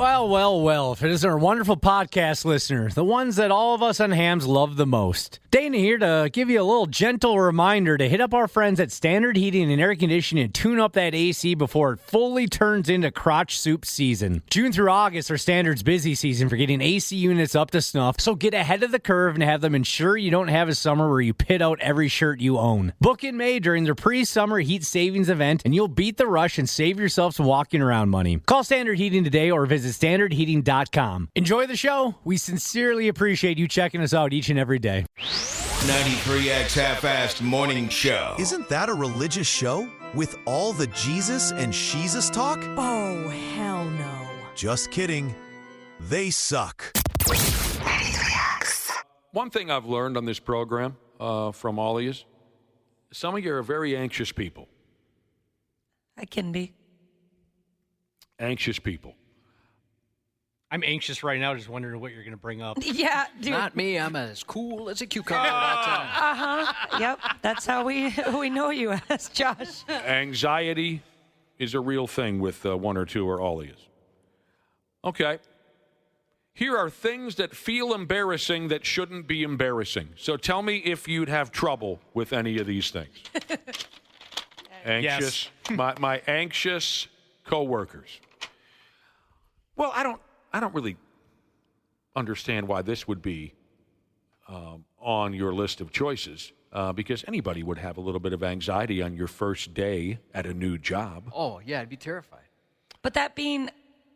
Well, if it is our wonderful podcast listener, the ones that all of us on Hams love the most. Dana here to give you a little gentle reminder to hit up our friends at Standard Heating and Air Conditioning and tune up that AC before it fully turns into crotch soup season. June through August are Standard's busy season for getting AC units up to snuff, so get ahead of the curve and have them ensure you don't have a summer where you pit out every shirt you own. Book in May during their pre-summer heat savings event, and you'll beat the rush and save yourself some walking around money. Call Standard Heating today or visit standardheating.com. Enjoy the show. We sincerely appreciate you checking us out each and every day. 93X Half-Assed Morning Show. Isn't that a religious show? With all the Jesus and Sheezus talk? Oh, hell no. Just kidding. They suck. 93X. One thing I've learned on this program from all of you, some of you are very anxious people. I can be. Anxious people. I'm anxious right now, just wondering what you're going to bring up. Yeah, dude. Not me. I'm as cool as a cucumber. That's Yep, that's how we know you as, Josh. Anxiety is a real thing with one or two or all of you. Okay. Here are things that feel embarrassing that shouldn't be embarrassing. So tell me if you'd have trouble with any of these things. Anxious. Yes. my anxious coworkers. Well, I don't really understand why this would be on your list of choices because anybody would have a little bit of anxiety on your first day at a new job. Oh, yeah, I'd be terrified. But that being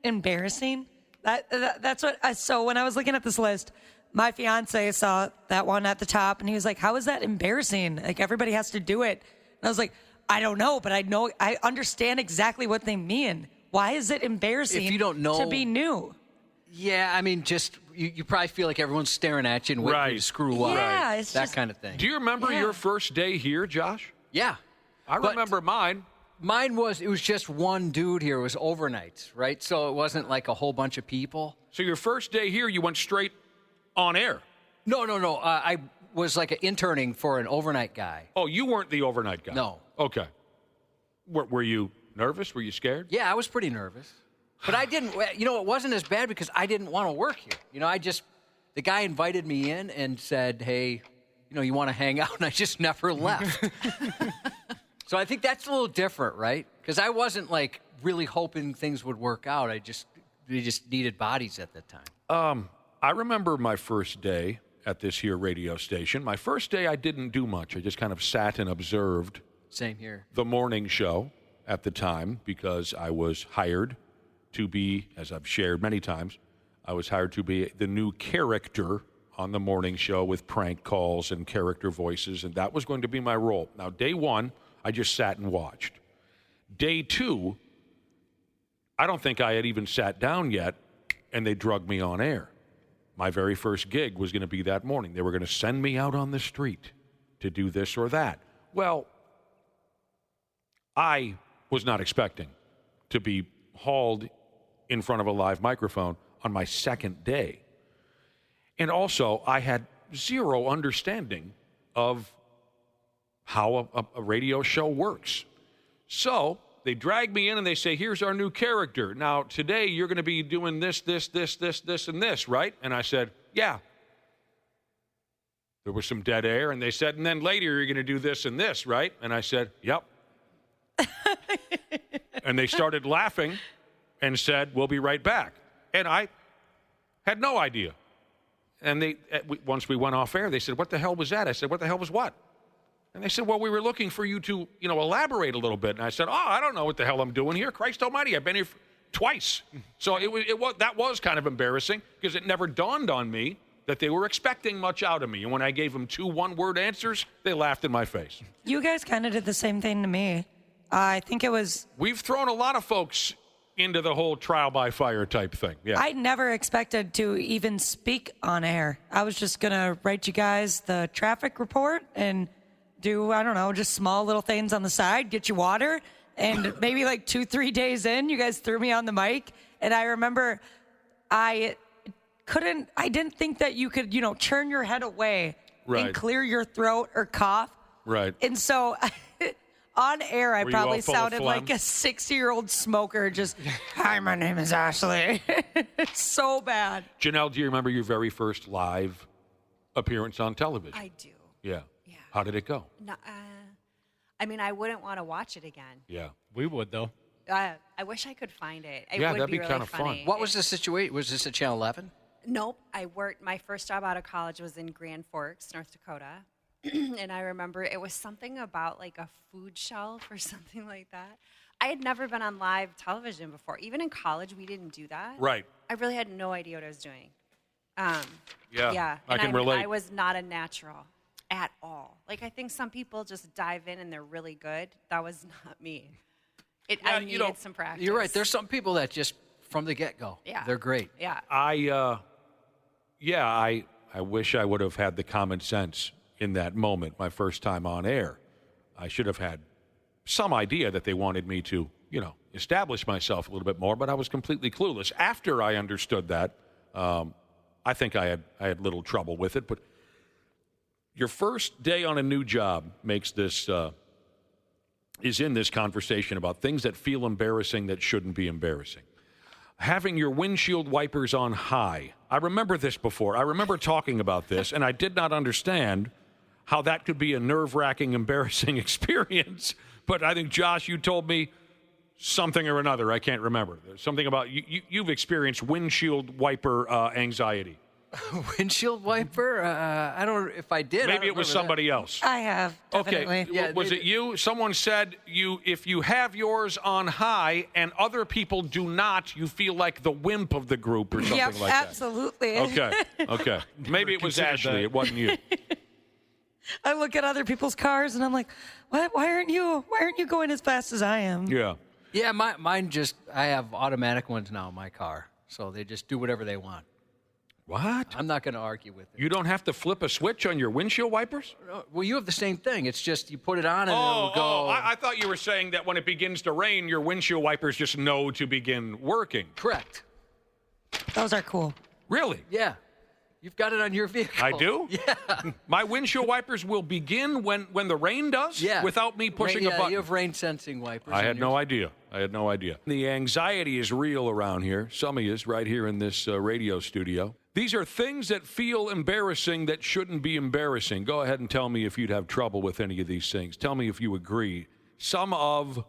embarrassing, that's what. So when I was looking at this list, my fiance saw that one at the top, and he was like, "How is that embarrassing? Like everybody has to do it." And I was like, "I don't know, but I understand exactly what they mean. Why is it embarrassing If you don't know, to be new?" Yeah, I mean, just you probably feel like everyone's staring at you and waiting for you to screw up. Yeah, it's that just- kind of thing. Do you remember your first day here, Josh? Yeah. I But remember mine. Mine was just one dude here. It was overnight, right? So it wasn't like a whole bunch of people. So your first day here, you went straight on air. No. I was like interning for an overnight guy. Oh, you weren't the overnight guy? No. Okay. Were you nervous? Were you scared? Yeah, I was pretty nervous. But I didn't, it wasn't as bad because I didn't want to work here. The guy invited me in and said, hey, you want to hang out? And I just never left. So I think that's a little different, right? Because I wasn't like really hoping things would work out. They just needed bodies at that time. I remember my first day at this here radio station. My first day, I didn't do much. I just kind of sat and observed. Same here. The morning show at the time because I was hired to be, as I've shared many times, I was hired to be the new character on the morning show with prank calls and character voices, and that was going to be my role. Now, day one, I just sat and watched. Day two, I don't think I had even sat down yet, and they drugged me on air. My very first gig was going to be that morning. They were going to send me out on the street to do this or that. Well, I was not expecting to be hauled in front of a live microphone on my second day. And also, I had zero understanding of how a radio show works. So they drag me in and they say, here's our new character. Now, today you're going to be doing this, and this, right? And I said, yeah. There was some dead air, and they said, and then later you're going to do this and this, right? And I said, yep. And they started laughing and said, we'll be right back. And I had no idea. And once we went off air, they said, what the hell was that? I said, what the hell was what? And they said, well, we were looking for you to, elaborate a little bit. And I said, I don't know what the hell I'm doing here. Christ almighty, I've been here twice. So that was kind of embarrassing because it never dawned on me that they were expecting much out of me. And when I gave them 2 one-word answers, they laughed in my face. You guys kind of did the same thing to me. I think it was... We've thrown a lot of folks into the whole trial by fire type thing. Yeah. I never expected to even speak on air. I was just going to write you guys the traffic report and do, I don't know, just small little things on the side, get you water. And maybe like 2-3 days in, you guys threw me on the mic. And I remember I didn't think that you could, turn your head away right. and clear your throat or cough. Right. And so On air, I Were you all probably full of sounded phlegm? like a 60-year-old smoker. Just, hi, my name is Ashley. It's so bad. Janelle, do you remember your very first live appearance on television? I do. Yeah. Yeah. How did it go? No, I mean, I wouldn't want to watch it again. Yeah. We would, though. I wish I could find it. It Yeah, would that'd be really kinda fun. funny. What was the situation? Was this at Channel 11? Nope. I worked. My first job out of college was in Grand Forks, North Dakota, and I remember it was something about like a food shelf or something like that. I had never been on live television before. Even in college, we didn't do that. Right. I really had no idea what I was doing. Yeah, I and can relate. I was not a natural at all. Like I think some people just dive in and they're really good. That was not me. I needed some practice. You're right. There's some people that just from the get-go, Yeah. they're great. Yeah. I wish I would have had the common sense in that moment, my first time on air. I should have had some idea that they wanted me to, establish myself a little bit more, but I was completely clueless. After I understood that, I think I had little trouble with it. But your first day on a new job makes this is in this conversation about things that feel embarrassing that shouldn't be embarrassing. Having your windshield wipers on high. I remember this before. I remember talking about this, and I did not understand how that could be a nerve-wracking, embarrassing experience. But I think, Josh, you told me something or another. I can't remember. There's something about you've experienced windshield wiper anxiety. Windshield wiper? I don't know if I did. Maybe it was somebody else. I have, definitely. Okay, Yeah, was it you? Someone said if you have yours on high and other people do not, you feel like the wimp of the group or something Yep, like that. absolutely. Okay. Maybe it was considered Ashley. that. It wasn't you. I look at other people's cars and I'm like, what? Why aren't you going as fast as I am? Yeah. Yeah, mine just, I have automatic ones now in my car. So they just do whatever they want. What? I'm not going to argue with it. You don't have to flip a switch on your windshield wipers? Well, you have the same thing. It's just you put it on and it'll go. I thought you were saying that when it begins to rain, your windshield wipers just know to begin working. Correct. Those are cool. Really? Yeah. You've got it on your vehicle. I do? Yeah. My windshield wipers will begin when the rain does? Yeah. Without me pushing a button? You have rain sensing wipers. I on had yours. no idea. The anxiety is real around here. Some of you right here in this radio studio. These are things that feel embarrassing that shouldn't be embarrassing. Go ahead and tell me if you'd have trouble with any of these things. Tell me if you agree. Some of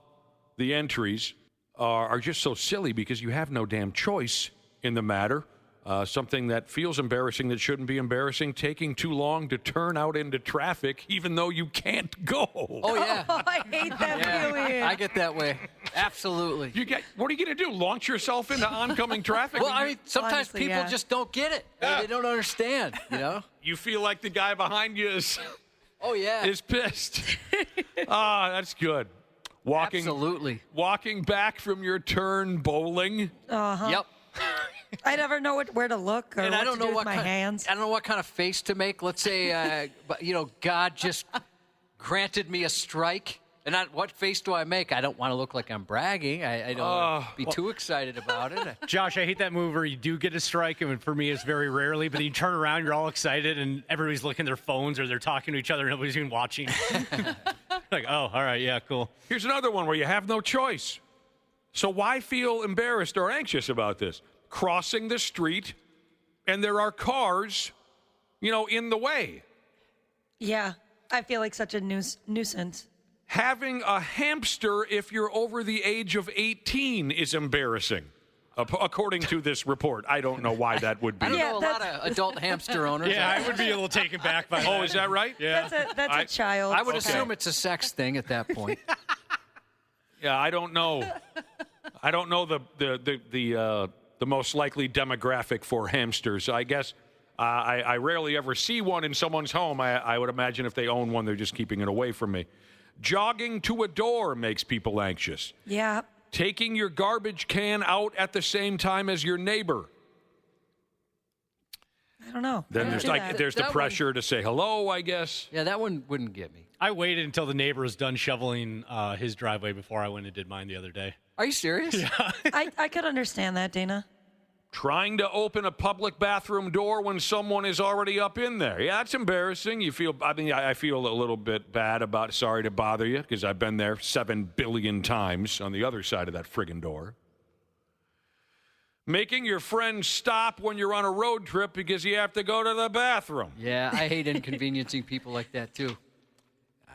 the entries are just so silly because you have no damn choice in the matter. Something that feels embarrassing that shouldn't be embarrassing, taking too long to turn out into traffic even though you can't go. Oh, yeah. Oh, I hate that feeling. I get that way. Absolutely. What are you going to do? Launch yourself into oncoming traffic? Well, I mean, sometimes Honestly, people yeah. just don't get it. Yeah. They don't understand, You feel like the guy behind you Oh, yeah. is pissed. That's good. Absolutely. Walking back from your turn bowling. Yep. I never know where to look or And what I don't to know do with what my hands. I don't know what kind of face to make. Let's say, God just granted me a strike. And what face do I make? I don't want to look like I'm bragging. I don't want to be too excited about it. Josh, I hate that move where you do get a strike, and for me, it's very rarely. But then you turn around, you're all excited, and everybody's looking at their phones or they're talking to each other, and nobody's even watching. Like, oh, all right, yeah, cool. Here's another one where you have no choice. So why feel embarrassed or anxious about this? Crossing the street, and there are cars, in the way. Yeah, I feel like such a nuisance. Having a hamster if you're over the age of 18 is embarrassing, according to this report. I don't know why that would be. I don't Yeah, know a lot of adult hamster owners. Yeah, I would be a little taken back by that. Oh, is that right? Yeah. That's a child. I would assume it's a sex thing at that point. Yeah, I don't know. I don't know the most likely demographic for hamsters. I guess I rarely ever see one in someone's home. I would imagine if they own one, they're just keeping it away from me. Jogging to a door makes people anxious. Yeah. Taking your garbage can out at the same time as your neighbor. I don't know. Then I there's do that. there's the That pressure to say hello, I guess. Yeah, that one wouldn't get me. I waited until the neighbor was done shoveling his driveway before I went and did mine the other day. Are you serious? I could understand that, Dana. Trying to open a public bathroom door when someone is already up in there. Yeah, that's embarrassing. I feel a little bit bad about, sorry to bother you, because I've been there 7 billion times on the other side of that friggin' door. Making your friends stop when you're on a road trip because you have to go to the bathroom. Yeah, I hate inconveniencing people like that, too.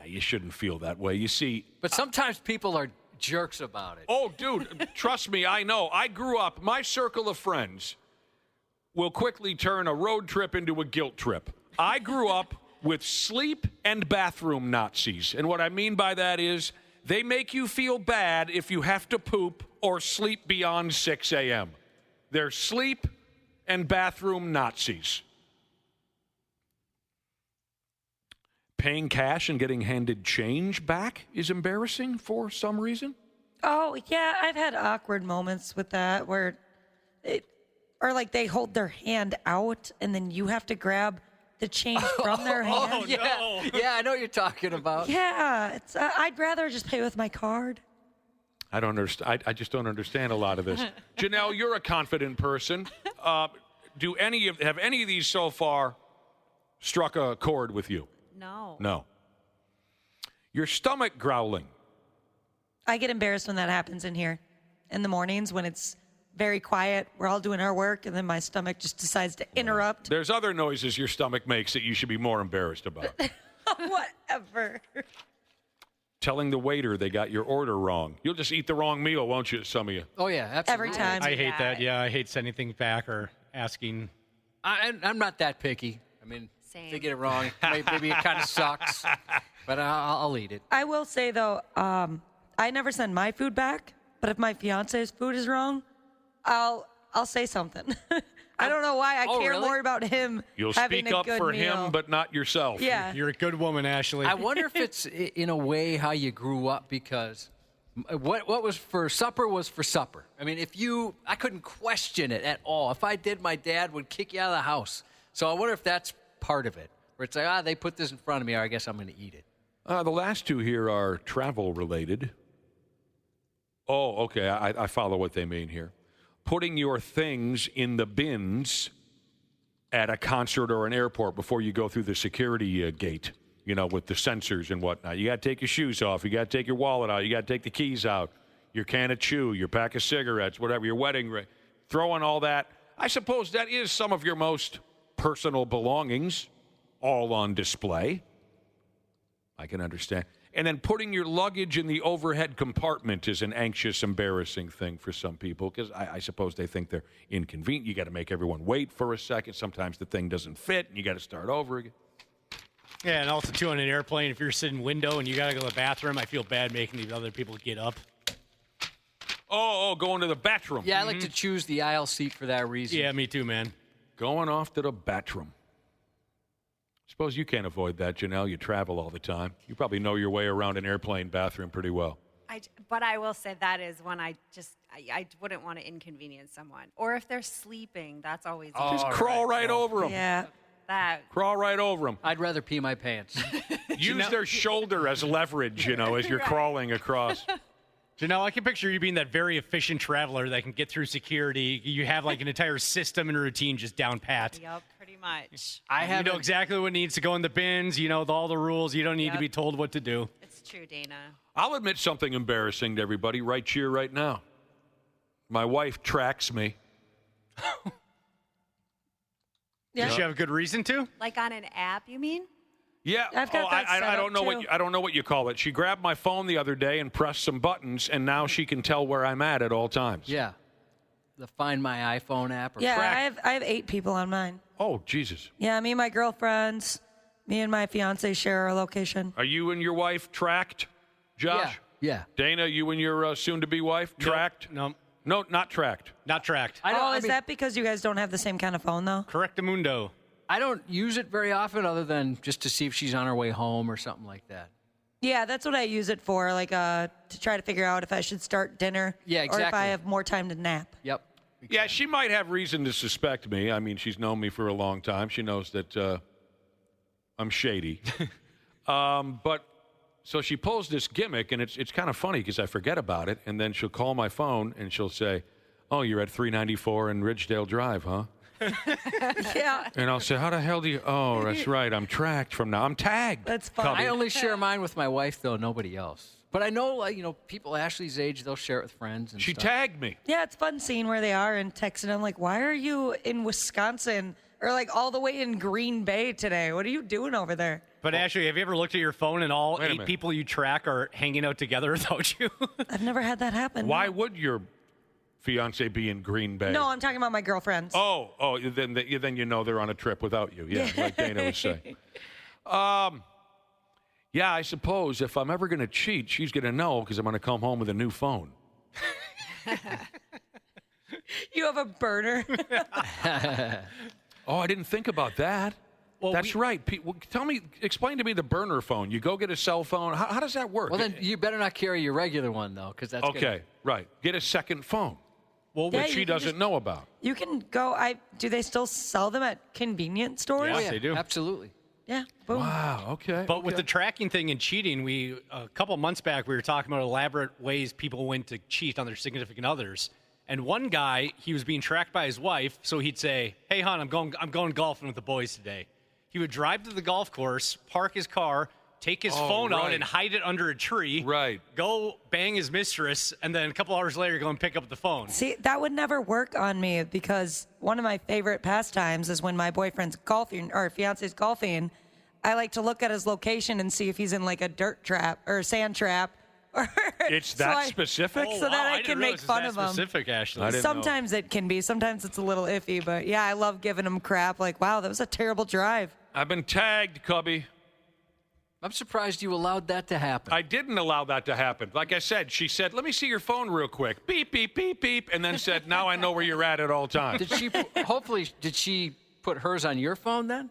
You shouldn't feel that way. You see... But sometimes people are jerks about it. Oh, dude, trust me, I know. I grew up, my circle of friends will quickly turn a road trip into a guilt trip. I grew up with sleep and bathroom Nazis. And what I mean by that is they make you feel bad if you have to poop or sleep beyond 6 a.m. They're sleep and bathroom Nazis. Paying cash and getting handed change back is embarrassing for some reason? Oh, yeah, I've had awkward moments with that where or like they hold their hand out and then you have to grab the change from their hand. Oh, yeah. Yeah, I know what you're talking about. Yeah, I'd rather just pay with my card. I don't understand. I just don't understand a lot of this. Janelle, you're a confident person. Have any of these so far struck a chord with you? No. No. Your stomach growling. I get embarrassed when that happens in here in the mornings when it's very quiet. We're all doing our work, and then my stomach just decides to interrupt. There's other noises your stomach makes that you should be more embarrassed about. Whatever. Telling the waiter they got your order wrong. You'll just eat the wrong meal, won't you, some of you? Oh, yeah, absolutely. Every time. I hate that. Yeah, I hate sending things back or asking. I'm not that picky. I mean, Same. if they get it wrong, maybe it kind of sucks, but I'll eat it. I will say, though, I never send my food back, but if my fiance's food is wrong, I'll say something. I don't know why. I care really? more about him You'll having speak a up good for meal. him, but not yourself. Yeah. You're a good woman, Ashley. I wonder if it's in a way how you grew up, because what was for supper was for supper. I mean, I couldn't question it at all. If I did, my dad would kick you out of the house. So I wonder if that's part of it, where it's like, they put this in front of me, I guess I'm going to eat it. The last two here are travel related. Oh, okay. I follow what they mean here. Putting your things in the bins at a concert or an airport before you go through the security gate, with the sensors and whatnot. You got to take your shoes off. You got to take your wallet out. You got to take the keys out, your can of chew, your pack of cigarettes, whatever, your wedding ring. Throwing all that. I suppose that is some of your most personal belongings all on display. I can understand. And then putting your luggage in the overhead compartment is an anxious, embarrassing thing for some people, because I suppose they think they're inconvenient. You got to make everyone wait for a second. Sometimes the thing doesn't fit, and you got to start over again. Yeah, and also, too, on an airplane, if you're sitting window and you got to go to the bathroom, I feel bad making these other people get up. Oh, going to the bathroom. Yeah, I like to choose the aisle seat for that reason. Yeah, me too, man. Going off to the bathroom. Suppose you can't avoid that, Janelle. You travel all the time. You probably know your way around an airplane bathroom pretty well. But I will say that is when I wouldn't want to inconvenience someone. Or if they're sleeping, that's always Just crawl right over them. Yeah. that. Crawl right over them. I'd rather pee my pants. Use their shoulder as leverage, as you're crawling across. Janelle, I can picture you being that very efficient traveler that can get through security. You have like an entire system and routine just down pat. Yep, pretty much. You know exactly what needs to go in the bins. You know all the rules. You don't need to be told what to do. It's true, Dana. I'll admit something embarrassing to everybody right here, right now. My wife tracks me. Yeah. Does she have a good reason to? Like on an app, you mean? Yeah. I've got that set I don't know up, too. I don't know what you call it. She grabbed my phone the other day and pressed some buttons, and now she can tell where I'm at all times. Yeah. The Find My iPhone app. Or Yeah, Track. I have 8 people on mine. Oh, Jesus. Yeah, me and my girlfriends, me and my fiance share our location. Are you and your wife tracked, Josh? Yeah. Dana, you and your soon-to-be wife tracked? No, No, not tracked. not tracked. Is that because you guys don't have the same kind of phone, though? Correctamundo. I don't use it very often other than just to see if she's on her way home or something like that. Yeah, that's what I use it for, like to try to figure out if I should start dinner. Yeah, Or if exactly. I have more time to nap. Yep. Yeah, she might have reason to suspect me. I mean, she's known me for a long time. She knows that I'm shady. But so she pulls this gimmick, and it's kind of funny because I forget about it, and then she'll call my phone, and she'll say, oh, you're at 394 and Ridgedale Drive, huh? Yeah. And I'll say, how the hell do you? Oh, that's right. I'm tracked from now. I'm tagged. That's fun. Cubby. I only share mine with my wife, though, nobody else. But I know, like, people Ashley's age, they'll share it with friends. And She stuff. tagged me. Yeah, it's fun seeing where they are and texting them like, why are you in Wisconsin or like all the way in Green Bay today? What are you doing over there? But Ashley, have you ever looked at your phone and all Wait a 8 minute. people you track are hanging out together without you? I've never had that happen. Why would your fiance be in Green Bay? No, I'm talking about my girlfriends. Oh, then you know they're on a trip without you. Yeah, like Dana was saying. Yeah, I suppose if I'm ever going to cheat, she's going to know because I'm going to come home with a new phone. You have a burner. Oh, I didn't think about that. Well, That's right. Explain to me the burner phone. You go get a cell phone. How does that work? Well, then you better not carry your regular one, though, because that's Okay, right. Get a second phone Well, Yeah, that you she can doesn't just- know about. You can go. Do they still sell them at convenience stores? Yeah. Oh, yeah, they do. Absolutely. Yeah. Boom. Wow, okay. But with the tracking thing and cheating, a couple months back we were talking about elaborate ways people went to cheat on their significant others. And one guy, he was being tracked by his wife, so he'd say, "Hey, hon, I'm going golfing with the boys today." He would drive to the golf course, park his car, take his phone out right. and hide it under a tree. Right. Go bang his mistress, and then a couple hours later go and pick up the phone. See, that would never work on me because one of my favorite pastimes is when my boyfriend's golfing or fiance's golfing. I like to look at his location and see if he's in like a dirt trap or a sand trap. It's that specific? Oh, so that wow, I didn't can realize make it's fun that of him. Specific, Ashley. I didn't know. Sometimes it can be. Sometimes it's a little iffy. But yeah, I love giving him crap. Like, wow, that was a terrible drive. I've been tagged, Cubby. I'm surprised you allowed that to happen. I didn't allow that to happen. Like I said, she said, "Let me see your phone real quick." Beep, beep, beep, beep. And then said, "Now I know where you're at all times." Did she put hers on your phone then?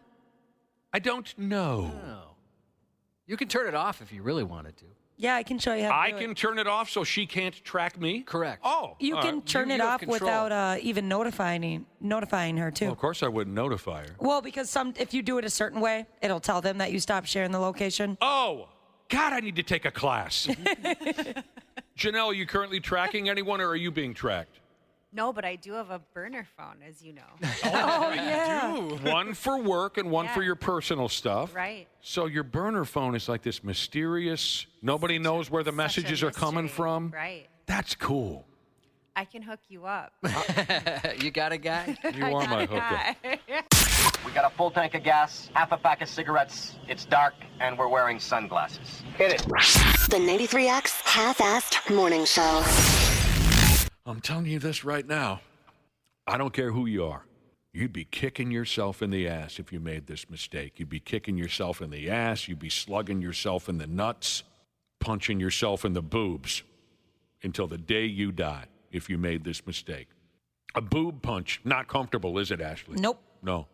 I don't know. No. You can turn it off if you really wanted to. Yeah, I can show you how to I do can it. turn it off so she can't track me? Correct. Oh. You all can right. turn You it have off control. without even notifying her too. Well, of course I wouldn't notify her. Well, because if you do it a certain way, it'll tell them that you stopped sharing the location. Oh, God, I need to take a class. Janelle, are you currently tracking anyone or are you being tracked? No, but I do have a burner phone, as you know. Oh yeah. One for work and one Yeah. for your personal stuff. Right. So your burner phone is like this mysterious, nobody knows where the Such a messages are coming mystery. from. Right. That's cool. I can hook you up. You got a guy? You are my hookup. We got a full tank of gas, half a pack of cigarettes. It's dark, and we're wearing sunglasses. Hit it. The 93X Half-Assed Morning Show. I'm telling you this right now. I don't care who you are. You'd be kicking yourself in the ass if you made this mistake. You'd be kicking yourself in the ass. You'd be slugging yourself in the nuts, punching yourself in the boobs until the day you die if you made this mistake. A boob punch, not comfortable, is it, Ashley? Nope. No.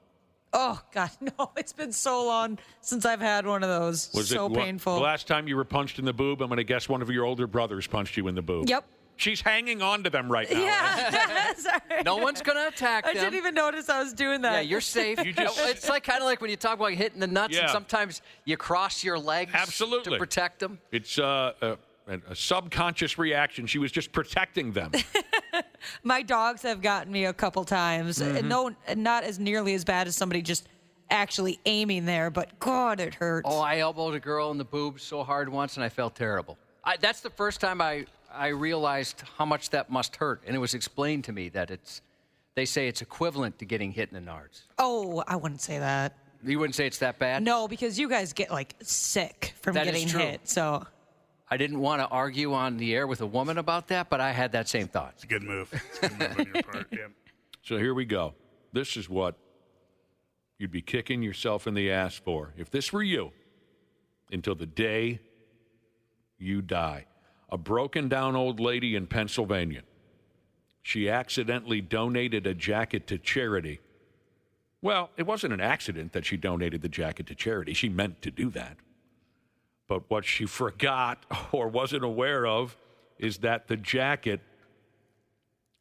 Oh God, no! It's been so long since I've had one of those. Was so it painful. The last time you were punched in the boob, I'm going to guess one of your older brothers punched you in the boob. Yep. She's hanging on to them right now. Yeah. Sorry. No one's going to attack I them. didn't even notice I was doing that. Yeah, you're safe. It's like kind of like when you talk about hitting the nuts, Yeah. and sometimes you cross your legs Absolutely. to protect them. It's a subconscious reaction. She was just protecting them. My dogs have gotten me a couple times. Mm-hmm. No, not as nearly as bad as somebody just actually aiming there, but God, it hurts. Oh, I elbowed a girl in the boobs so hard once, and I felt terrible. That's the first time I realized how much that must hurt, and it was explained to me that they say it's equivalent to getting hit in the nards. Oh, I wouldn't say that. You wouldn't say it's that bad? No, because you guys get like sick from That is getting true. hit. So I didn't want to argue on the air with a woman about that, but I had that same thought. It's a good move. It's a good move on your part. Yeah. So here we go. This is what you'd be kicking yourself in the ass for if this were you until the day you die. A broken down old lady in Pennsylvania. She accidentally donated a jacket to charity. Well, it wasn't an accident that she donated the jacket to charity. She meant to do that. But what she forgot or wasn't aware of is that the jacket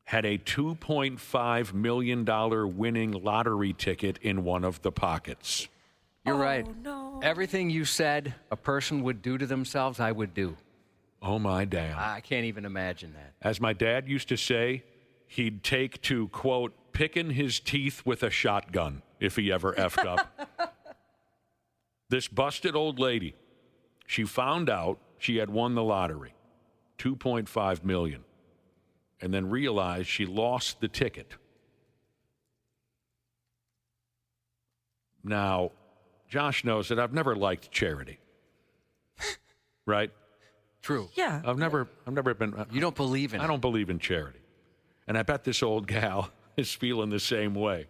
had a $2.5 million winning lottery ticket in one of the pockets. You're right. no. Everything you said a person would do to themselves, I would do. Oh, my damn. I can't even imagine that. As my dad used to say, he'd take to, quote, picking his teeth with a shotgun if he ever effed up. This busted old lady, she found out she had won the lottery, $2.5 million, and then realized she lost the ticket. Now, Josh knows that I've never liked charity. Right? True. Yeah. I've never been. You don't believe in it. I don't believe in charity. And I bet this old gal is feeling the same way.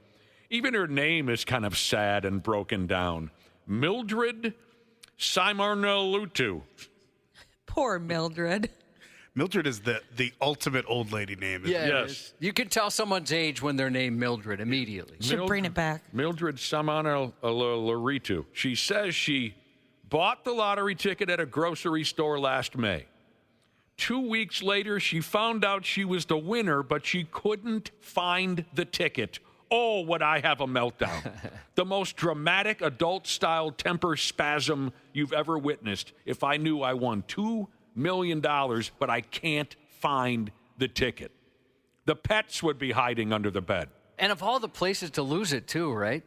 Even her name is kind of sad and broken down. Mildred Simarnalutu. Poor Mildred. Mildred is the ultimate old lady name. Yeah, Yes. it is. You can tell someone's age when they're named Mildred immediately. Should bring it back. Mildred Simarnalutu. She says she bought the lottery ticket at a grocery store last May. 2 weeks later, she found out she was the winner, but she couldn't find the ticket. Oh, would I have a meltdown. The most dramatic adult-style temper spasm you've ever witnessed if I knew I won $2 million, but I can't find the ticket. The pets would be hiding under the bed. And of all the places to lose it, too, right?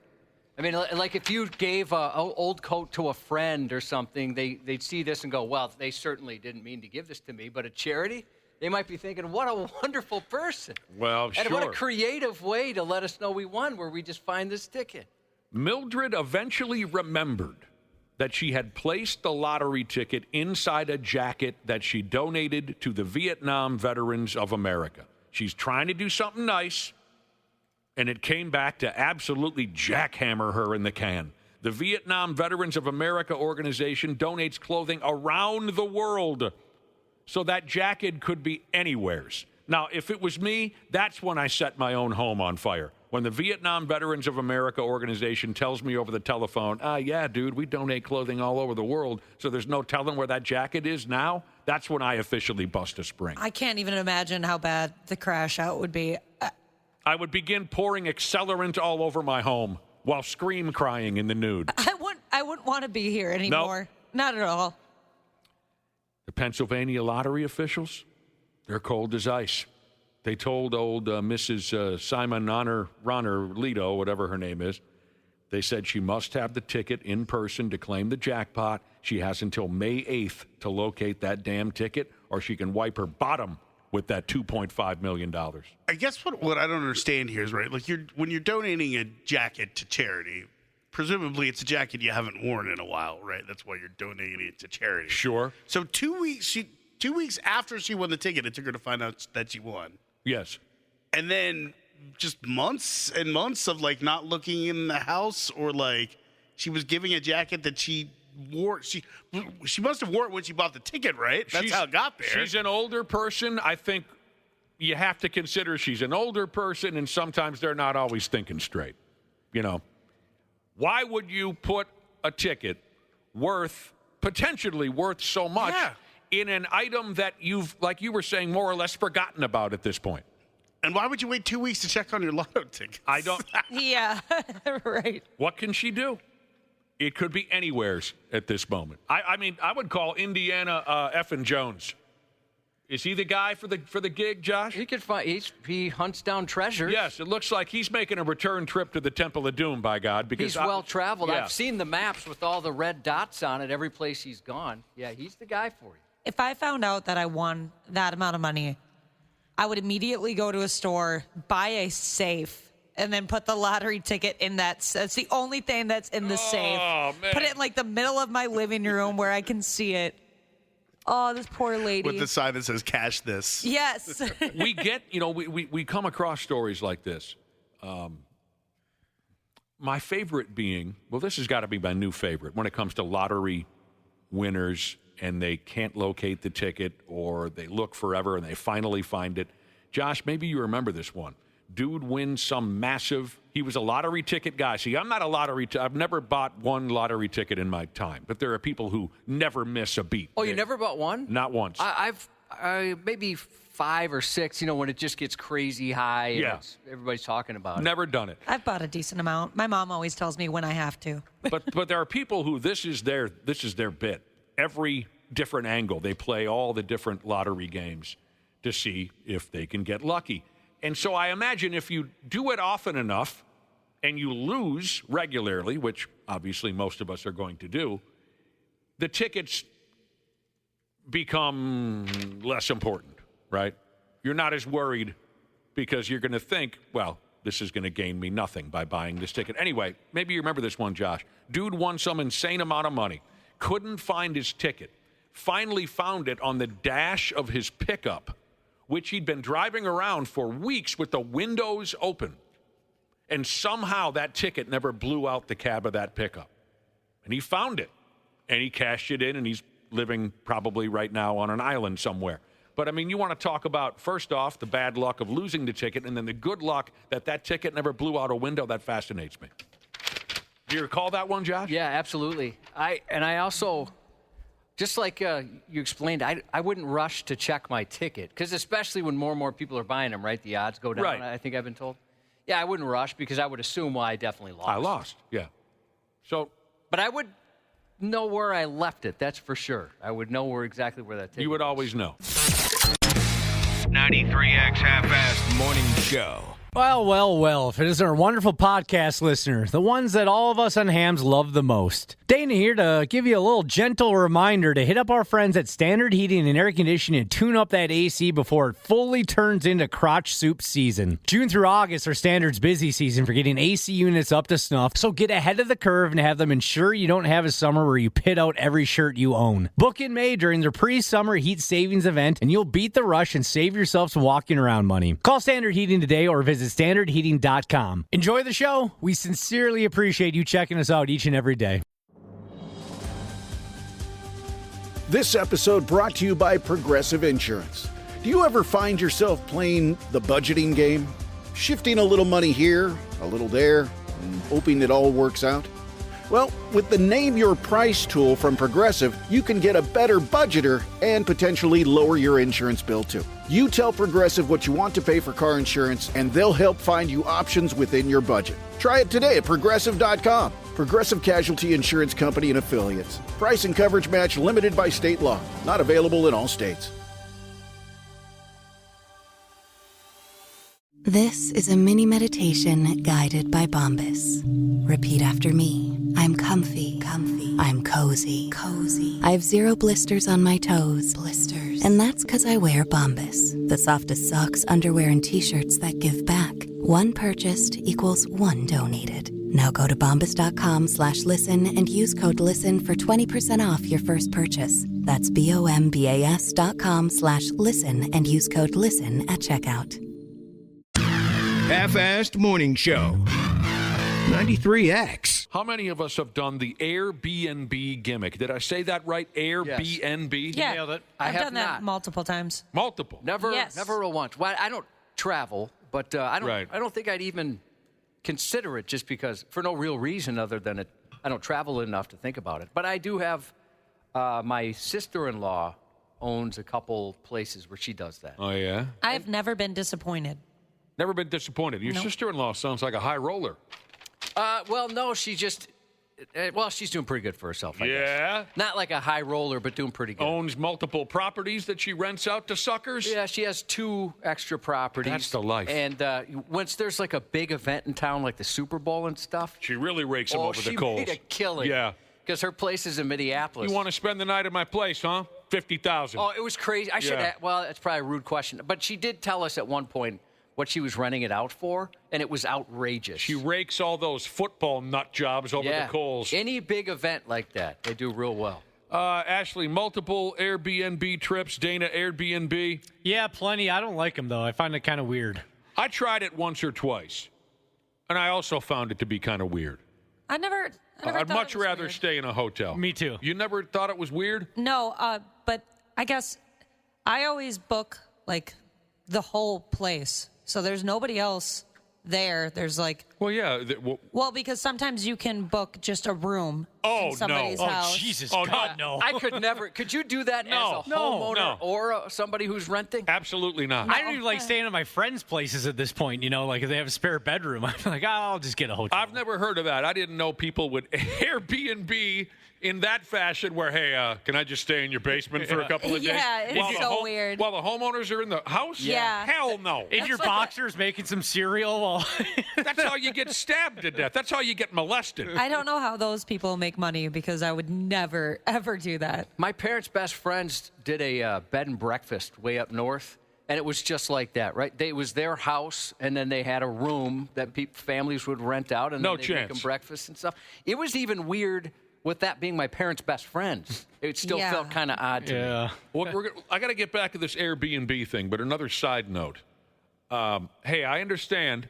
I mean, like if you gave an old coat to a friend or something, they'd see this and go, well, they certainly didn't mean to give this to me. But a charity, they might be thinking, what a wonderful person. Well, And sure. what a creative way to let us know we won, where we just find this ticket. Mildred eventually remembered that she had placed the lottery ticket inside a jacket that she donated to the Vietnam Veterans of America. She's trying to do something nice, and it came back to absolutely jackhammer her in the can. The Vietnam Veterans of America organization donates clothing around the world, so that jacket could be anywheres. Now, if it was me, that's when I set my own home on fire. When the Vietnam Veterans of America organization tells me over the telephone, yeah, dude, we donate clothing all over the world, so there's no telling where that jacket is now, that's when I officially bust a spring. I can't even imagine how bad the crash out would be. I would begin pouring accelerant all over my home while scream crying in the nude. I wouldn't want to be here anymore. Not at all. The Pennsylvania lottery officials, they're cold as ice. They told old Mrs. Simon Ronner Lido, whatever her name is, they said she must have the ticket in person to claim the jackpot. She has until May 8th to locate that damn ticket, or she can wipe her bottom with that $2.5 million. I guess what I don't understand here is, right, like when you're donating a jacket to charity, presumably it's a jacket you haven't worn in a while, right? That's why you're donating it to charity. Sure. So 2 weeks after she won the ticket, it took her to find out that she won. Yes. And then just months and months of like not looking in the house, or like she was giving a jacket that she wore. She must have worn it when she bought the ticket, right? That's how it got there. She's an older person. I think you have to consider she's an older person, and sometimes they're not always thinking straight. You know, why would you put a ticket potentially worth so much in an item that you've, like you were saying, more or less forgotten about at this point? And why would you wait 2 weeks to check on your lotto tickets? I don't. Yeah, right. What can she do? It could be anywheres at this moment. I mean, I would call Indiana effing Jones. Is he the guy for the gig, Josh? He could find. He hunts down treasures. Yes, it looks like he's making a return trip to the Temple of Doom. By God, because he's well traveled. Yeah. I've seen the maps with all the red dots on it. Every place he's gone. Yeah, he's the guy for you. If I found out that I won that amount of money, I would immediately go to a store, buy a safe, and then put the lottery ticket in that. That's the only thing that's in the safe. Man. Put it in like the middle of my living room where I can see it. Oh, this poor lady. With the sign that says "Cash this." Yes. We get, we come across stories like this. My favorite being, well, this has got to be my new favorite when it comes to lottery winners and they can't locate the ticket, or they look forever and they finally find it. Josh, maybe you remember this one. Dude wins some massive, he was a lottery ticket guy. See, I'm not a I've never bought one lottery ticket in my time, but there are people who never miss a beat. Oh, you never bought one? Not once. I've maybe 5 or 6, when it just gets crazy high and Yeah. everybody's talking about it. Never done it. I've bought a decent amount. My mom always tells me when I have to. But there are people who this is their bit. Every different angle, they play all the different lottery games to see if they can get lucky. And so I imagine if you do it often enough and you lose regularly, which obviously most of us are going to do, the tickets become less important, right? You're not as worried because you're going to think, well, this is going to gain me nothing by buying this ticket. Anyway, maybe you remember this one, Josh. Dude won some insane amount of money, couldn't find his ticket, finally found it on the dash of his pickup, which he'd been driving around for weeks with the windows open. And somehow that ticket never blew out the cab of that pickup. And he found it, and he cashed it in, and he's living probably right now on an island somewhere. But, I mean, you want to talk about, first off, the bad luck of losing the ticket, and then the good luck that ticket never blew out a window. That fascinates me. Do you recall that one, Josh? Yeah, absolutely. I also, just like you explained, I wouldn't rush to check my ticket, because especially when more and more people are buying them, right? The odds go down, right. I think I've been told. Yeah, I wouldn't rush, because I would assume, well, I definitely lost. I lost, yeah. But I would know where I left it, that's for sure. I would know exactly where that ticket You would was. always know. 93X Half-Assed Morning Show. Well, if it isn't our wonderful podcast listener, the ones that all of us on Hams love the most. Dana here to give you a little gentle reminder to hit up our friends at Standard Heating and Air Conditioning and tune up that AC before it fully turns into crotch soup season. June through August are Standard's busy season for getting AC units up to snuff, so get ahead of the curve and have them ensure you don't have a summer where you pit out every shirt you own. Book in May during their pre-summer heat savings event, and you'll beat the rush and save yourself some walking around money. Call Standard Heating today or visit standardheating.com. Enjoy the show. We sincerely appreciate you checking us out each and every day. This episode brought to you by Progressive Insurance. Do you ever find yourself playing the budgeting game? Shifting a little money here, a little there, and hoping it all works out? Well, with the Name Your Price tool from Progressive, you can get a better budgeter and potentially lower your insurance bill too. You tell Progressive what you want to pay for car insurance, and they'll help find you options within your budget. Try it today at Progressive.com. Progressive Casualty Insurance Company and Affiliates. Price and coverage match limited by state law. Not available in all states. This is a mini meditation guided by Bombas. Repeat after me. I'm comfy. I'm cozy. I have 0 blisters on my toes. And that's because I wear Bombas, the softest socks, underwear, and t-shirts that give back. One purchased equals one donated. Now go to bombas.com/listen and use code LISTEN for 20% off your first purchase. That's bombas.com/listen and use code LISTEN at checkout. Half-Assed Morning Show. 93X. How many of us have done the Airbnb gimmick? Did I say that right? Airbnb? Yeah, Nailed it. I've have done that multiple times. Multiple? Never Yes. a once. Well, I don't travel, but I Right. don't think I'd even consider it just because, for no real reason other than I don't travel enough to think about it. But I do have, my sister-in-law owns a couple places where she does that. Oh, yeah? I've never been disappointed. Never been disappointed. Your sister-in-law sounds like a high roller. Well, no, she just, she's doing pretty good for herself, I guess. Yeah? Not like a high roller, but doing pretty good. Owns multiple properties that she rents out to suckers? Yeah, she has 2 extra properties. That's the life. And once there's like a big event in town, like the Super Bowl and stuff. She really rakes them over the coals. She made a killing. Yeah. Because her place is in Minneapolis. You want to spend the night at my place, huh? $50,000. Oh, it was crazy. I should Yeah. well, it's probably a rude question. But she did tell us at one point what she was renting it out for, and it was outrageous. She rakes all those football nut jobs over the coals. Any big event like that, they do real well. Ashley, multiple Airbnb trips. Dana, Airbnb. Yeah, plenty. I don't like them, though. I find it kind of weird. I tried it once or twice, and I also found it to be kind of weird. I'd I'd much rather stay in a hotel. Me too. You never thought it was weird? No, but I guess I always book, like, the whole place. So there's nobody else there. There's like... Well, yeah. Well, because sometimes you can book just a room Oh, in somebody's no. house. Oh, Jesus, Oh, God, no. I could never. Could you do that as a homeowner or somebody who's renting? Absolutely not. I don't even like staying at my friends' places at this point, like if they have a spare bedroom. I'm like, I'll just get a hotel. I've never heard of that. I didn't know people would Airbnb in that fashion where, hey, can I just stay in your basement for a couple of days? Yeah, it's so weird. While the homeowners are in the house? Yeah. Hell no. In your boxers making some cereal while... That's how you get stabbed to death. That's how you get molested. I don't know how those people make money because I would never, ever do that. My parents' best friends did a bed and breakfast way up north, and it was just like that, right? It was their house, and then they had a room that families would rent out, and No then they'd make chance. them breakfast and stuff. It was even weird with that being my parents' best friends. It still Yeah. felt kind of odd to me. Well, I got to get back to this Airbnb thing, but another side note. Hey, I understand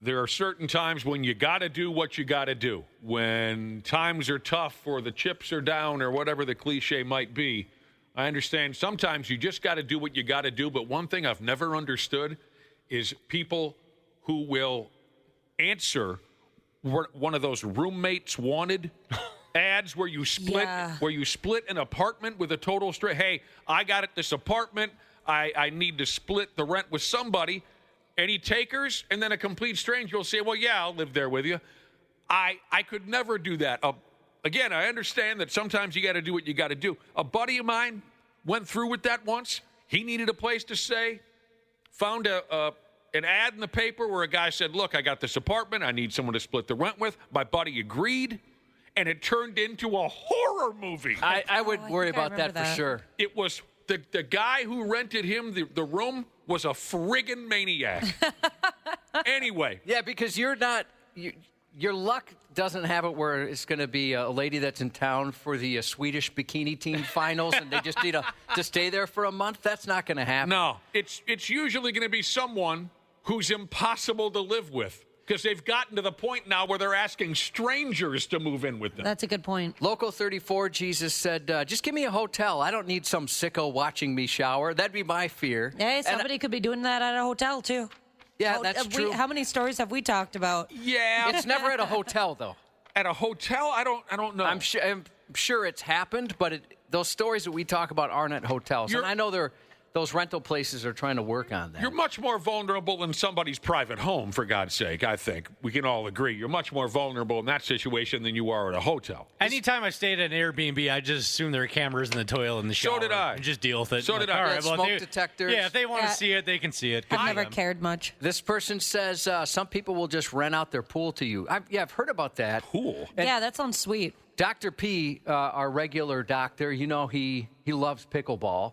there are certain times when you got to do what you got to do. When times are tough or the chips are down or whatever the cliche might be, I understand sometimes you just got to do what you got to do. But one thing I've never understood is people who will answer one of those roommates wanted ads where you split an apartment with a total stranger. Hey, I got this apartment. I need to split the rent with somebody. Any takers? And then a complete stranger will say, well, yeah, I'll live there with you. I could never do that. Again, I understand that sometimes you got to do what you got to do. A buddy of mine went through with that once. He needed a place to stay, found an ad in the paper where a guy said, look, I got this apartment. I need someone to split the rent with. My buddy agreed, and it turned into a horror movie. I would worry about that for sure. It was the guy who rented him the room was a friggin' maniac. Anyway. Yeah, because you're not... Your luck doesn't have it where it's going to be a lady that's in town for the Swedish bikini team finals and they just need to stay there for a month. That's not going to happen. No, it's usually going to be someone who's impossible to live with because they've gotten to the point now where they're asking strangers to move in with them. That's a good point. Local 34, Jesus said, just give me a hotel. I don't need some sicko watching me shower. That'd be my fear. Hey, somebody could be doing that at a hotel, too. Yeah, that's true. How many stories have we talked about? Yeah. It's never at a hotel, though. At a hotel? I don't know. I'm sure it's happened, but those stories that we talk about aren't at hotels. And I know those rental places are trying to work on that. You're much more vulnerable in somebody's private home, for God's sake, I think. We can all agree. You're much more vulnerable in that situation than you are at a hotel. Anytime I stayed at an Airbnb, I just assume there are cameras in the toilet and the shower. So did I. And just deal with it. So did I. All right, well, smoke detectors. Yeah, if they want to see it, they can see it. I've never cared much. This person says some people will just rent out their pool to you. I've heard about that. Pool? Yeah, that sounds sweet. Dr. P, our regular doctor, he loves pickleball.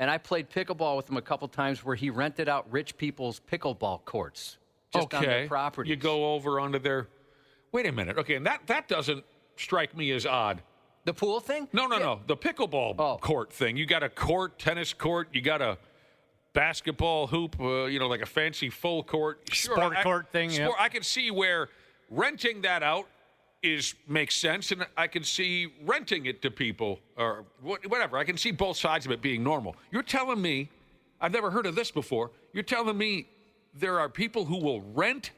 And I played pickleball with him a couple times where he rented out rich people's pickleball courts just on their property. You go over onto their... Wait a minute. Okay, and that doesn't strike me as odd. The pool thing? No. The pickleball court thing. You got a court, tennis court. You got a basketball hoop, like a fancy full court. Sure, Sport court thing, yeah. I can see where renting that out makes sense, and I can see renting it to people or whatever. I can see both sides of it being normal. You're telling me, I've never heard of this before, you're telling me there are people who will rent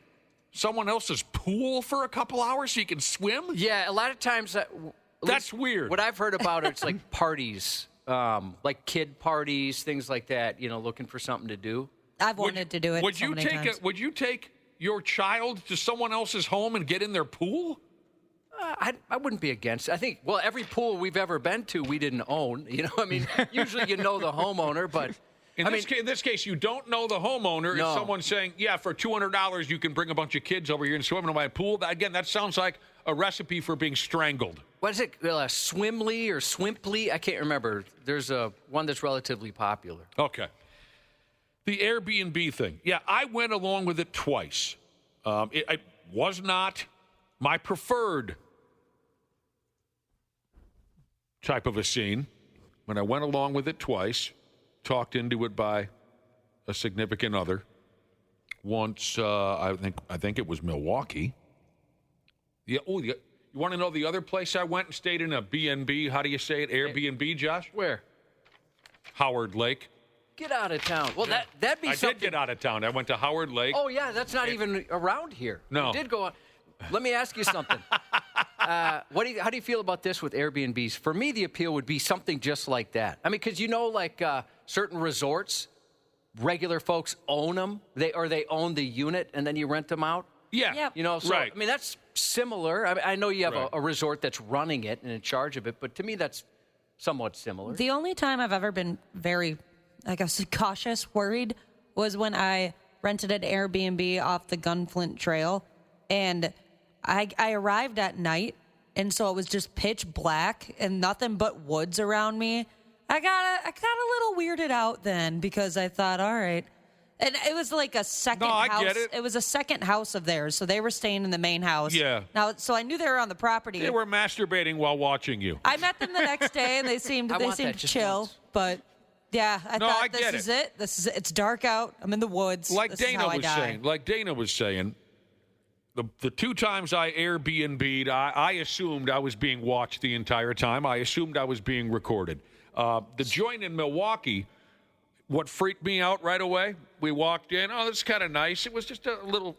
someone else's pool for a couple hours so you can swim? Yeah, a lot of times... That's weird. What I've heard about it's like parties, like kid parties, things like that, looking for something to do. I've wanted to do it so many times. Would you take your child to someone else's home and get in their pool? I wouldn't be against it. I think, every pool we've ever been to, we didn't own. Usually you know the homeowner, but... In this case, you don't know the homeowner. No. If someone's saying, yeah, for $200, you can bring a bunch of kids over here and swim in my pool. Again, that sounds like a recipe for being strangled. What is it? Swimly or Swimply? I can't remember. There's one that's relatively popular. Okay. The Airbnb thing. Yeah, I went along with it twice. It was not my preferred type of a scene. When I went along with it twice, talked into it by a significant other. Once, I think it was Milwaukee. Yeah. Oh, you want to know the other place I went and stayed in a B&B? How do you say it? Airbnb, Josh? Where? Howard Lake. Get out of town. Well, that'd be something. I did get out of town. I went to Howard Lake. Oh, yeah, that's not even around here. No. You did go on. Let me ask you something. How do you feel about this with Airbnbs? For me, the appeal would be something just like that. I mean, because certain resorts, regular folks own them. They own the unit, and then you rent them out. Yeah. Yep. I mean, that's similar. I know you have a resort that's running it and in charge of it, but to me, that's somewhat similar. The only time I've ever been very, cautious, worried, was when I rented an Airbnb off the Gunflint Trail, and I arrived at night, and so it was just pitch black and nothing but woods around me. I got a little weirded out then, because I thought, all right. And it was like a second house. I get it. It was a second house of theirs, so they were staying in the main house. Yeah. Now, so I knew they were on the property. They were masturbating while watching you. I met them the next day, and they seemed chill. Once. But yeah, I thought get this is it. It's dark out. I'm in the woods. Like this Dana was saying, the 2 times I Airbnb'd, I assumed I was being watched the entire time. I assumed I was being recorded. The joint in Milwaukee, what freaked me out right away, we walked in, this is kind of nice. It was just a little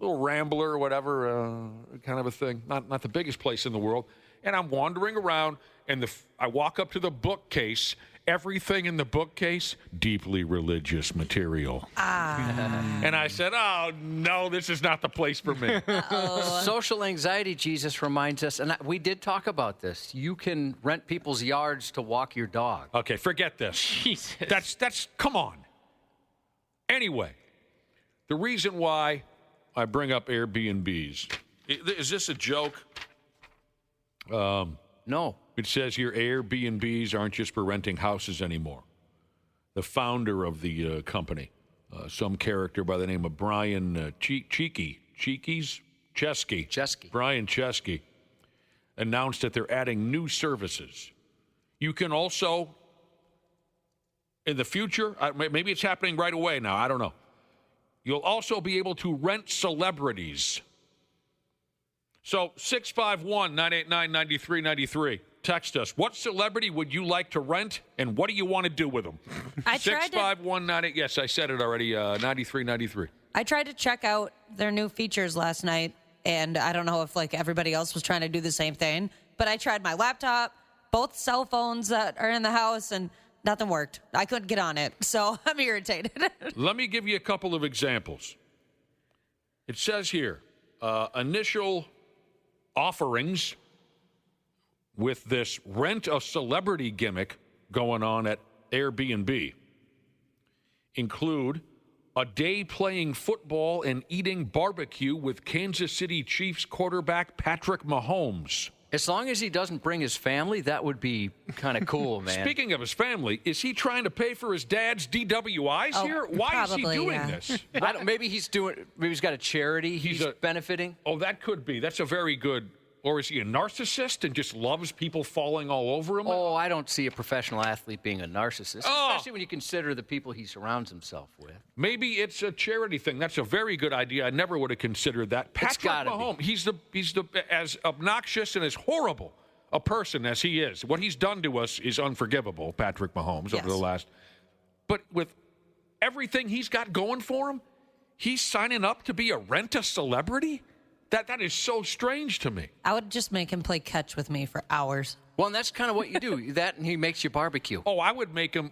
rambler or whatever, kind of a thing. Not the biggest place in the world. And I'm wandering around, and I walk up to the bookcase. Everything in the bookcase, deeply religious material. And I said, oh, no, this is not the place for me. Social anxiety, Jesus reminds us, and we did talk about this. You can rent people's yards to walk your dog. Okay, forget this. Jesus. That's come on. Anyway, the reason why I bring up Airbnbs, is this a joke? No. It says here Airbnbs aren't just for renting houses anymore. The founder of the company, some character by the name of Brian Chesky, Brian Chesky, announced that they're adding new services. You can also, in the future, maybe it's happening right away now, I don't know. You'll also be able to rent celebrities. So 651-989-9393. Text us. What celebrity would you like to rent, and what do you want to do with them? 651-98. Yes, I said it already. 9393. I tried to check out their new features last night, and I don't know if everybody else was trying to do the same thing, but I tried my laptop, both cell phones that are in the house, and nothing worked. I couldn't get on it, so I'm irritated. Let me give you a couple of examples. It says here, initial offerings with this rent a celebrity gimmick going on at Airbnb include a day playing football and eating barbecue with Kansas City Chiefs quarterback Patrick Mahomes. As long as he doesn't bring his family, that would be kind of cool, man. Speaking of his family, is he trying to pay for his dad's DWIs here? Why is he doing this? Maybe he's got a charity he's benefiting. Oh, that could be. That's a very good. Or is he a narcissist and just loves people falling all over him? Oh, I don't see a professional athlete being a narcissist, especially when you consider the people he surrounds himself with. Maybe it's a charity thing. That's a very good idea. I never would have considered that. Patrick Mahomes, he's as obnoxious and as horrible a person as he is. What he's done to us is unforgivable, Patrick Mahomes, over the last. But with everything he's got going for him, he's signing up to be a rent-a-celebrity? That is so strange to me. I would just make him play catch with me for hours. Well, and that's kind of what you do. That, and he makes you barbecue. Oh, I would make him,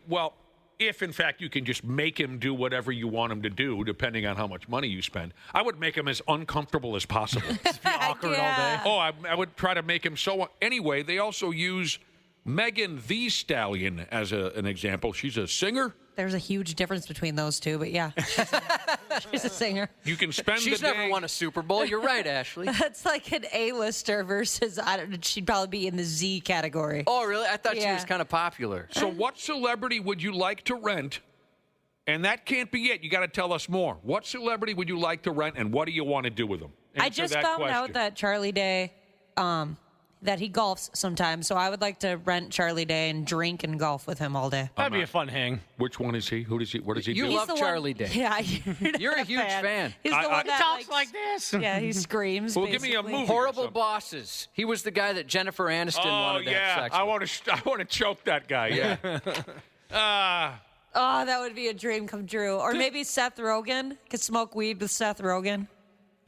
if in fact you can just make him do whatever you want him to do, depending on how much money you spend, I would make him as uncomfortable as possible. Just be awkward all day. Oh, I would try to make him so. Anyway, they also use Megan Thee Stallion as an example. She's a singer. There's a huge difference between those two, but yeah, she's a singer. You can spend She's the day. never won a Super Bowl. You're right, Ashley. That's like an A-lister versus, I don't know, she'd probably be in the Z category. Oh, really? I thought she was kind of popular. So what celebrity would you like to rent? And that can't be it. You got to tell us more. What celebrity would you like to rent, and what do you want to do with them? I just found out that Charlie Day, that he golfs sometimes, so I would like to rent Charlie Day and drink and golf with him all day. That'd be a fun hang. Which one is he? What does he do? You love Charlie Day. Yeah, you're a huge fan. He's the one that talks like this. Yeah, he screams. Well, give me a movie. Horrible Bosses. He was the guy that Jennifer Aniston wanted to have sex with. I want to choke that guy. Yeah. Oh, that would be a dream come true. Or maybe Seth Rogen. Could smoke weed with Seth Rogen.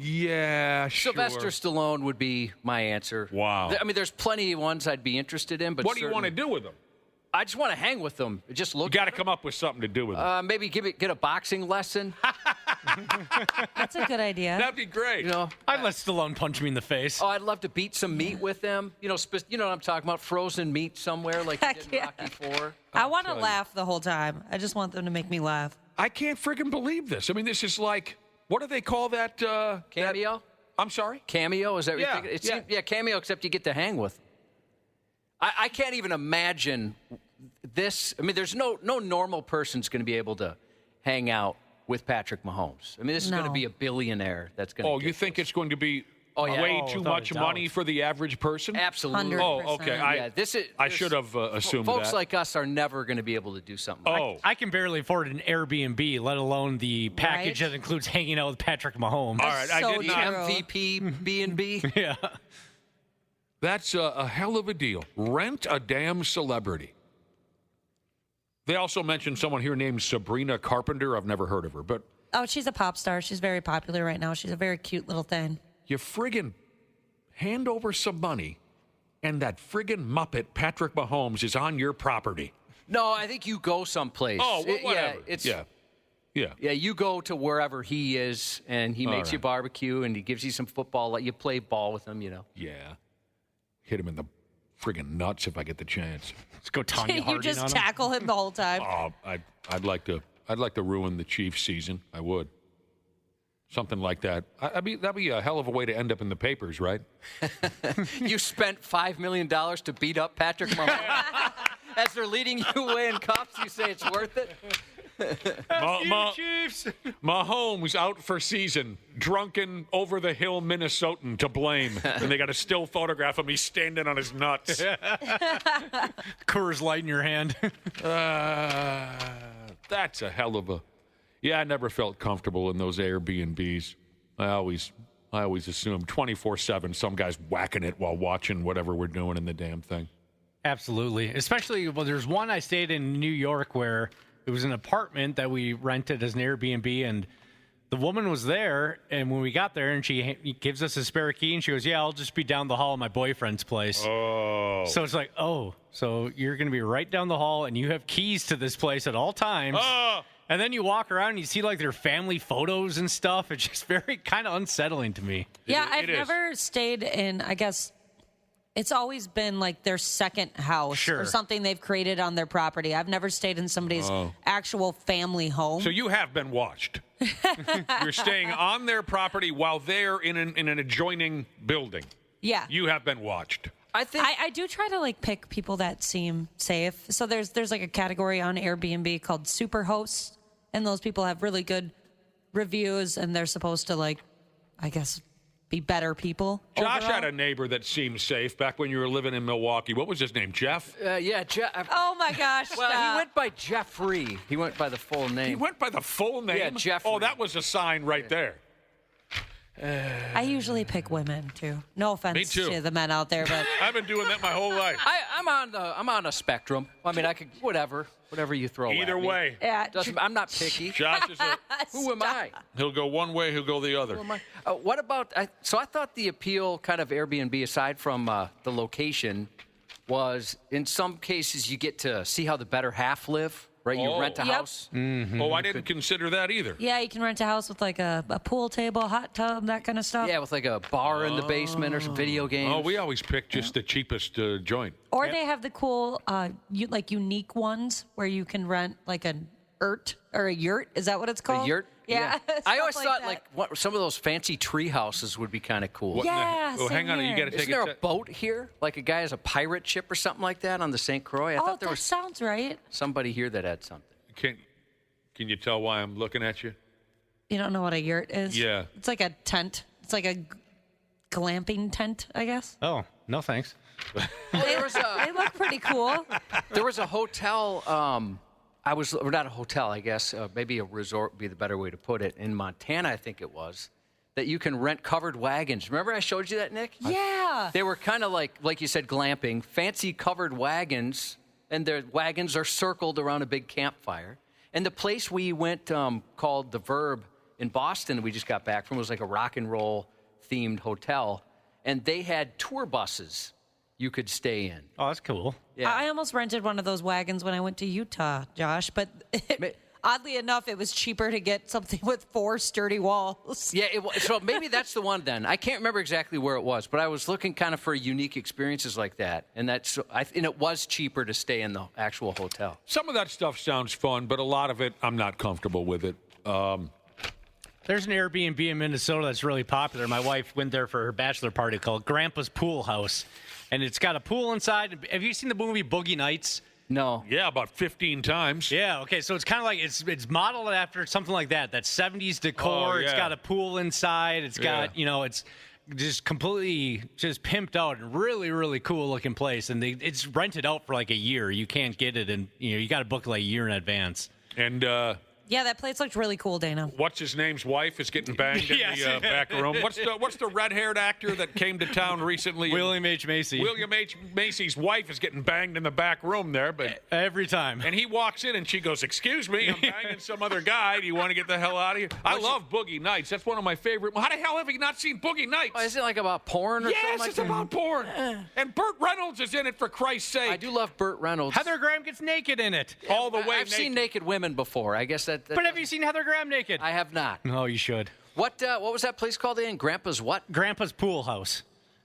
Yeah, sure. Sylvester Stallone would be my answer. Wow. I mean, there's plenty of ones I'd be interested in, but what do you want to do with them? I just want to hang with them. Just look. You got to come up with something to do with them. Maybe get a boxing lesson. That's a good idea. That'd be great. You know, I'd let Stallone punch me in the face. Oh, I'd love to beat some meat with them. You know, you know what I'm talking about? Frozen meat somewhere like you did in Rocky IV. I want to laugh the whole time. I just want them to make me laugh. I can't friggin' believe this. I mean, this is like, what do they call that? Cameo? I'm sorry? Cameo? Is that what Yeah, you're thinking? Yeah, cameo, except you get to hang with them. I can't even imagine this. I mean, there's no normal person's going to be able to hang out with Patrick Mahomes. I mean, this is going to be a billionaire that's going to. Oh, you think it's going to be yeah. way too much money for the average person? Absolutely. 100%. Oh, okay. I should have assumed folks that. like us are never going to be able to do something. Oh. I can barely afford an Airbnb, let alone the package that includes hanging out with Patrick Mahomes. All right, I did not. MVP B&B. Yeah. That's a hell of a deal. Rent a damn celebrity. They also mentioned someone here named Sabrina Carpenter. I've never heard of her, but Oh, she's a pop star. She's very popular right now. She's a very cute little thing. you friggin' hand over some money, and that friggin' Muppet Patrick Mahomes is on your property. No, I think you go someplace. Oh, well, whatever. Yeah. Yeah, you go to wherever he is, and he makes right. you barbecue, and he gives you some football. Let you play ball with him, Yeah. Hit him in the friggin' nuts if I get the chance. Let's go Tanya Harding You just on him. tackle him the whole time. Oh, I'd like to ruin the Chiefs season. I would. Something like that. That'd be a hell of a way to end up in the papers, right? You spent $5 million to beat up Patrick Mahomes. As they're leading you away in cuffs, you say it's worth it? Chiefs. Mahomes out for season. Drunken, over-the-hill Minnesotan to blame. And they got a still photograph of me standing on his nuts. Coors Light in your hand. That's a hell of a... Yeah, I never felt comfortable in those Airbnbs. I always assumed 24/7 some guy's whacking it while watching whatever we're doing in the damn thing. Absolutely. Especially, well, there's one I stayed in New York where it was an apartment that we rented as an Airbnb, and the woman was there, and when we got there, and she gives us a spare key, and she goes, yeah, I'll just be down the hall at my boyfriend's place. Oh. So it's like, oh, so you're going to be right down the hall, and you have keys to this place at all times. Oh. And then you walk around and you see like their family photos and stuff. It's just very kind of unsettling to me. Yeah, I've never stayed in, I guess, it's always been like their second house or something they've created on their property. I've never stayed in somebody's actual family home. So you have been watched. You're staying on their property while they're in an adjoining building. Yeah. You have been watched. I do try to like pick people that seem safe. So there's like a category on Airbnb called super hosts, and those people have really good reviews, and they're supposed to like, I guess, be better people. Josh overall. had a neighbor that seemed safe back when you were living in Milwaukee. What was his name? Jeff? Yeah, Jeff. Oh my gosh! Well, stop. he went by Jeffrey. He went by the full name. He went by the full name? Yeah, Jeffrey. Oh, that was a sign right there. I usually pick women too. No offense Me too. to the men out there, but I've been doing that my whole life. I'm on a spectrum. I mean, I could whatever you throw. Either at me. way. yeah, I'm not picky. Josh is Who am I? he'll go one way, he'll go the other. Who am I? What about? So I thought the appeal, kind of Airbnb, aside from the location, was in some cases you get to see how the better half live. Right, you rent a house. Mm-hmm. Oh, I didn't consider that either. yeah, you can rent a house with like a pool table, hot tub, that kind of stuff. Yeah, with like a bar in the basement or some video games. Oh, we always pick just the cheapest joint. Or they have the cool, unique ones where you can rent like an yurt or a yurt. Is that what it's called? A yurt? Yeah. I always stuff thought that. some of those fancy tree houses would be kind of cool. What in the Yeah, heck? Oh, hang on, you got to take Isn't there a boat here? Like a guy has a pirate ship or something like that on the St. Croix? I Oh, thought there that was sounds right. somebody here that had something. Can you tell why I'm looking at you? You don't know what a yurt is? Yeah. It's like a tent. It's like a glamping tent, I guess. Oh, no thanks. They look pretty cool. There was a hotel. Or not a hotel, I guess. Maybe a resort would be the better way to put it. In Montana, I think it was, that you can rent covered wagons. Remember I showed you that, Nick? Yeah. They were kind of like you said, glamping, fancy covered wagons, and their wagons are circled around a big campfire. And the place we went called The Verb in Boston. We just got back from. It was like a rock and roll themed hotel, and they had tour buses you could stay in. Oh, that's cool. Yeah. I almost rented one of those wagons when I went to Utah, Josh, but oddly enough, it was cheaper to get something with 4 sturdy walls. Yeah, so maybe that's the one then. I can't remember exactly where it was, but I was looking kind of for unique experiences like that, and it was cheaper to stay in the actual hotel. Some of that stuff sounds fun, but a lot of it, I'm not comfortable with it. There's an Airbnb in Minnesota that's really popular. My wife went there for her bachelor party called Grandpa's Pool House, and it's got a pool inside. Have you seen the movie Boogie Nights? No. Yeah, about 15 times. Yeah, okay, so it's kind of like, it's modeled after something like that 70s decor. Oh, yeah. It's got a pool inside. It's got, it's just completely just pimped out and really, really cool looking place. And it's rented out for like a year. You can't get it, and you got to book like a year in advance. And yeah, that place looked really cool, Dana. what's his name's wife is getting banged in the back room. What's the red-haired actor that came to town recently? William H. Macy. William H. Macy's wife is getting banged in the back room there, but every time. And he walks in and she goes, "Excuse me, I'm banging some other guy. Do you want to get the hell out of here?" I love Boogie Nights. That's one of my favorite. How the hell have you not seen Boogie Nights? Is it like about porn or something Yes, like it's that? about porn. And Burt Reynolds is in it, for Christ's sake. I do love Burt Reynolds. Heather Graham gets naked in it. All the way I've seen naked women before. I guess that But have you seen Heather Graham naked? I have not. Oh, you should. What was that place called again? Grandpa's what? Grandpa's Pool House.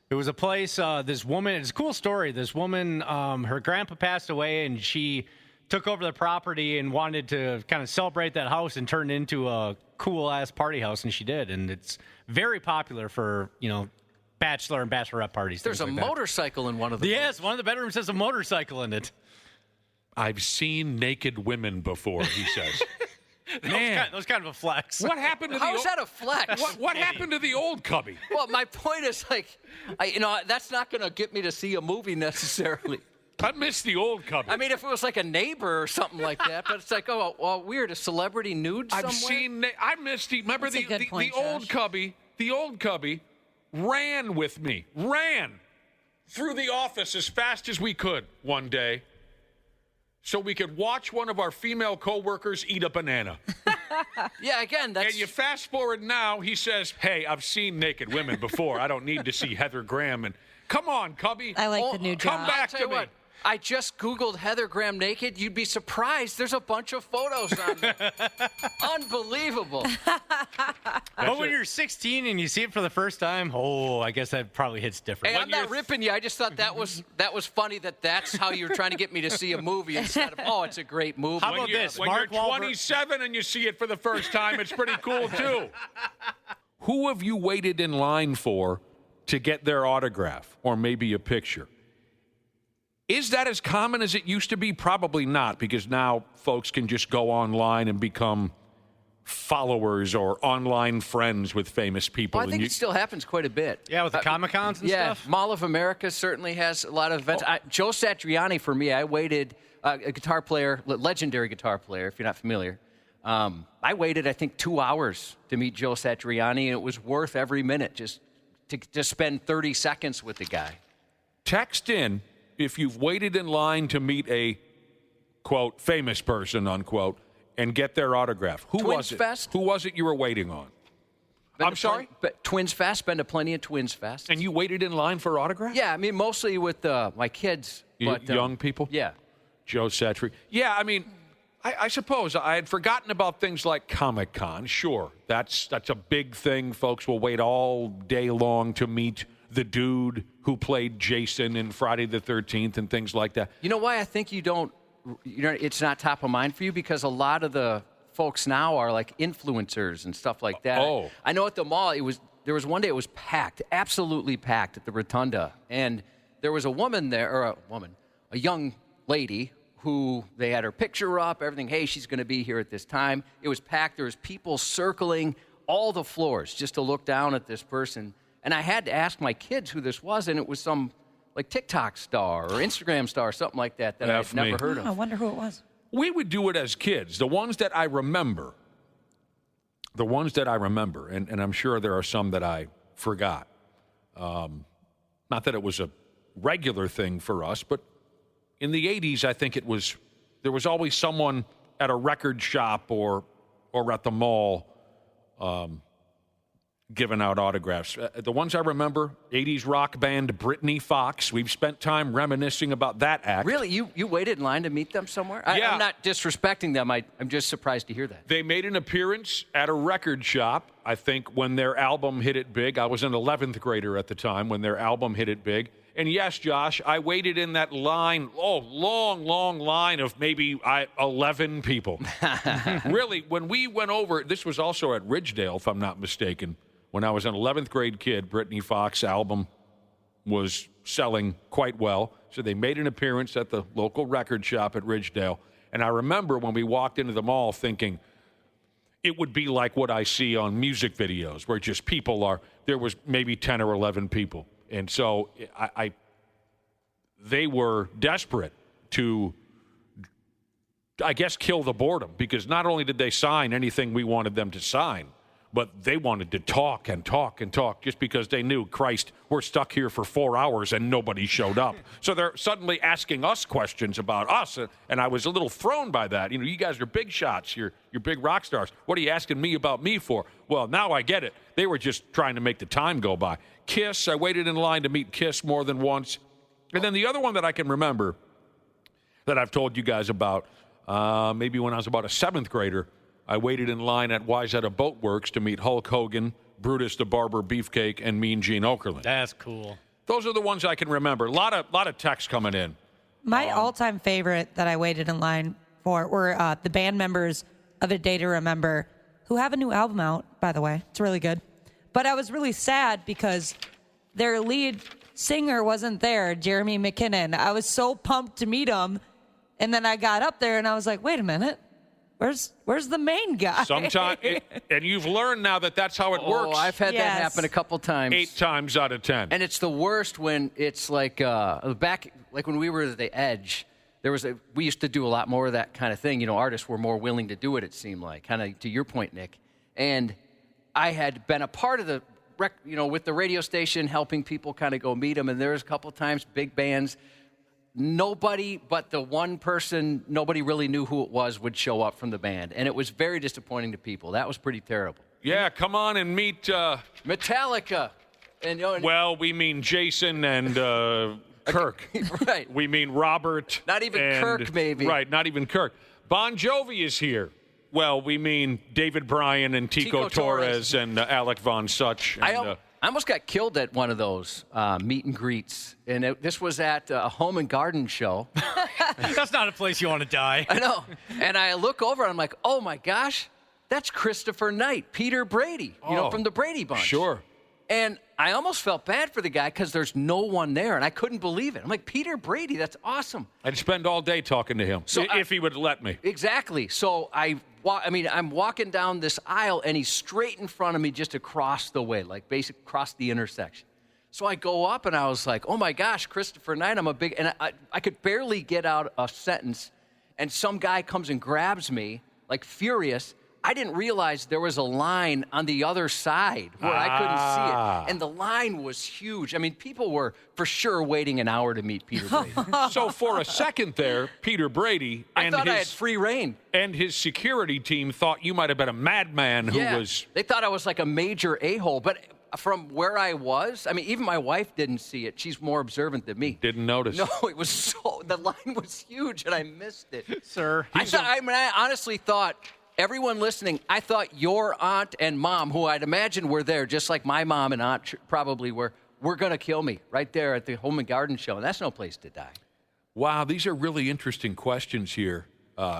It was a place, this woman, it's a cool story. This woman, her grandpa passed away, and she took over the property and wanted to kind of celebrate that house and turn it into a cool-ass party house, and she did. And it's very popular for, bachelor and bachelorette parties. There's a motorcycle in one of the Yes, one of the bedrooms has a motorcycle in it. I've seen naked women before, he says. Man, that was kind of a flex. What happened to How is that a flex? What happened to the old cubby? Well, my point is, that's not going to get me to see a movie necessarily. I miss the old cubby. I mean, if it was like a neighbor or something like that, but it's like, oh, well, weird, a celebrity nude somewhere? I missed the, remember the old cubby, the old cubby ran with me, ran through the office as fast as we could one day so we could watch one of our female coworkers eat a banana. Yeah, again, that's... And you fast forward now, he says, "Hey, I've seen naked women before. I don't need to see Heather Graham." And come on, cubby. I like the new job. Come back to me. What, I just Googled Heather Graham naked. You'd be surprised. There's a bunch of photos on there. Unbelievable. But when you're 16 and you see it for the first time, I guess that probably hits different. Hey, I'm not ripping you. I just thought that was funny that's how you were trying to get me to see a movie instead of, it's a great movie. How about this? When Mark you're Wahlberg- 27 and you see it for the first time, it's pretty cool, too. Who have you waited in line for to get their autograph or maybe a picture? Is that as common as it used to be? Probably not, because now folks can just go online and become followers or online friends with famous people. Well, I think it still happens quite a bit. Yeah, with the Comic-Cons and stuff? Yeah, Mall of America certainly has a lot of events. Joe Satriani, for me, I waited, a guitar player, legendary guitar player, if you're not familiar. I waited, I think, 2 hours to meet Joe Satriani, and it was worth every minute just to spend 30 seconds with the guy. Text in if you've waited in line to meet a, quote, famous person, unquote, and get their autograph. Who was it? Fest? Who was it you were waiting on? I'm sorry? Twins Fest. Been to plenty of Twins Fest. And you waited in line for autographs? Yeah, I mean, mostly with my kids. But, young people? Yeah. Joe Satriani. Yeah, I mean, I suppose I had forgotten about things like Comic-Con. Sure, that's a big thing. Folks will wait all day long to meet the dude who played Jason in Friday the 13th and things like that. You know why I think it's not top of mind for you? Because a lot of the folks now are like influencers and stuff like that. Oh. I know at the mall, there was one day it was packed, absolutely packed at the Rotunda. And there was a woman there, or a young lady who they had her picture up, everything. Hey, she's going to be here at this time. It was packed. There was people circling all the floors just to look down at this person. And I had to ask my kids who this was, and it was some like TikTok star or Instagram star or something like that I've never heard of. I wonder who it was. We would do it as kids. The ones that I remember, and I'm sure there are some that I forgot. Not that it was a regular thing for us, but in the 80s, I think there was always someone at a record shop or at the mall giving out autographs. The ones I remember, 80s rock band Brittany Fox. We've spent time reminiscing about that act. Really? You waited in line to meet them somewhere? Yeah. I'm not disrespecting them. I'm just surprised to hear that. They made an appearance at a record shop, I think, when their album hit it big. I was an 11th grader at the time when their album hit it big. And yes, Josh, I waited in that line, long line of maybe 11 people. Really, when we went over, this was also at Ridgedale, if I'm not mistaken. When I was an 11th grade kid, Brittany Fox album was selling quite well. So they made an appearance at the local record shop at Ridgedale. And I remember when we walked into the mall thinking it would be like what I see on music videos where just there was maybe 10 or 11 people. And so they were desperate to, I guess, kill the boredom because not only did they sign anything we wanted them to sign, but they wanted to talk and talk and talk just because they knew, Christ, we're stuck here for 4 hours and nobody showed up. So they're suddenly asking us questions about us, and I was a little thrown by that. You know, you guys are big shots. You're big rock stars. What are you asking me about me for? Well, now I get it. They were just trying to make the time go by. Kiss, I waited in line to meet Kiss more than once. And then the other one that I can remember that I've told you guys about, maybe when I was about a 7th grader, I waited in line at Wayzata Boat Works to meet Hulk Hogan, Brutus the Barber Beefcake, and Mean Gene Okerlund. That's cool. Those are the ones I can remember. A lot of texts coming in. My all-time favorite that I waited in line for were the band members of A Day to Remember, who have a new album out, by the way. It's really good. But I was really sad because their lead singer wasn't there, Jeremy McKinnon. I was so pumped to meet him, and then I got up there and I was like, wait a minute. Where's the main guy? Sometimes, and you've learned now that that's how it works. Oh, I've had that happen a couple times. 8 times out of 10. And it's the worst when it's like back, like when we were at the Edge. We used to do a lot more of that kind of thing. You know, artists were more willing to do it. It seemed like, kind of to your point, Nick. And I had been a part of the, with the radio station, helping people kind of go meet them. And there was a couple times, big bands. Nobody but the one person, nobody really knew who it was, would show up from the band. And it was very disappointing to people. That was pretty terrible. Yeah, come on and meet Metallica. Well, we mean Jason and Kirk. Right. We mean Robert. Not even Kirk, maybe. Right, not even Kirk. Bon Jovi is here. Well, we mean David Bryan and Tico Torres and Alec Von Such. And, I almost got killed at one of those meet and greets, and this was at a home and garden show. That's not a place you want to die. I know. And I look over, and I'm like, oh, my gosh, that's Christopher Knight, Peter Brady, from the Brady Bunch. Sure. And I almost felt bad for the guy because there's no one there, and I couldn't believe it. I'm like, Peter Brady, that's awesome. I'd spend all day talking to him, if he would let me. Exactly. So I'm walking down this aisle, and he's straight in front of me just across the way, like basically across the intersection. So I go up, and I was like, oh, my gosh, Christopher Knight, and I could barely get out a sentence, and some guy comes and grabs me, like furious. I didn't realize there was a line on the other side where I couldn't see it. And the line was huge. I mean, people were for sure waiting an hour to meet Peter Brady. So for a second there, Peter Brady I thought I had free reign. And his security team thought you might have been a madman who was... They thought I was like a major a-hole. But from where I was, I mean, even my wife didn't see it. She's more observant than me. Didn't notice. No, it was the line was huge, and I missed it. Sir. I honestly thought... Everyone listening, I thought your aunt and mom, who I'd imagine were there, just like my mom and aunt probably were going to kill me right there at the Home and Garden Show, and that's no place to die. Wow, these are really interesting questions here.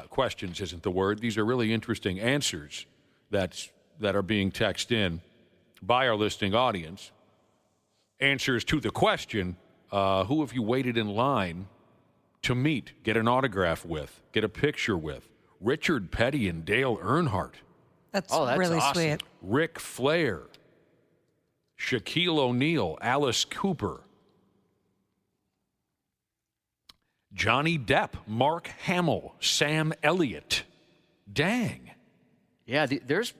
Questions isn't the word. These are really interesting answers that are being texted in by our listening audience. Answers to the question, who have you waited in line to meet, get an autograph with, get a picture with? Richard Petty and Dale Earnhardt. That's really awesome. sweet. Ric Flair. Shaquille O'Neal. Alice Cooper. Johnny Depp. Mark Hamill. Sam Elliott. Dang. Yeah, there's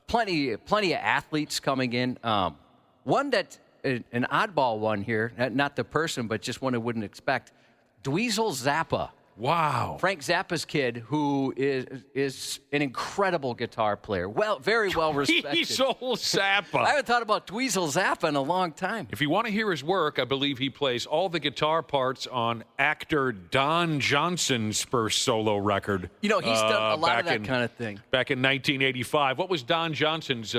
plenty of athletes coming in. One that, an oddball one here, not the person, but just one I wouldn't expect. Dweezil Zappa. Wow. Frank Zappa's kid, who is an incredible guitar player. Very well respected. Dweezil Zappa. I haven't thought about Dweezil Zappa in a long time. If you want to hear his work, I believe he plays all the guitar parts on actor Don Johnson's first solo record. He's done a lot of that kind of thing. Back in 1985. What was Don Johnson's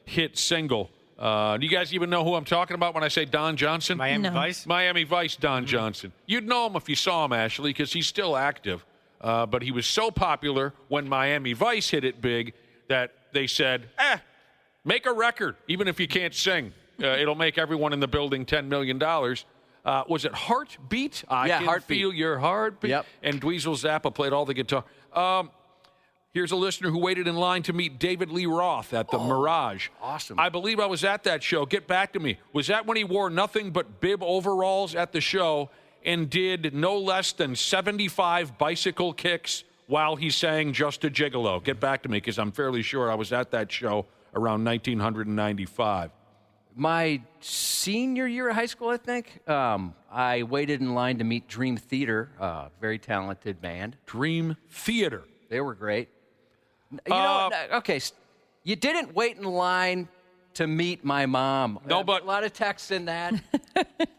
hit single? Do you guys even know who I'm talking about when I say Don Johnson? Miami Vice? Miami Vice, Don Johnson. You'd know him if you saw him, Ashley, because he's still active. But he was so popular when Miami Vice hit it big that they said, make a record, even if you can't sing. It'll make everyone in the building $10 million. Was it Heartbeat? I can Heartbeat. feel your heartbeat. Yep. And Dweezil Zappa played all the guitar. Here's a listener who waited in line to meet David Lee Roth at the Mirage. Awesome. I believe I was at that show. Get back to me. Was that when he wore nothing but bib overalls at the show and did no less than 75 bicycle kicks while he sang Just a Gigolo? Get back to me, because I'm fairly sure I was at that show around 1995. My senior year of high school, I think, I waited in line to meet Dream Theater, very talented band. Dream Theater. They were great. Okay, you didn't wait in line to meet my mom. No, but a lot of texts in that.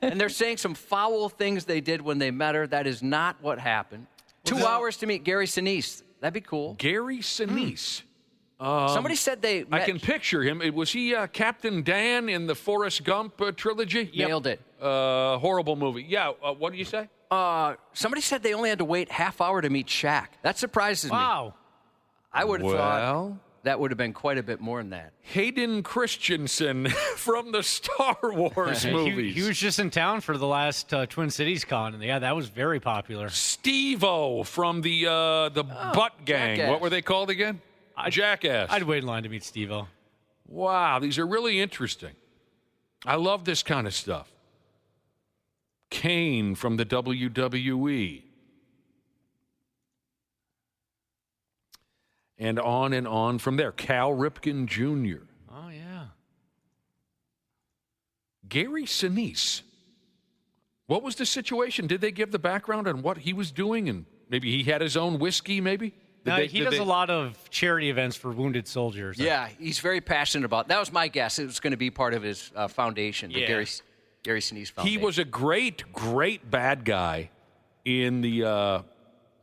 And they're saying some foul things they did when they met her. That is not what happened. 2 hours to meet Gary Sinise. That'd be cool. Gary Sinise. Somebody said they met. I can picture him. Was he Captain Dan in the Forrest Gump trilogy? Nailed it. Horrible movie. Yeah, what do you say? Somebody said they only had to wait half hour to meet Shaq. That surprises me. Wow. I would have thought that would have been quite a bit more than that. Hayden Christensen from the Star Wars movies. He was just in town for the last Twin Cities Con, and that was very popular. Steve-O from the Butt Gang. Jackass. What were they called again? Jackass. I'd wait in line to meet Steve-O. Wow, these are really interesting. I love this kind of stuff. Kane from the WWE. And on from there. Cal Ripken Jr. Oh, yeah. Gary Sinise. What was the situation? Did they give the background on what he was doing? And maybe he had his own whiskey, maybe? He does a lot of charity events for wounded soldiers. Yeah, he's very passionate about. That was my guess. It was going to be part of his foundation, the Gary Sinise Foundation. He was a great bad guy in the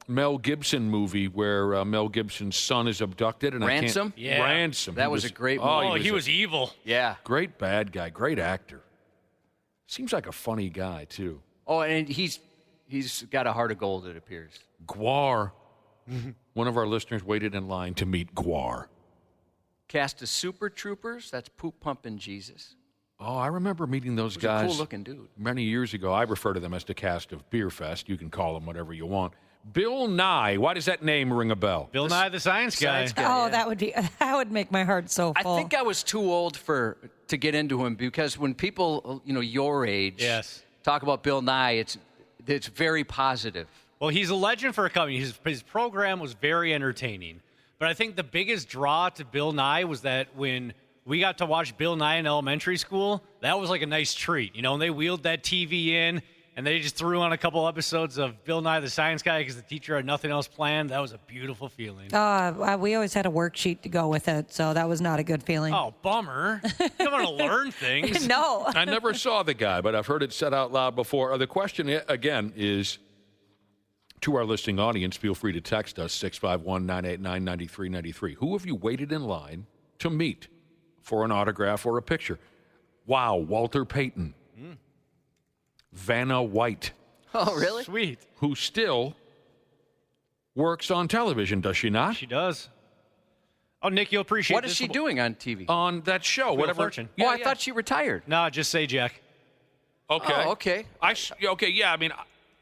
Mel Gibson movie where Mel Gibson's son is abducted. And Ransom? Ransom. That was a great movie. He was evil. Yeah. Great bad guy, great actor. Seems like a funny guy, too. Oh, and he's got a heart of gold, it appears. Gwar. One of our listeners waited in line to meet Gwar. Cast of Super Troopers, that's Poop Pumpin' Jesus. Oh, I remember meeting those guys. A cool-looking dude. Many years ago. I refer to them as the cast of Beer Fest. You can call them whatever you want. Bill Nye. Why does that name ring a bell? Bill Nye, the Science Guy. That would make my heart so full. I think I was too old to get into him, because when people, your age, talk about Bill Nye, it's very positive. Well, he's a legend for a company. His program was very entertaining. But I think the biggest draw to Bill Nye was that when we got to watch Bill Nye in elementary school, that was like a nice treat. And they wheeled that TV in, and they just threw on a couple episodes of Bill Nye the Science Guy because the teacher had nothing else planned. That was a beautiful feeling. We always had a worksheet to go with it, so that was not a good feeling. Oh, bummer. You don't want to learn things. No. I never saw the guy, but I've heard it said out loud before. The question, again, is... To our listening audience, feel free to text us, 651-989-9393. Who have you waited in line to meet for an autograph or a picture? Wow, Walter Payton. Vanna White. Oh, really? Sweet. Who still works on television, does she not? She does. Oh, Nick, you'll appreciate What is she doing on TV? On that show, Wheel of Fortune. Yeah, I thought she retired. No, just say Jack. Okay. Oh, okay.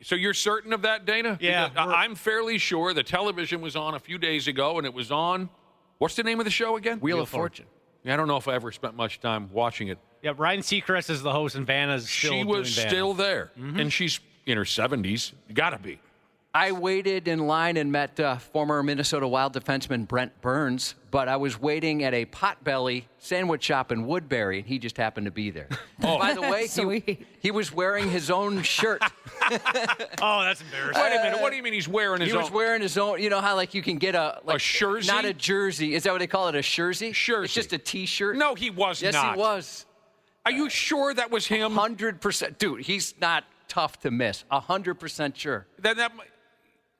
So you're certain of that, Dana? Yeah. Because I'm fairly sure the television was on a few days ago, and it was on, what's the name of the show again? Wheel of Fortune. I don't know if I ever spent much time watching it. Yeah, Ryan Seacrest is the host, and Vanna's still She was doing still Vanna. there, and she's in her 70s. Got to be. I waited in line and met former Minnesota Wild defenseman Brent Burns, but I was waiting at a Potbelly sandwich shop in Woodbury, and he just happened to be there. Oh. By the way, he was wearing his own shirt. Oh, that's embarrassing. Wait a minute. What do you mean he's wearing his own? He was wearing his own. You know how like you can get a jersey? Not a jersey. Is that what they call it? A jersey? Jersey. It's just a T-shirt. No, he was not. Yes, he was. Are you sure that was him? 100%. Dude, he's not tough to miss. 100% sure.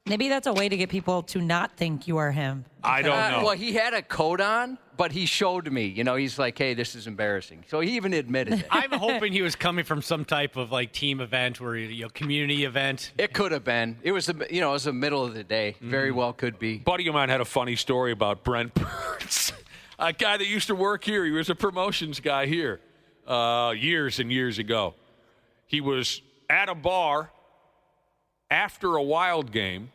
Maybe that's a way to get people to not think you are him. I don't know. Well, he had a coat on, but he showed me. You know, he's like, hey, this is embarrassing. So he even admitted it. I'm hoping he was coming from some type of like team event or community event. It could have been. It was, it was the middle of the day. Very well could be. Buddy of mine had a funny story about Brent Burns, a guy that used to work here. He was a promotions guy here years and years ago. He was at a bar after a Wild game,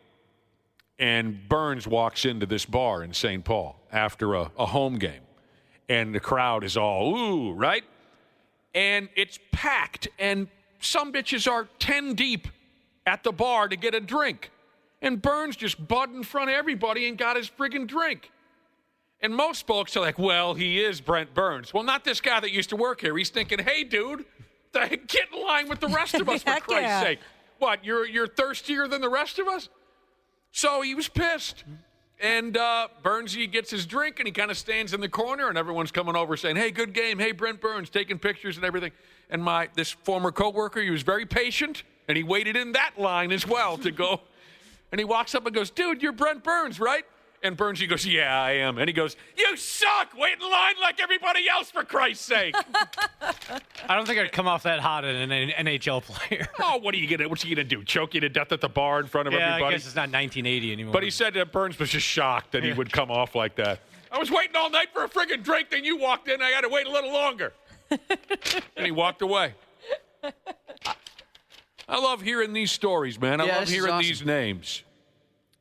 and Burns walks into this bar in St. Paul after a home game, and the crowd is all, ooh, right? And it's packed, and some bitches are 10 deep at the bar to get a drink. And Burns just butted in front of everybody and got his friggin' drink. And most folks are like, well, he is Brent Burns. Well, not this guy that used to work here. He's thinking, hey, dude, get in line with the rest of us, for Christ's sake. What, you're thirstier than the rest of us? So he was pissed. And Burnsy gets his drink, and he kind of stands in the corner, and everyone's coming over saying, hey, good game. Hey, Brent Burns, taking pictures and everything. And this former coworker, he was very patient, and he waited in that line as well to go. And he walks up and goes, dude, you're Brent Burns, right? And Burnsy goes, yeah, I am. And he goes, you suck. Wait in line like everybody else, for Christ's sake. I don't think I'd come off that hot in an NHL player. Oh, what's he gonna do? Choke you to death at the bar in front of everybody? I guess it's not 1980 anymore. But he said that Burns was just shocked that he would come off like that. I was waiting all night for a friggin' drink, then you walked in. I got to wait a little longer. And he walked away. I love hearing these stories, man. I love hearing these names.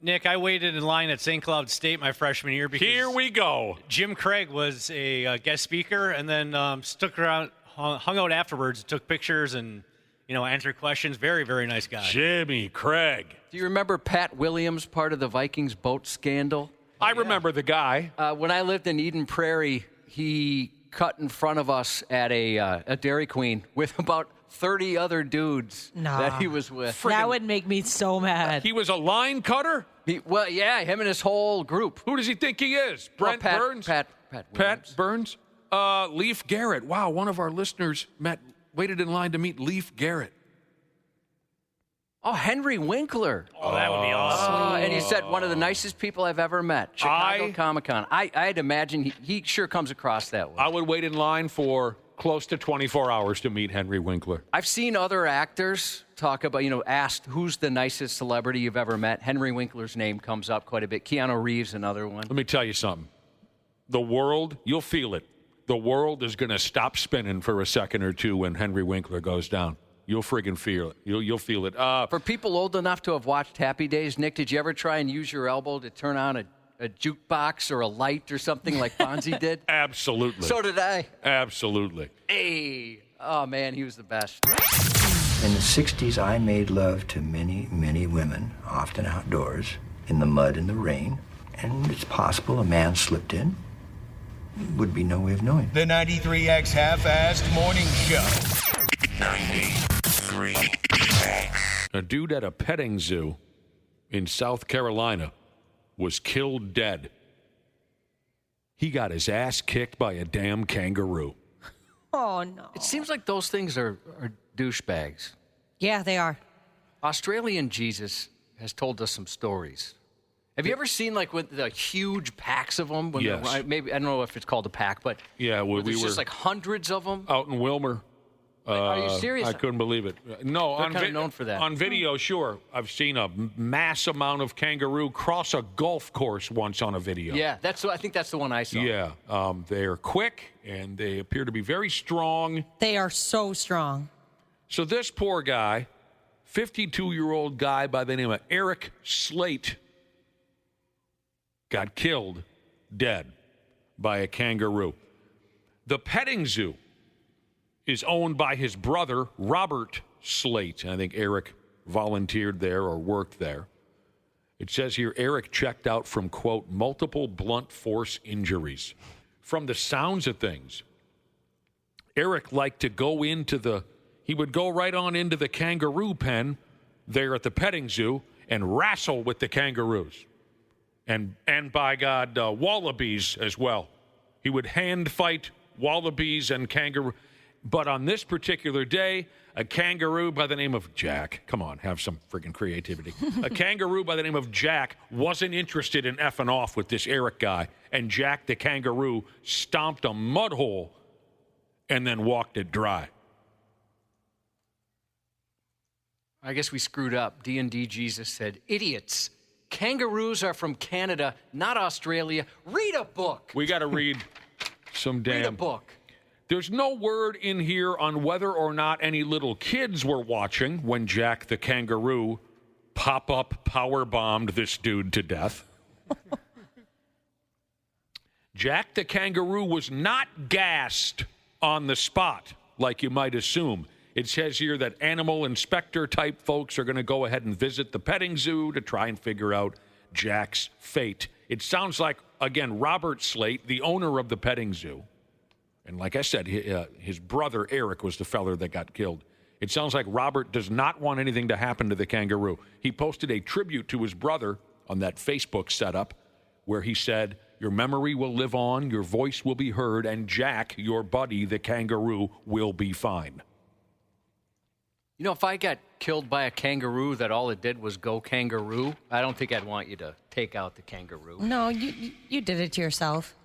Nick, I waited in line at St. Cloud State my freshman year because here we go. Jim Craig was a guest speaker, and then stuck around, hung out afterwards, took pictures, and answered questions. Very, very nice guy. Jimmy Craig. Do you remember Pat Williams, part of the Vikings boat scandal? I remember the guy. When I lived in Eden Prairie, he cut in front of us at a Dairy Queen with about 30 other dudes that he was with. That would make me so mad. He was a line cutter? Well, yeah, him and his whole group. Who does he think he is? Brent Burns? Pat Burns? Leaf Garrett. Wow, one of our listeners waited in line to meet Leaf Garrett. Oh, Henry Winkler. Oh, that would be awesome. And he said, one of the nicest people I've ever met. Chicago Comic-Con. I'd imagine he sure comes across that way. I would wait in line for close to 24 hours to meet Henry Winkler. I've seen other actors talk about, asked who's the nicest celebrity you've ever met. Henry Winkler's name comes up quite a bit. Keanu Reeves, another one. Let me tell you something. The world, you'll feel it. The world is going to stop spinning for a second or two when Henry Winkler goes down. You'll friggin' feel it. You'll feel it. For people old enough to have watched Happy Days, Nick, did you ever try and use your elbow to turn on a jukebox or a light or something like Fonzie did? Absolutely. So did I. Absolutely. Hey. Oh, man, he was the best. In the 60s, I made love to many, many women, often outdoors, in the mud and the rain. And it's possible a man slipped in. Would be no way of knowing. The 93X Half-Assed Morning Show. 93X. A dude at a petting zoo in South Carolina was killed dead. He got his ass kicked by a damn kangaroo. Oh, no. It seems like those things are douchebags. Yeah, they are. Australian Jesus has told us some stories. Have you ever seen, with the huge packs of them? Yes. Maybe, I don't know if it's called a pack, but yeah, we were just like hundreds of them. Out in Wilmer. Are you serious? I couldn't believe it. No, they're kind of known for that. On video, sure. I've seen a mass amount of kangaroo cross a golf course once on a video. Yeah, I think that's the one I saw. Yeah, they're quick, and they appear to be very strong. They are so strong. So this poor guy, 52-year-old guy by the name of Eric Slate, got killed dead by a kangaroo. The petting zoo is owned by his brother, Robert Slate. I think Eric volunteered there or worked there. It says here, Eric checked out from, quote, multiple blunt force injuries. From the sounds of things, Eric liked to go he would go right on into the kangaroo pen there at the petting zoo and wrestle with the kangaroos. And by God, wallabies as well. He would hand fight wallabies and kangaroo. But on this particular day, a kangaroo by the name of Jack, come on, have some freaking creativity. A kangaroo by the name of Jack wasn't interested in effing off with this Eric guy. And Jack the kangaroo stomped a mud hole and then walked it dry. I guess we screwed up. D&D Jesus said, idiots. Kangaroos are from Canada, not Australia. Read a book. We got to read some damn... Read a book. There's no word in here on whether or not any little kids were watching when Jack the kangaroo pop-up power-bombed this dude to death. Jack the kangaroo was not gassed on the spot, like you might assume. It says here that animal inspector-type folks are going to go ahead and visit the petting zoo to try and figure out Jack's fate. It sounds like, again, Robert Slate, the owner of the petting zoo, and like I said, his brother Eric was the feller that got killed. It sounds like Robert does not want anything to happen to the kangaroo. He posted a tribute to his brother on that Facebook setup where he said, your memory will live on, your voice will be heard, and Jack, your buddy, the kangaroo, will be fine. You know, if I got killed by a kangaroo that all it did was go kangaroo, I don't think I'd want you to take out the kangaroo. No, you did it to yourself.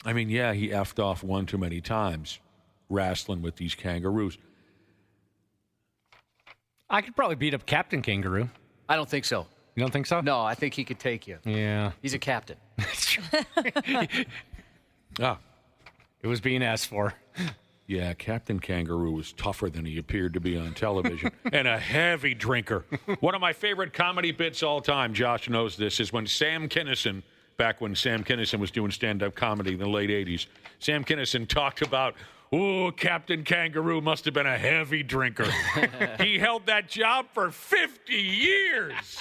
I mean, yeah, he effed off one too many times, wrestling with these kangaroos. I could probably beat up Captain Kangaroo. I don't think so. You don't think so? No, I think he could take you. Yeah. He's a captain. Ah, it was being asked for. Yeah, Captain Kangaroo was tougher than he appeared to be on television, and a heavy drinker. One of my favorite comedy bits all time, Josh knows this, is when Sam Kinison, back when Sam Kinison was doing stand-up comedy in the late 80s, Sam Kinison talked about, Captain Kangaroo must have been a heavy drinker. He held that job for 50 years.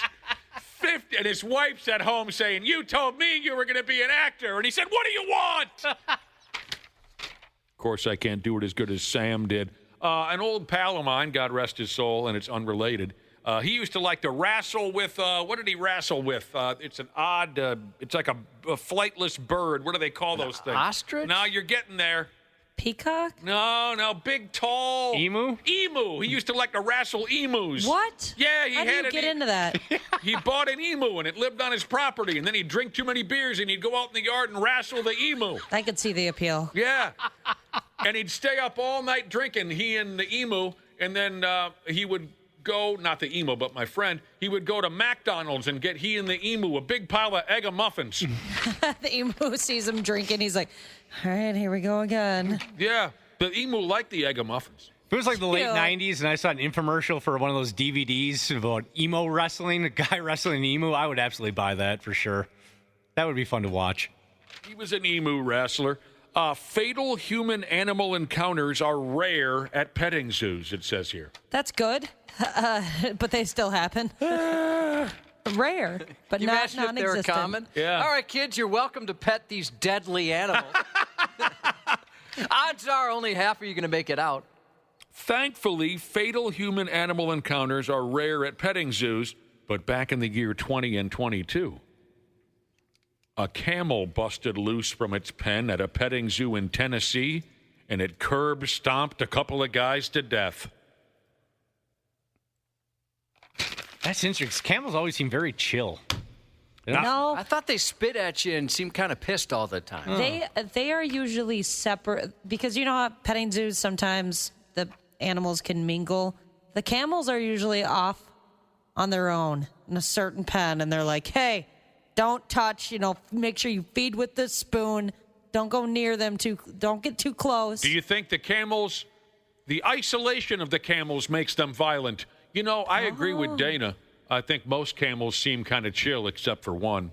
50, and his wife's at home saying, you told me you were going to be an actor. And he said, what do you want? Of course, I can't do it as good as Sam did. An old pal of mine, God rest his soul, and it's unrelated. He used to like to wrestle with, what did he wrestle with? It's an odd, it's like a flightless bird. What do they call those things? Ostrich? No, you're getting there. Peacock? No, big, tall. Emu? Emu. He used to like to wrestle emus. What? Yeah, How do you get into that? He bought an emu, and it lived on his property, and then he'd drink too many beers, and he'd go out in the yard and wrestle the emu. I could see the appeal. Yeah. And he'd stay up all night drinking, he and the emu, and then he would go, not the emu, but my friend, he would go to McDonald's and get he and the emu a big pile of egg muffins. The emu sees him drinking. He's like, all right, here we go again. Yeah, the emu liked the egg muffins. It was like the late 90s, and I saw an infomercial for one of those DVDs about emo wrestling, a guy wrestling an emu. I would absolutely buy that for sure. That would be fun to watch. He was an emu wrestler. Fatal human-animal encounters are rare at petting zoos, it says here. That's good, but they still happen. Rare, but Can you not imagine if they were non-existent. common? Yeah. All right, kids, you're welcome to pet these deadly animals. Odds are only half of you going to make it out. Thankfully, fatal human-animal encounters are rare at petting zoos, but back in the year 20 and 22, a camel busted loose from its pen at a petting zoo in Tennessee, and it curb-stomped a couple of guys to death. That's interesting. Camels always seem very chill. No. I thought they spit at you and seemed kind of pissed all the time. They are usually separate because you know how at petting zoos sometimes the animals can mingle. The camels are usually off on their own in a certain pen, and they're like, hey, don't touch, make sure you feed with the spoon. Don't go near them don't get too close. Do you think the isolation of the camels makes them violent? I agree with Dana. I think most camels seem kind of chill except for one,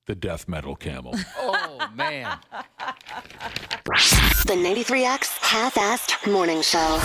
the death metal camel. Oh, man. The 93X Half-Assed Morning Show.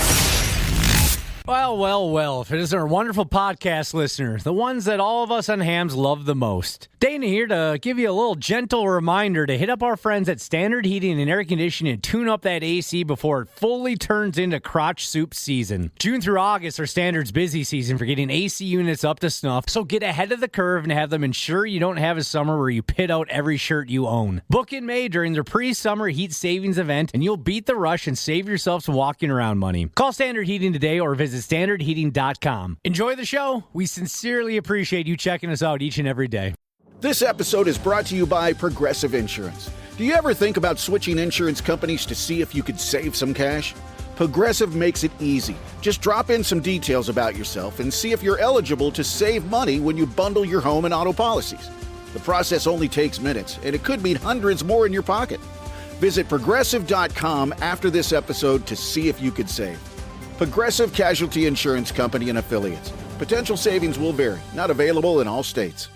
Well, if it isn't our wonderful podcast listener, the ones that all of us on Hams love the most. Dana here to give you a little gentle reminder to hit up our friends at Standard Heating and Air Conditioning and tune up that AC before it fully turns into crotch soup season. June through August are Standard's busy season for getting AC units up to snuff, so get ahead of the curve and have them ensure you don't have a summer where you pit out every shirt you own. Book in May during their pre-summer heat savings event, and you'll beat the rush and save yourself some walking around money. Call Standard Heating today or visit standardheating.com. Enjoy the show. We sincerely appreciate you checking us out each and every day. This episode is brought to you by Progressive Insurance. Do you ever think about switching insurance companies to see if you could save some cash? Progressive makes it easy. Just drop in some details about yourself and see if you're eligible to save money when you bundle your home and auto policies. The process only takes minutes, and it could mean hundreds more in your pocket. Visit Progressive.com after this episode to see if you could save. Progressive Casualty Insurance Company and Affiliates. Potential savings will vary. Not available in all states.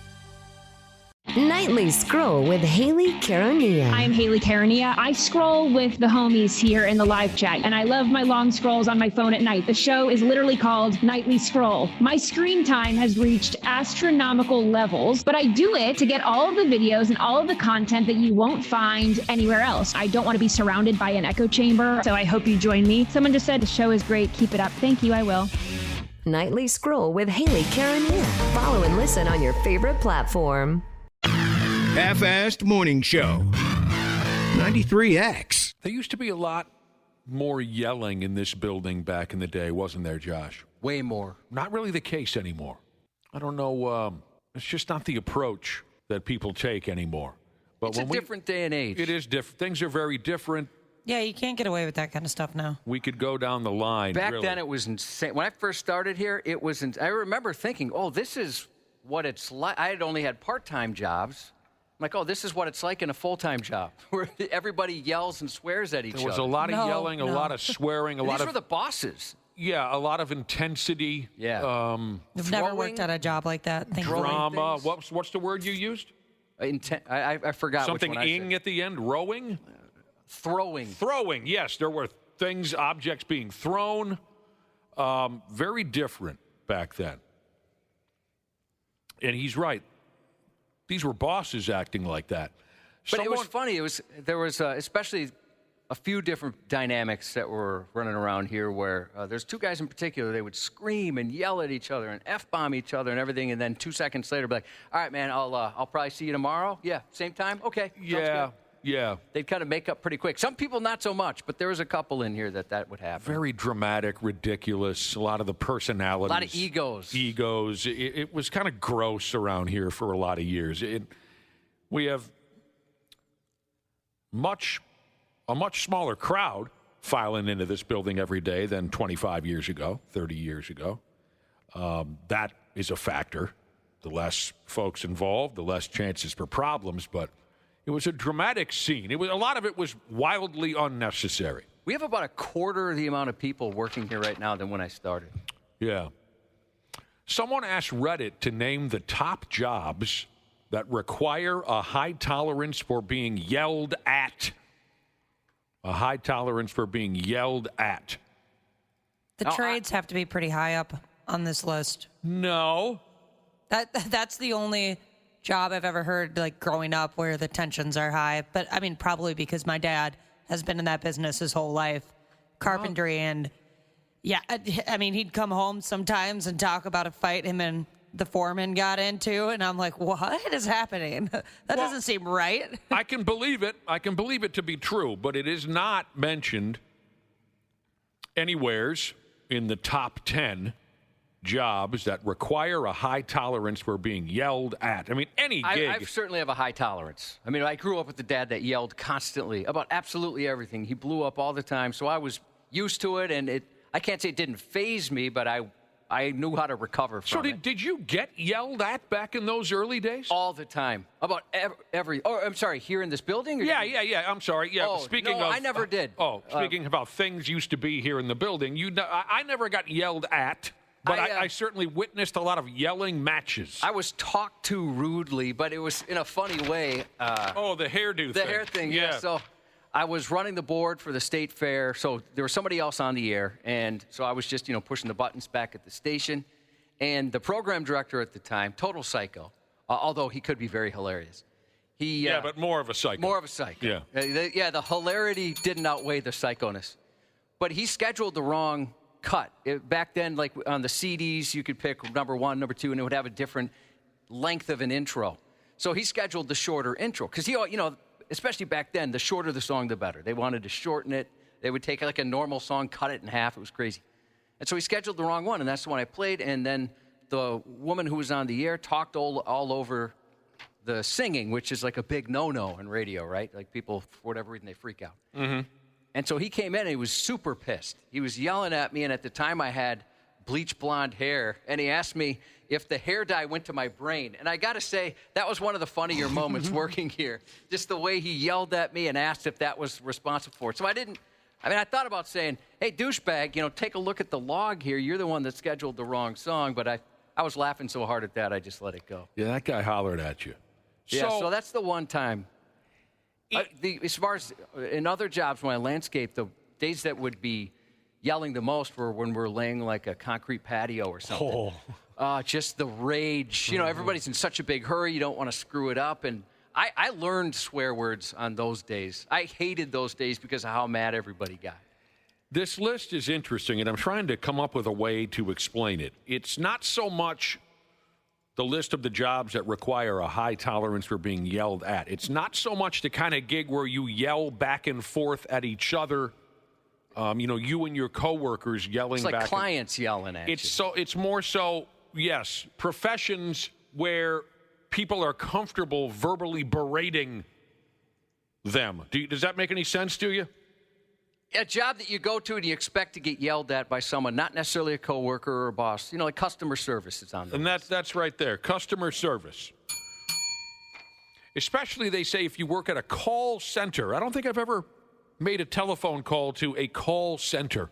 Nightly Scroll with Haley Caronia. I'm Haley Caronia. I scroll with the homies here in the live chat, and I love my long scrolls on my phone at night. The show is literally called Nightly Scroll. My screen time has reached astronomical levels, but I do it to get all of the videos and all of the content that you won't find anywhere else. I don't want to be surrounded by an echo chamber, so I hope you join me. Someone just said the show is great. Keep it up. Thank you. I will. Nightly Scroll with Haley Caronia. Follow and listen on your favorite platform. Half-assed morning show. 93X. There used to be a lot more yelling in this building back in the day, wasn't there, Josh? Way more. Not really the case anymore. I don't know. It's just not the approach that people take anymore. But It's a different day and age. It is different. Things are very different. Yeah, you can't get away with that kind of stuff now. We could go down the line. Back really. then, it was insane. When I first started here, it was. I remember thinking, "Oh, this is what it's like." I had only had part-time jobs. I'm like, "Oh, this is what it's like in a full-time job, where everybody yells and swears at each other." There was a lot of yelling, a lot of swearing, These were the bosses. Yeah, a lot of intensity. Yeah. I've never worked at a job like that. Drama. What's the word you used? I forgot something. Which one I said. At the end. Rowing. Throwing. Yes, there were things, objects being thrown. Very different back then. And he's right. These were bosses acting like that. But it was funny. There was especially a few different dynamics that were running around here where there's two guys in particular. They would scream and yell at each other and F-bomb each other and everything. And then 2 seconds later, be like, "All right, man, I'll probably see you tomorrow." Yeah, same time? Okay. Yeah. Yeah. They'd kind of make up pretty quick. Some people not so much, but there was a couple in here that would happen. Very dramatic, ridiculous, a lot of the personalities. A lot of egos. It was kind of gross around here for a lot of years. We have a much smaller crowd filing into this building every day than 25 years ago, 30 years ago. That is a factor. The less folks involved, the less chances for problems, but it was a dramatic scene. A lot of it was wildly unnecessary. We have about a quarter the amount of people working here right now than when I started. Yeah. Someone asked Reddit to name the top jobs that require a high tolerance for being yelled at. A high tolerance for being yelled at. The trades have to be pretty high up on this list. No. That's the only job I've ever heard, like, growing up where the tensions are high. But, I mean, probably because my dad has been in that business his whole life, carpentry. And, yeah, I mean, he'd come home sometimes and talk about a fight him and the foreman got into, and I'm like, what is happening? That doesn't seem right. I can believe it. I can believe it to be true, but it is not mentioned anywheres in the top 10 jobs that require a high tolerance for being yelled at. I mean, any gig. I certainly have a high tolerance. I mean, I grew up with a dad that yelled constantly about absolutely everything. He blew up all the time, so I was used to it, and I can't say it didn't faze me, but I knew how to recover from it. So did you get yelled at back in those early days? All the time. About every I'm sorry, here in this building? Yeah. I'm sorry. Yeah. Oh, speaking no, of, I never did. Speaking about things used to be here in the building, I never got yelled at. But I certainly witnessed a lot of yelling matches. I was talked to rudely, but it was in a funny way. The hairdo thing. The hair thing, yeah. So I was running the board for the state fair, so there was somebody else on the air, and so I was just, pushing the buttons back at the station. And the program director at the time, total psycho, although he could be very hilarious. But more of a psycho. More of a psycho. Yeah. The hilarity didn't outweigh the psychoness. But he scheduled the wrong cut. Back then, like on the CDs, you could pick number 1, number 2, and it would have a different length of an intro. So he scheduled the shorter intro. Because, especially back then, the shorter the song, the better. They wanted to shorten it. They would take like a normal song, cut it in half. It was crazy. And so he scheduled the wrong one, and that's the one I played. And then the woman who was on the air talked all over the singing, which is like a big no-no in radio, right? Like people, for whatever reason, they freak out. Mm-hmm. And so he came in, and he was super pissed. He was yelling at me, and at the time I had bleach blonde hair, and he asked me if the hair dye went to my brain. And I got to say, that was one of the funnier moments working here. Just the way he yelled at me and asked if that was responsible for it. So I thought about saying, hey, douchebag, take a look at the log here. You're the one that scheduled the wrong song. But I was laughing so hard at that, I just let it go. Yeah, that guy hollered at you. Yeah, so that's the one time. As far as in other jobs when I landscape, the days that would be yelling the most were when we're laying like a concrete patio or something. Just the rage. Everybody's in such a big hurry. You don't want to screw it up. And I learned swear words on those days. I hated those days because of how mad everybody got. This list is interesting, and I'm trying to come up with a way to explain it. It's not so much the list of the jobs that require a high tolerance for being yelled at. It's not so much the kind of gig where you yell back and forth at each other. You and your coworkers yelling back. It's like clients yelling at you. It's more so, yes, professions where people are comfortable verbally berating them. Does that make any sense to you? A job that you go to and you expect to get yelled at by someone, not necessarily a coworker or a boss. Like customer service is on there. And that's right there, customer service. Especially, they say, if you work at a call center. I don't think I've ever made a telephone call to a call center.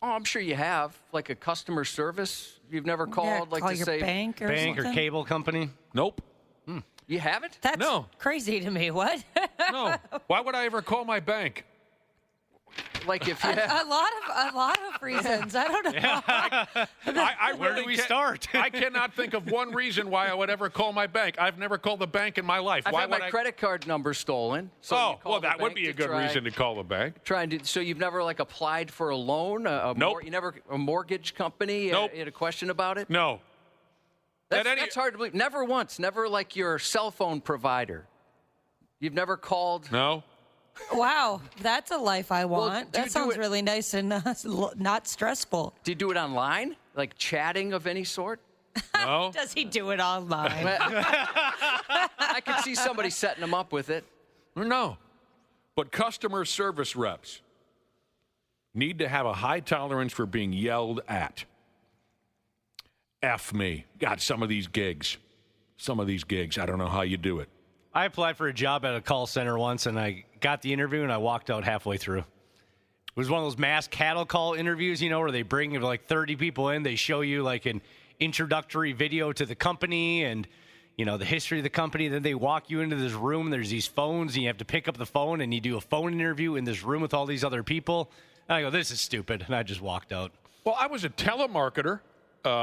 Oh, I'm sure you have. Like a customer service? You've never called, call your bank or bank something? or cable company? Nope. You haven't? That's No. crazy to me. What? No. Why would I ever call my bank? Like if you have... a lot of reasons. I don't know. Where do we start? I cannot think of one reason why I would ever call my bank. I've never called the bank in my life. I've Why had would my credit card number stolen. So that would be a good reason to call the bank. So you've never applied for a loan? Nope. A mortgage company? Nope. You had a question about it? No. That's hard to believe. Never once. Never like your cell phone provider. You've never called? No. Wow, that's a life I want. do you That sounds do it- really nice and not stressful. Do you do it online? Like chatting of any sort? No. Does he do it online? I could see somebody setting them up with it. No. But customer service reps need to have a high tolerance for being yelled at. F me. God, some of these gigs, I don't know how you do it. I applied for a job at a call center once, and I got the interview, and I walked out halfway through. It was one of those mass cattle call interviews, where they bring like 30 people in. They show you like an introductory video to the company and, the history of the company. Then they walk you into this room. There's these phones, and you have to pick up the phone, and you do a phone interview in this room with all these other people. And I go, this is stupid, and I just walked out. Well, I was a telemarketer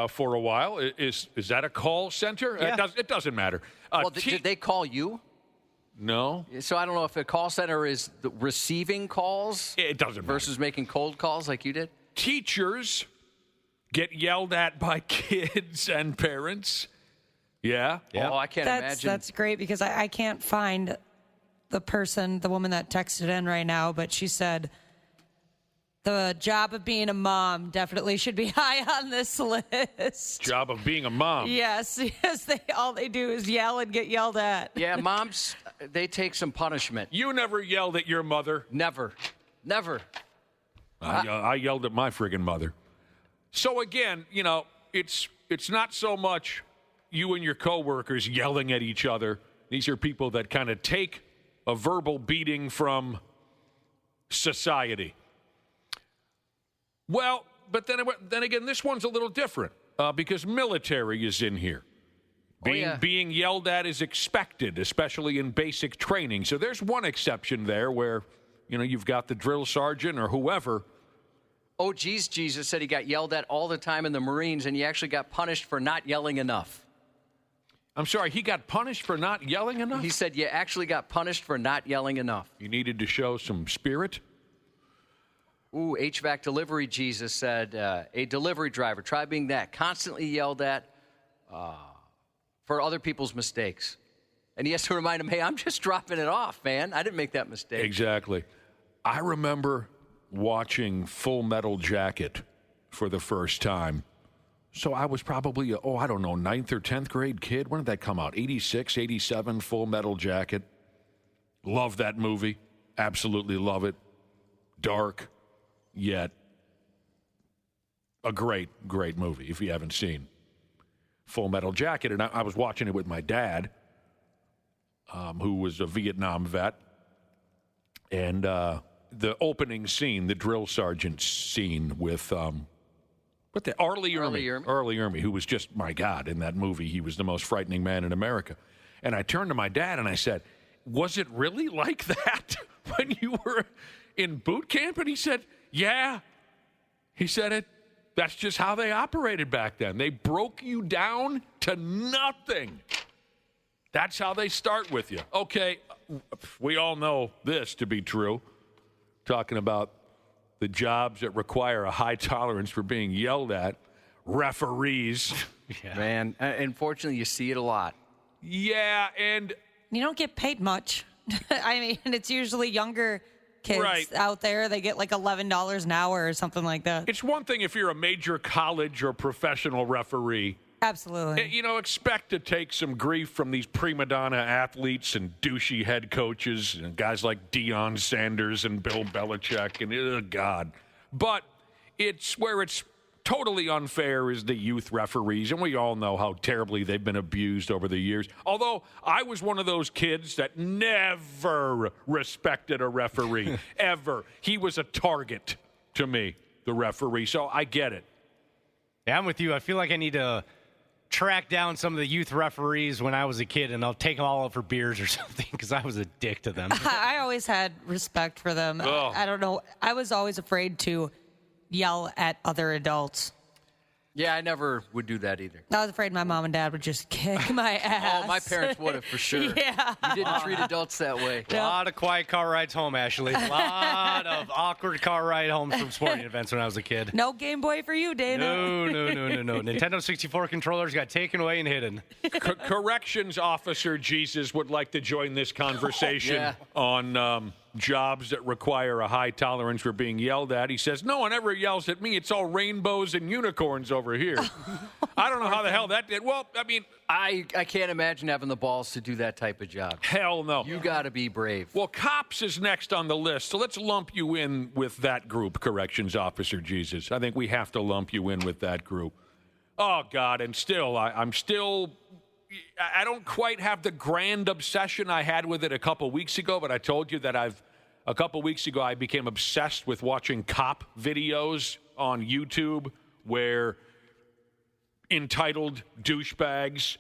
for a while. Is that a call center? Yeah. It doesn't matter. Did they call you? No. So I don't know if a call center is receiving calls. It doesn't matter. Versus making cold calls like you did. Teachers get yelled at by kids and parents. Yeah. Oh, I can't imagine. That's great because I can't find the woman that texted in right now, but she said the job of being a mom definitely should be high on this list. Job of being a mom. Yes, all they do is yell and get yelled at. Yeah, moms, they take some punishment. You never yelled at your mother? Never. I yelled at my friggin' mother. So again, it's not so much you and your coworkers yelling at each other. These are people that kind of take a verbal beating from society. Well, but then again, this one's a little different because military is in here. Being yelled at is expected, especially in basic training. So there's one exception there where, you've got the drill sergeant or whoever. Oh, geez, Jesus said he got yelled at all the time in the Marines, and he actually got punished for not yelling enough. I'm sorry, he got punished for not yelling enough? He said you actually got punished for not yelling enough. You needed to show some spirit? Ooh, HVAC delivery, Jesus said, a delivery driver, try being that, constantly yelled at for other people's mistakes. And he has to remind him, hey, I'm just dropping it off, man. I didn't make that mistake. Exactly. I remember watching Full Metal Jacket for the first time. So I was probably, 9th or 10th grade kid. When did that come out? 86, 87, Full Metal Jacket. Love that movie. Absolutely love it. Dark, yet a great, great movie if you haven't seen Full Metal Jacket. And I was watching it with my dad, who was a Vietnam vet. And the opening scene, the drill sergeant scene with Arlie Ermy, who was just, my God, in that movie. He was the most frightening man in America. And I turned to my dad and I said, was it really like that when you were in boot camp? And he said, yeah. He said that's just how they operated back then. They broke you down to nothing. That's how they start with you. Okay, we all know this to be true. Talking about the jobs that require a high tolerance for being yelled at, referees. Yeah. Man, unfortunately, you see it a lot. Yeah, and you don't get paid much. I mean, it's usually younger kids out there. They get like $11 an hour or something like that. It's one thing if you're a major college or professional referee. Absolutely. Expect to take some grief from these prima donna athletes and douchey head coaches and guys like Deion Sanders and Bill Belichick and, God. But it's where it's totally unfair is the youth referees, and we all know how terribly they've been abused over the years. Although I was one of those kids that never respected a referee, ever. He was a target to me, the referee, so I get it. Yeah, I'm with you. I feel like I need to track down some of the youth referees when I was a kid, and I'll take them all out for beers or something because I was a dick to them. I always had respect for them. I don't know. I was always afraid to yell at other adults. Yeah, I never would do that either. I was afraid my mom and dad would just kick my ass. Oh, my parents would have for sure. Yeah. You didn't treat adults that way. A lot of quiet car rides home, Ashley. A lot of awkward car ride homes from sporting events when I was a kid. No Game Boy for you, Dana. No. Nintendo 64 controllers got taken away and hidden. Corrections officer Jesus would like to join this conversation on jobs that require a high tolerance for being yelled at. He says, no one ever yells at me. It's all rainbows and unicorns over here. I don't know how the hell that did. Well, I mean, I can't imagine having the balls to do that type of job. Hell no. You got to be brave. Well, cops is next on the list, so let's lump you in with that group, corrections officer Jesus. I think we have to lump you in with that group. Oh, God, and still, I don't quite have the grand obsession I had with it a couple weeks ago, but I told you that a couple weeks ago I became obsessed with watching cop videos on YouTube where entitled douchebags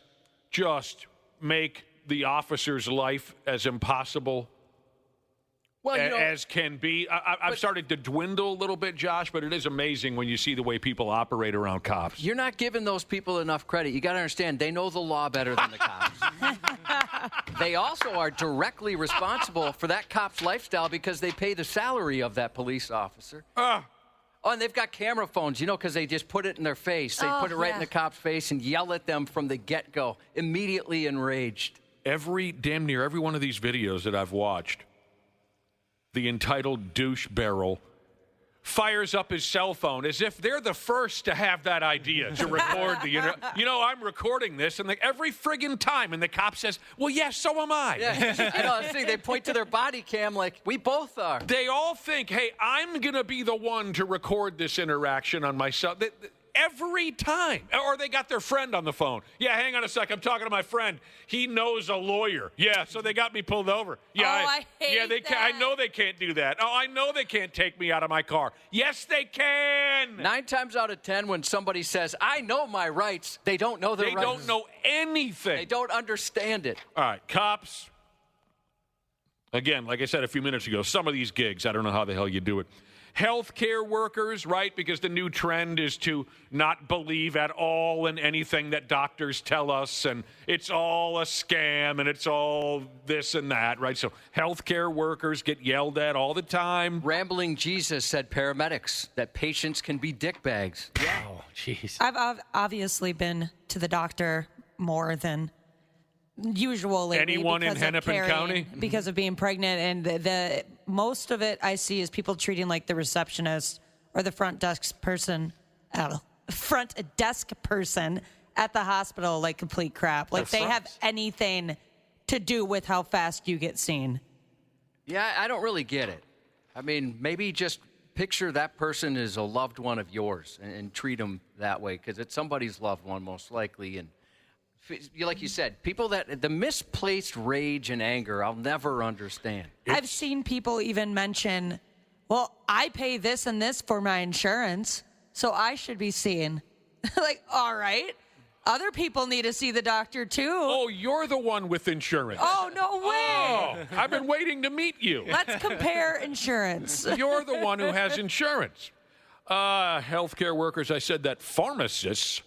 just make the officer's life as impossible as can be. I've started to dwindle a little bit, Josh, but it is amazing when you see the way people operate around cops. You're not giving those people enough credit. You got to understand, they know the law better than the cops. They also are directly responsible for that cop's lifestyle because they pay the salary of that police officer. Oh, and they've got camera phones, because they just put it in their face. They put it right in the cop's face and yell at them from the get-go, immediately enraged. Damn near every one of these videos that I've watched, the entitled douche barrel fires up his cell phone as if they're the first to have that idea to record the I'm recording this, and every friggin' time, and the cop says, well, yes, so am I. Yeah. See, they point to their body cam like, we both are. They all think, hey, I'm going to be the one to record this interaction on myself. Every time. Or they got their friend on the phone. Yeah, hang on a sec. I'm talking to my friend. He knows a lawyer. Yeah, so they got me pulled over. Yeah, I hate that. I know they can't do that. Oh, I know they can't take me out of my car. Yes, they can. 9 times out of 10, when somebody says, I know my rights, they don't know their rights. They don't know anything. They don't understand it. All right, cops. Again, like I said a few minutes ago, some of these gigs, I don't know how the hell you do it. Healthcare workers, right? Because the new trend is to not believe at all in anything that doctors tell us, and it's all a scam, and it's all this and that, right? So healthcare workers get yelled at all the time. Rambling Jesus said paramedics, that patients can be dickbags. Yeah. Oh, jeez. I've obviously been to the doctor more than usual lately. Anyone in because of Hennepin carrying- County? because of being pregnant, and the most of it I see is people treating like the receptionist or the front desk person at the hospital like complete crap. Like they have anything to do with how fast you get seen. Yeah, I don't really get it. I mean, maybe just picture that person as a loved one of yours and treat them that way, because it's somebody's loved one most likely. And like you said, people the misplaced rage and anger, I'll never understand. I've seen people even mention, well, I pay this and this for my insurance, so I should be seen. Like, all right. Other people need to see the doctor, too. Oh, you're the one with insurance. Oh, no way. Oh, I've been waiting to meet you. Let's compare insurance. You're the one who has insurance. Healthcare workers, I said that. Pharmacists.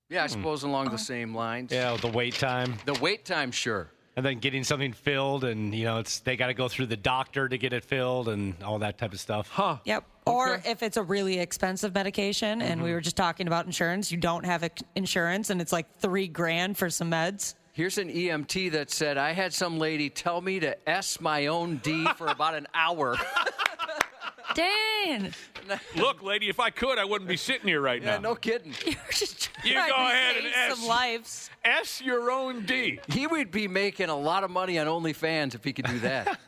Yeah, I suppose along the same lines. Yeah, the wait time. The wait time, sure. And then getting something filled, and they got to go through the doctor to get it filled, and all that type of stuff. Huh? Yep. Or if it's a really expensive medication, and we were just talking about insurance, you don't have insurance, and it's like $3,000 for some meds. Here's an EMT that said, I had some lady tell me to S my own D for about an hour. Dang. Look, lady, if I could, I wouldn't be sitting here right now. Yeah, no kidding. You're just You trying go to ahead save and some lives. S your own D. He would be making a lot of money on OnlyFans if he could do that.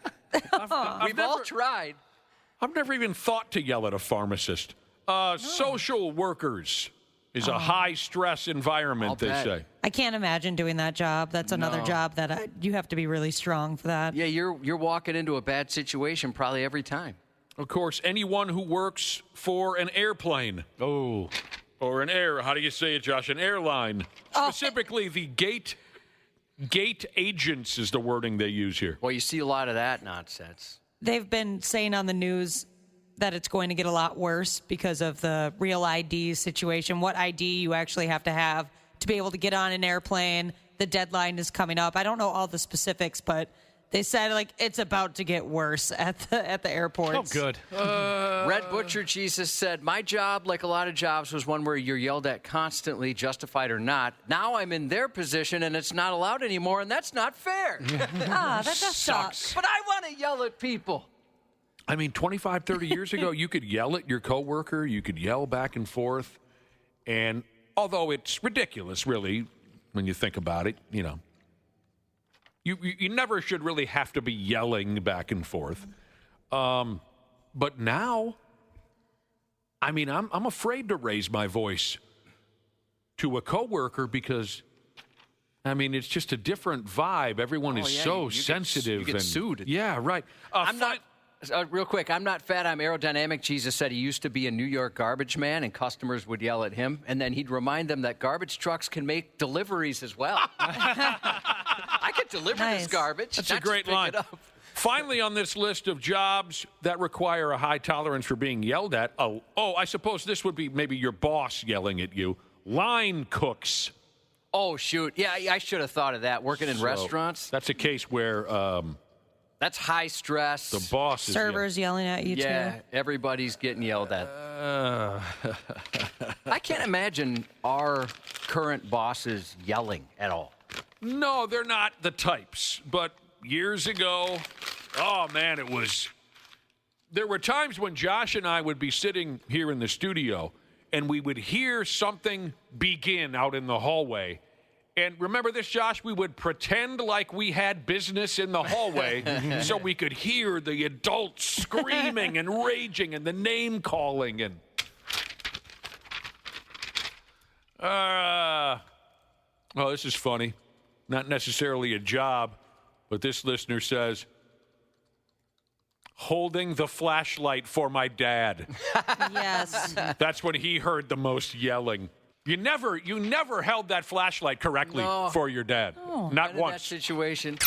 We've all tried. I've never even thought to yell at a pharmacist. Social workers is a high-stress environment, they say. I can't imagine doing that job. That's another job that you have to be really strong for that. Yeah, you're walking into a bad situation probably every time. Of course, anyone who works for an airplane. Oh. Or how do you say it, Josh? An airline. Specifically, the gate agents is the wording they use here. Well, you see a lot of that nonsense. They've been saying on the news that it's going to get a lot worse because of the real ID situation, what ID you actually have to be able to get on an airplane. The deadline is coming up. I don't know all the specifics, but they said it's about to get worse at the airports. Oh, good. Red Butcher Jesus said, my job, like a lot of jobs, was one where you're yelled at constantly, justified or not. Now I'm in their position, and it's not allowed anymore, and that's not fair. That does suck. But I want to yell at people. I mean, 25, 30 years ago, you could yell at your coworker. You could yell back and forth. And although it's ridiculous, really, when you think about it, You never should really have to be yelling back and forth. But now, I mean, I'm afraid to raise my voice to a coworker because, I mean, it's just a different vibe. Everyone is so sensitive. You get sued. Yeah, right. I'm not... real quick, I'm not fat, I'm aerodynamic. Jesus said he used to be a New York garbage man, and customers would yell at him, and then he'd remind them that garbage trucks can make deliveries as well. I could deliver this garbage. That's a great line. Finally, on this list of jobs that require a high tolerance for being yelled at, I suppose this would be maybe your boss yelling at you, line cooks. Oh, shoot. Yeah, I should have thought of that, working in restaurants. That's a case where... that's high stress. The boss is servers yelling at you, too. Yeah, everybody's getting yelled at. I can't imagine our current bosses yelling at all. No, they're not the types. But years ago, oh, man, there were times when Josh and I would be sitting here in the studio, and we would hear something begin out in the hallway. And remember this, Josh? We would pretend like we had business in the hallway so we could hear the adults screaming and raging and the name calling. And Oh, this is funny. Not necessarily a job, but this listener says, holding the flashlight for my dad. Yes. That's when he heard the most yelling. You never held that flashlight correctly for your dad. No, Not in once. that situation.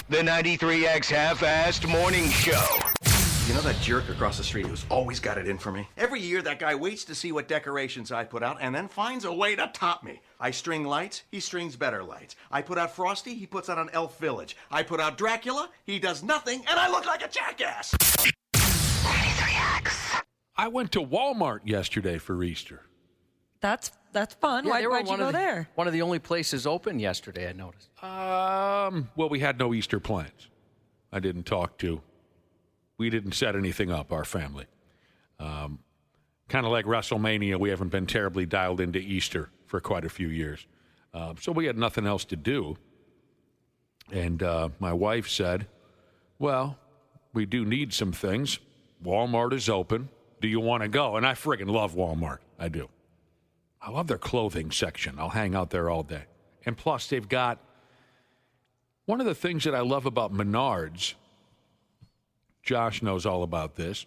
The 93X Half-Assed Morning Show. You know that jerk across the street who's always got it in for me? Every year, that guy waits to see what decorations I put out and then finds a way to top me. I string lights, he strings better lights. I put out Frosty, he puts out an Elf Village. I put out Dracula, he does nothing, and I look like a jackass. 93X. I went to Walmart yesterday for Easter. That's fun. Yeah, Why'd you go there? One of the only places open yesterday, I noticed. Well, we had no Easter plans. We didn't set anything up, our family. Kind of like WrestleMania, we haven't been terribly dialed into Easter for quite a few years. So we had nothing else to do. And my wife said, well, we do need some things. Walmart is open. Do you want to go? And I friggin' love Walmart. I do. I love their clothing section. I'll hang out there all day. And plus, they've got one of the things that I love about Menards, Josh knows all about this,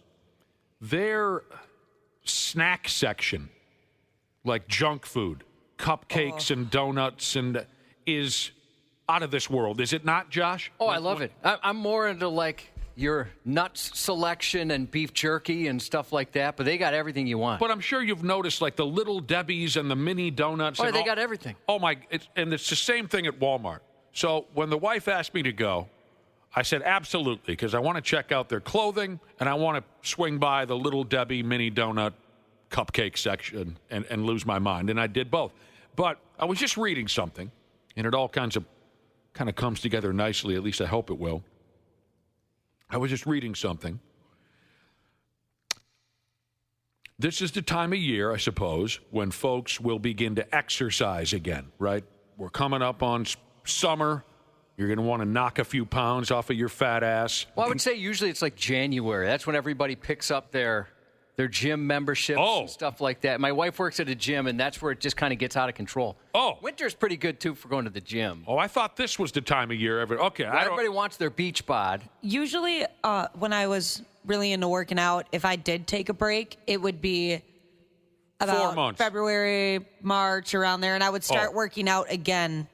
their snack section, like junk food, cupcakes and donuts, and is out of this world. Is it not, Josh? Oh, I love it. I'm more into like your nuts selection and beef jerky and stuff like that, but they got everything you want. But I'm sure you've noticed like the Little Debbie's and the mini donuts. Oh, and they got everything. Oh, and it's the same thing at Walmart. So when the wife asked me to go, I said absolutely, because I want to check out their clothing and I want to swing by the Little Debbie mini donut cupcake section and lose my mind. And I did both. But I was just reading something, and it all kind of comes together nicely, at least I hope it will. I was just reading something. This is the time of year, I suppose, when folks will begin to exercise again, right? We're coming up on summer. You're going to want to knock a few pounds off of your fat ass. Well, I would say usually it's like January. That's when everybody picks up their gym memberships and stuff like that. My wife works at a gym, and that's where it just kind of gets out of control. Oh. Winter's pretty good, too, for going to the gym. Oh, I thought this was the time of year. Okay. Everybody wants their beach bod. Usually, when I was really into working out, if I did take a break, it would be about 4 months. February, March, around there, and I would start working out again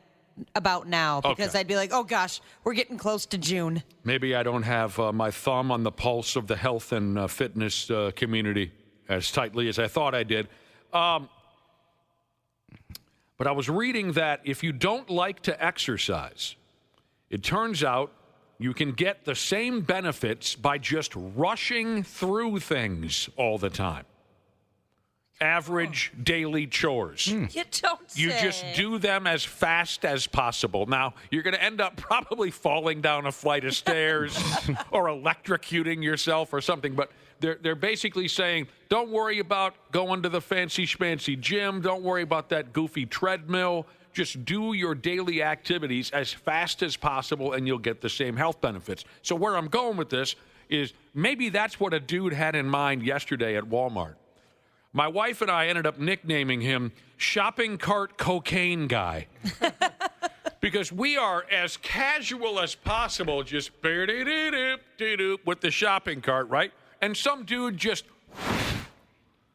about now because I'd be like, oh gosh, we're getting close to June. Maybe I don't have my thumb on the pulse of the health and fitness community as tightly as I thought I did. But I was reading that if you don't like to exercise, it turns out you can get the same benefits by just rushing through things all the time. Average daily chores. You don't say. You just do them as fast as possible. Now, you're going to end up probably falling down a flight of stairs or electrocuting yourself or something, but they're basically saying, don't worry about going to the fancy schmancy gym. Don't worry about that goofy treadmill. Just do your daily activities as fast as possible, and you'll get the same health benefits. So where I'm going with this is maybe that's what a dude had in mind yesterday at Walmart. My wife and I ended up nicknaming him Shopping Cart Cocaine Guy. Because we are as casual as possible, just with the shopping cart, right? And some dude just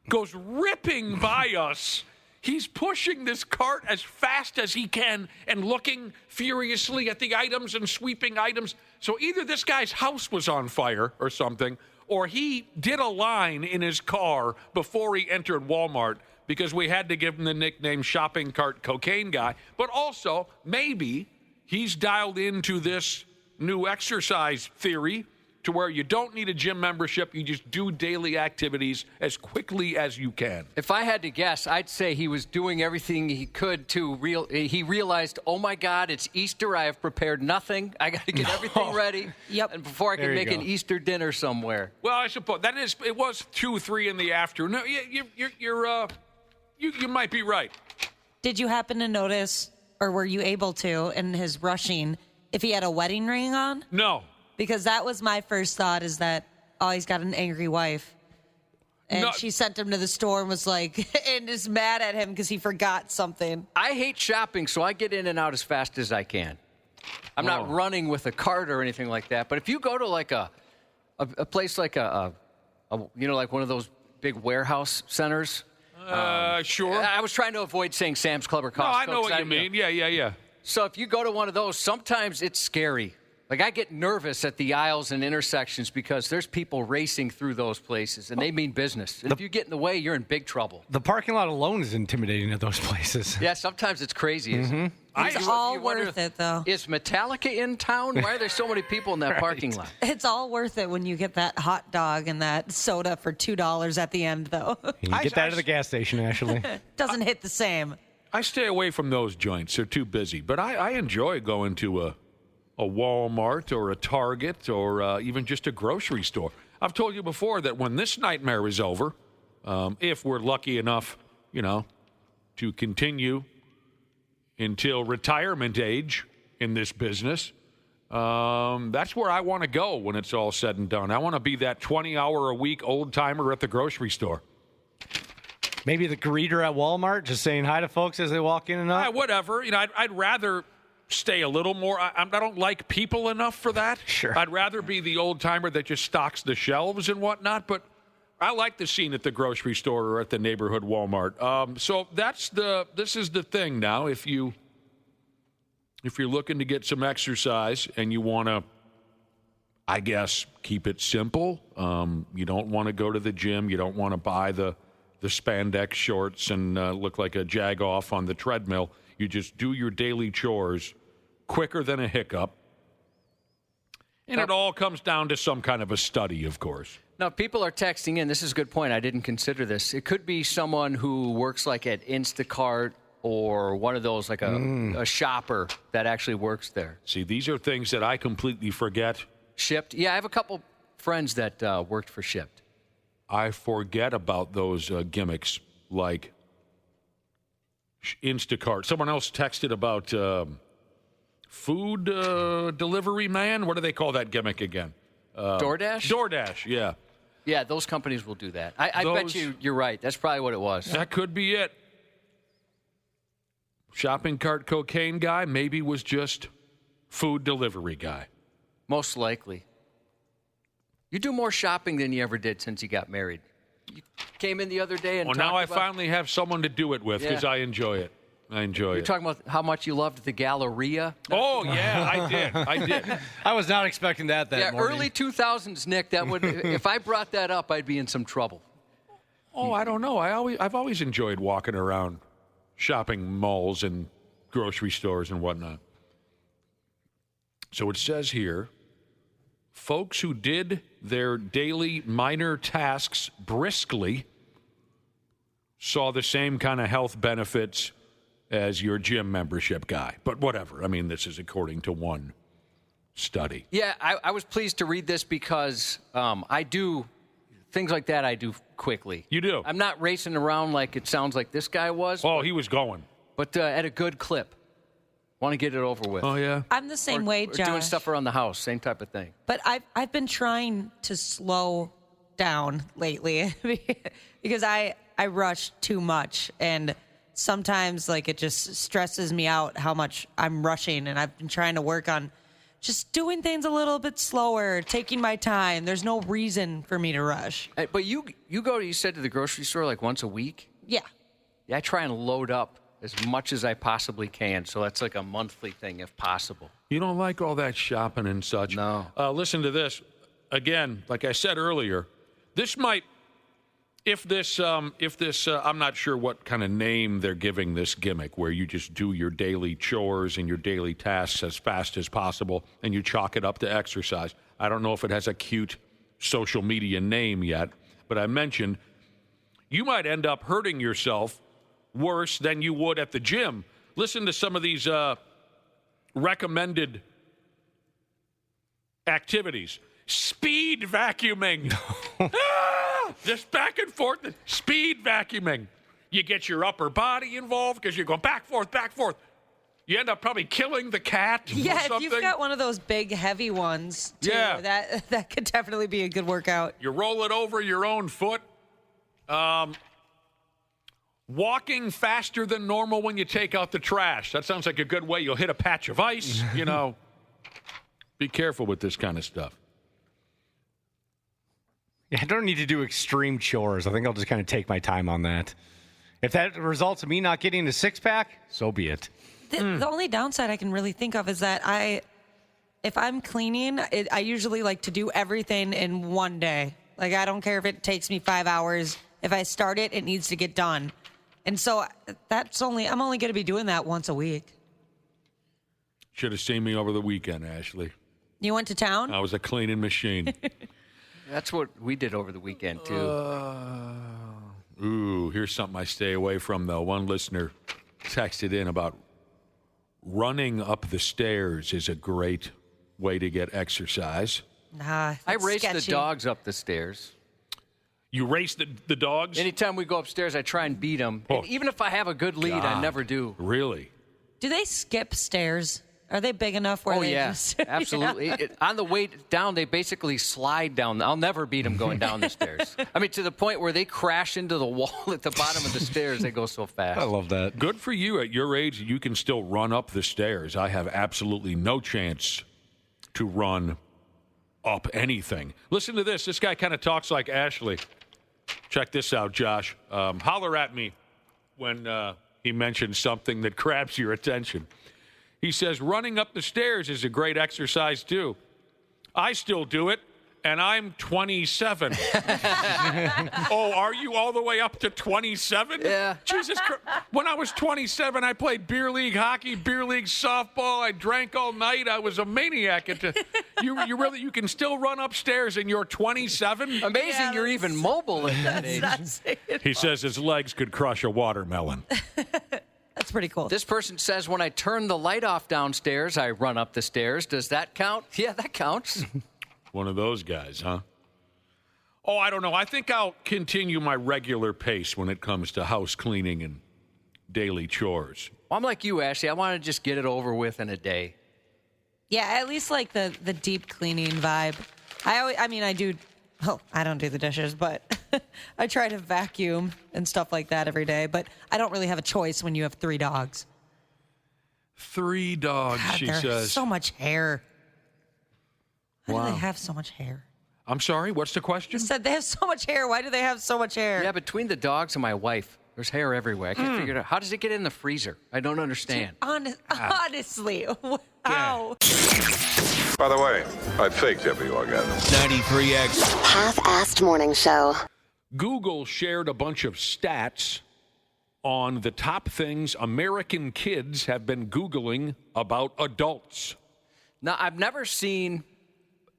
goes ripping by us. He's pushing this cart as fast as he can and looking furiously at the items and sweeping items. So either this guy's house was on fire or something, or he did a line in his car before he entered Walmart because we had to give him the nickname Shopping Cart Cocaine Guy. But also, maybe he's dialed into this new exercise theory to where you don't need a gym membership. You just do daily activities as quickly as you can. If I had to guess, I'd say he was doing everything he could to he realized, oh my God, it's Easter. I have prepared nothing. I got to get everything ready. Yep. And before I can make an Easter dinner somewhere. Well, I suppose it was 2, 3 in the afternoon. You might be right. Did you happen to notice, or were you able to, in his rushing, if he had a wedding ring on? No. Because that was my first thought, is that, oh, he's got an angry wife. And she sent him to the store and was like, and is mad at him because he forgot something. I hate shopping, so I get in and out as fast as I can. I'm not running with a cart or anything like that. But if you go to like a place like like one of those big warehouse centers. Sure. I was trying to avoid saying Sam's Club or Costco. No, I know what you mean. Yeah. So if you go to one of those, sometimes it's scary. Like, I get nervous at the aisles and intersections because there's people racing through those places, and they mean business. And if you get in the way, you're in big trouble. The parking lot alone is intimidating at those places. Yeah, sometimes it's crazy. It's all worth it, though. Is Metallica in town? Why are there so many people in that parking lot? It's all worth it when you get that hot dog and that soda for $2 at the end, though. You can get that at the gas station, actually. Doesn't hit the same. I stay away from those joints. They're too busy. But I enjoy going to a Walmart or a Target or even just a grocery store. I've told you before that when this nightmare is over, if we're lucky enough, to continue until retirement age in this business, that's where I want to go when it's all said and done. I want to be that 20-hour-a-week old-timer at the grocery store. Maybe the greeter at Walmart, just saying hi to folks as they walk in and out? Whatever. I'd rather stay a little more. I don't like people enough for that. Sure. I'd rather be the old-timer that just stocks the shelves and whatnot, but I like the scene at the grocery store or at the neighborhood Walmart. So this is the thing now. If you're looking to get some exercise and you want to, I guess, keep it simple, you don't want to go to the gym, you don't want to buy the spandex shorts and look like a jag-off on the treadmill. You just do your daily chores quicker than a hiccup. And it all comes down to some kind of a study, of course. Now, people are texting in. This is a good point. I didn't consider this. It could be someone who works like at Instacart or one of those, like a shopper that actually works there. See, these are things that I completely forget. Shipped? Yeah, I have a couple friends that worked for Shipped. I forget about those gimmicks like Instacart. Someone else texted about food delivery man. What do they call that gimmick again? DoorDash? DoorDash, yeah. Yeah, those companies will do that. I bet you're right. That's probably what it was. That could be it. Shopping cart cocaine guy maybe was just food delivery guy. Most likely. You do more shopping than you ever did since you got married. You came in the other day and now I finally have someone to do it with because I enjoy it. You're talking about how much you loved the Galleria? Oh, yeah, I did. I was not expecting that morning. Early 2000s, Nick, that would if I brought that up, I'd be in some trouble. Oh, I don't know. I've always enjoyed walking around shopping malls and grocery stores and whatnot. So it says here, folks who did their daily minor tasks briskly saw the same kind of health benefits as your gym membership guy. But whatever. I mean, this is according to one study. Yeah, I was pleased to read this because I do things like that I do quickly. You do? I'm not racing around like it sounds like this guy was. Oh, he was going. But at a good clip. Want to get it over with. Oh, yeah? I'm the same way, Josh. Doing stuff around the house, same type of thing. But I've been trying to slow down lately because I rush too much, and sometimes like it just stresses me out how much I'm rushing, and I've been trying to work on just doing things a little bit slower, taking my time. There's no reason for me to rush. But you said to the grocery store like once a week? Yeah. Yeah, I try and load up as much as I possibly can, so that's like a monthly thing if possible. You don't like all that shopping and such. No. Listen to this. Again, like I said earlier, this might, if this, I'm not sure what kind of name they're giving this gimmick, where you just do your daily chores and your daily tasks as fast as possible, and you chalk it up to exercise. I don't know if it has a cute social media name yet, but I mentioned you might end up hurting yourself worse than you would at the gym. Listen to some of these recommended activities. Speed vacuuming. Just back and forth. Speed vacuuming. You get your upper body involved because you're going back, forth, back, forth. You end up probably killing the cat or Yeah, something. if you've got one of those big, heavy ones, too, Yeah. that could definitely be a good workout. You roll it over your own foot. Walking faster than normal when you take out the trash. That sounds like a good way. You'll hit a patch of ice, you know. Be careful with this kind of stuff. Yeah, I don't need to do extreme chores. I think I'll just kind of take my time on that. If that results in me not getting a six-pack, so be it. The only downside I can really think of is that if I'm cleaning, I usually like to do everything in one day. Like, I don't care if it takes me 5 hours. If I start it, it needs to get done. And so I'm only going to be doing that once a week. Should have seen me over the weekend, Ashley. You went to town? I was a cleaning machine. That's what we did over the weekend, too. Ooh, here's something I stay away from, though. One listener texted in about running up the stairs is a great way to get exercise. Nah, I race sketchy. the dogs up the stairs. You race the dogs? Anytime we go upstairs, I try and beat them. Oh. And even if I have a good lead, I never do. Really? Do they skip stairs? Are they big enough where they just... Absolutely. Yeah. On the way down, they basically slide down. I'll never beat them going down the stairs. I mean, to the point where they crash into the wall at the bottom of the stairs. They go so fast. I love that. Good for you. At your age, you can still run up the stairs. I have absolutely no chance to run up anything. Listen to this. This guy kind of talks like Ashley. Check this out, Josh. Holler at me when he mentions something that grabs your attention. He says, running up the stairs is a great exercise, too. I still do it, and I'm 27. Oh, are you all the way up to 27? Yeah. Jesus Christ. When I was 27, I played beer league hockey, beer league softball. I drank all night. I was a maniac. You can still run upstairs and you're 27? Amazing you're even mobile at that age. He says his legs could crush a watermelon. That's pretty cool. This person says, when I turn the light off downstairs, I run up the stairs. Does that count? Yeah, that counts. One of those guys, huh? Oh, I don't know. I think I'll continue my regular pace when it comes to house cleaning and daily chores. Well, I'm like you, Ashley. I want to just get it over with in a day. Yeah, at least like the deep cleaning vibe. I don't do the dishes, but I try to vacuum and stuff like that every day. But I don't really have a choice when you have 3 dogs. 3 dogs, God, she there's says. so much hair. Why Wow. do they have so much hair? I'm sorry, what's the question? I said they have so much hair. Why do they have so much hair? Yeah, between the dogs and my wife, there's hair everywhere. I can't figure it out. How does it get in the freezer? I don't understand. Honestly, wow. By the way, I faked every orgasm. 93X. Half-assed morning show. Google shared a bunch of stats on the top things American kids have been Googling about adults. Now, I've never seen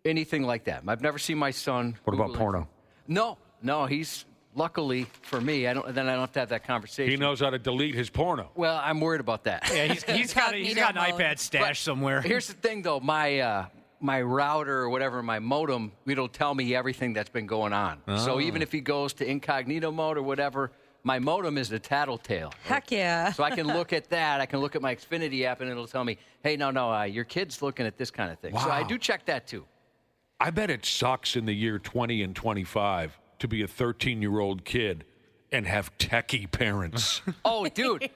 anything like that. I've never seen my son. What about Googling. porno? No, he's luckily for me. I don't have to have that conversation. He knows how to delete his porno. Well, I'm worried about that. Yeah, he's got an iPad stashed somewhere. Here's the thing, though. My router or whatever, my modem, it'll tell me everything that's been going on. So even if he goes to incognito mode or whatever, my modem is the tattletale. Heck yeah. So I can look at that. I can look at my Xfinity app, and it'll tell me, hey, no, your kid's looking at this kind of thing. Wow. So I do check that, too. I bet it sucks in the year 20 and 25 to be a 13-year-old kid and have techie parents. Oh, dude,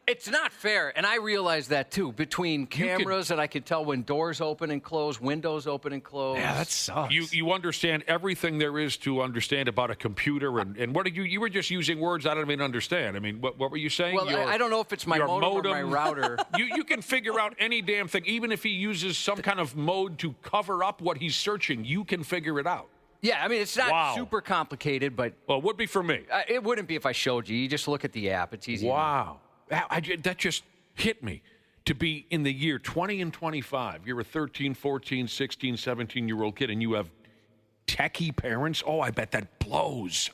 it's not fair. And I realize that, too. Between cameras and I can tell when doors open and close, windows open and close. Yeah, that sucks. You understand everything there is to understand about a computer. And what did you were just using words I don't even understand. I mean, what were you saying? Well, I don't know if it's my modem or my router. You can figure out any damn thing. Even if he uses some kind of mode to cover up what he's searching, you can figure it out. Yeah, I mean, it's not super complicated, but... Well, it would be for me. It wouldn't be if I showed you. You just look at the app. It's easy. Wow. That just hit me. To be in the year 20 and 25, you're a 13, 14, 16, 17-year-old kid, and you have techie parents. Oh, I bet that blows.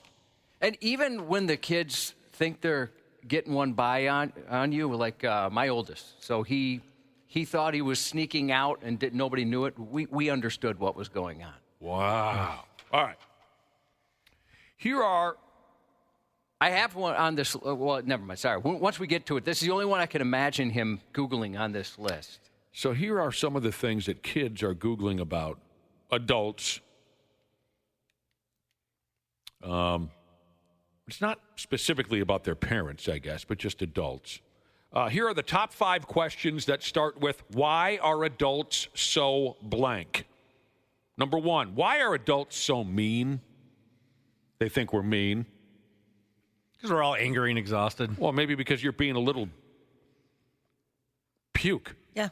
And even when the kids think they're getting one by on you, like my oldest. So he thought he was sneaking out and nobody knew it. We understood what was going on. Wow. All right. I have one on this. Well, never mind. Sorry. Once we get to it, this is the only one I can imagine him Googling on this list. So here are some of the things that kids are Googling about adults. It's not specifically about their parents, I guess, but just adults. Here are the top 5 questions that start with, why are adults so blank? Number 1, why are adults so mean? They think we're mean. Because we're all angry and exhausted. Well, maybe because you're being a little puke. Yeah.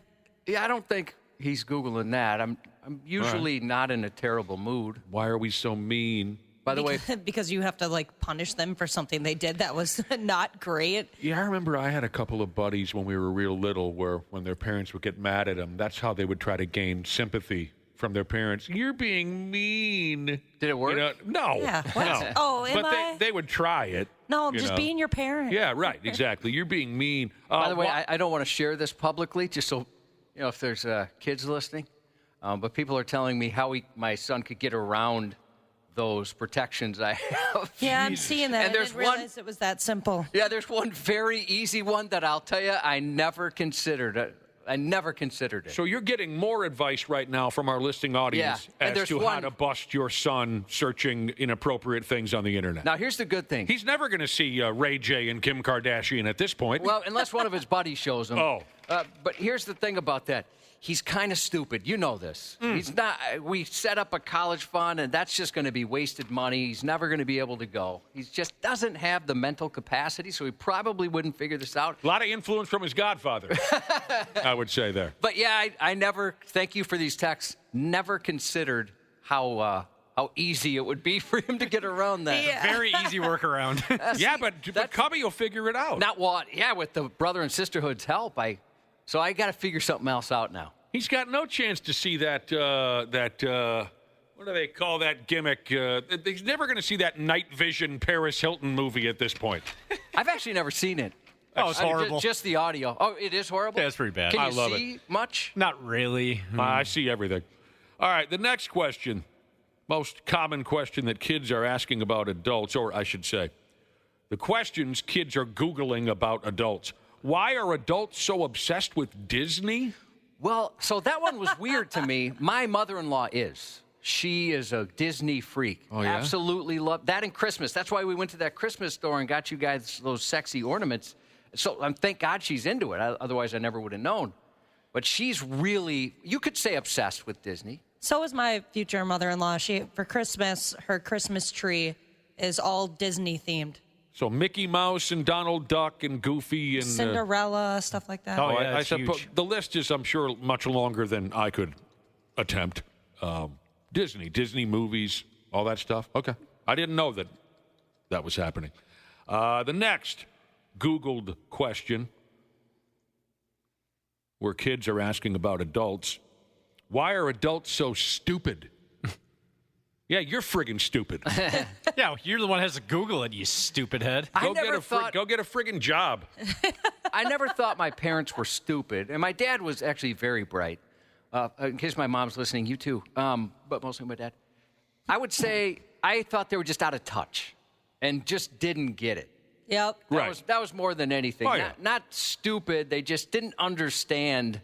Yeah, I don't think he's Googling that. I'm usually not in a terrible mood. Why are we so mean? By the way, because you have to like punish them for something they did that was not great. Yeah, I remember I had a couple of buddies when we were real little where when their parents would get mad at them, that's how they would try to gain sympathy from their parents. You're being mean. Did it work? You know, no. Yeah. What? No. Oh, am but I? they would try it. No, just being your parent. Yeah, right. Exactly. You're being mean. By the way, I don't want to share this publicly, just so if there's kids listening. But people are telling me how my son could get around those protections I have. Yeah, I'm seeing that. And I didn't realize it was that simple. Yeah, there's one very easy one that I'll tell you I never considered it. So you're getting more advice right now from our listening audience as to how to bust your son searching inappropriate things on the internet. Now, here's the good thing. He's never going to see Ray J and Kim Kardashian at this point. Well, unless one of his buddies shows him. Oh. But here's the thing about that. He's kind of stupid. You know this. He's not. We set up a college fund, and that's just going to be wasted money. He's never going to be able to go. He just doesn't have the mental capacity, so he probably wouldn't figure this out. A lot of influence from his godfather, I would say there. But yeah, I never. Thank you for these texts. Never considered how easy it would be for him to get around that. Yeah. Very easy workaround. Yeah, but Cubby will figure it out. Not what? Yeah, with the brother and sisterhood's help, So I got to figure something else out now. He's got no chance to see that what do they call that gimmick? He's never going to see that night vision Paris Hilton movie at this point. I've actually never seen it. Oh, it's horrible. Just the audio. Oh, it is horrible? Yeah, it's pretty bad. Can you I love see much? Not really. I see everything. All right, the next question, most common question that kids are asking about adults, or I should say, the questions kids are Googling about adults. Why are adults so obsessed with Disney? Well, so that one was weird to me. My mother-in-law is. She is a Disney freak. Oh, yeah? Absolutely love that and Christmas. That's why we went to that Christmas store and got you guys those sexy ornaments. So thank God she's into it. Otherwise, I never would have known. But she's really, you could say, obsessed with Disney. So is my future mother-in-law. For Christmas, her Christmas tree is all Disney themed. So Mickey Mouse and Donald Duck and Goofy and Cinderella, stuff like that. Oh, yeah, I suppose the list is, I'm sure, much longer than I could attempt. Disney movies, all that stuff. Okay, I didn't know that was happening. The next Googled question, where kids are asking about adults: why are adults so stupid? Yeah, you're friggin' stupid. Yeah, you're the one that has to Google it, you stupid head. Go get a friggin' job. I never thought my parents were stupid, and my dad was actually very bright. In case my mom's listening, you too, but mostly my dad. I would say I thought they were just out of touch and just didn't get it. Yep. That was more than anything. Oh, yeah. Not stupid. They just didn't understand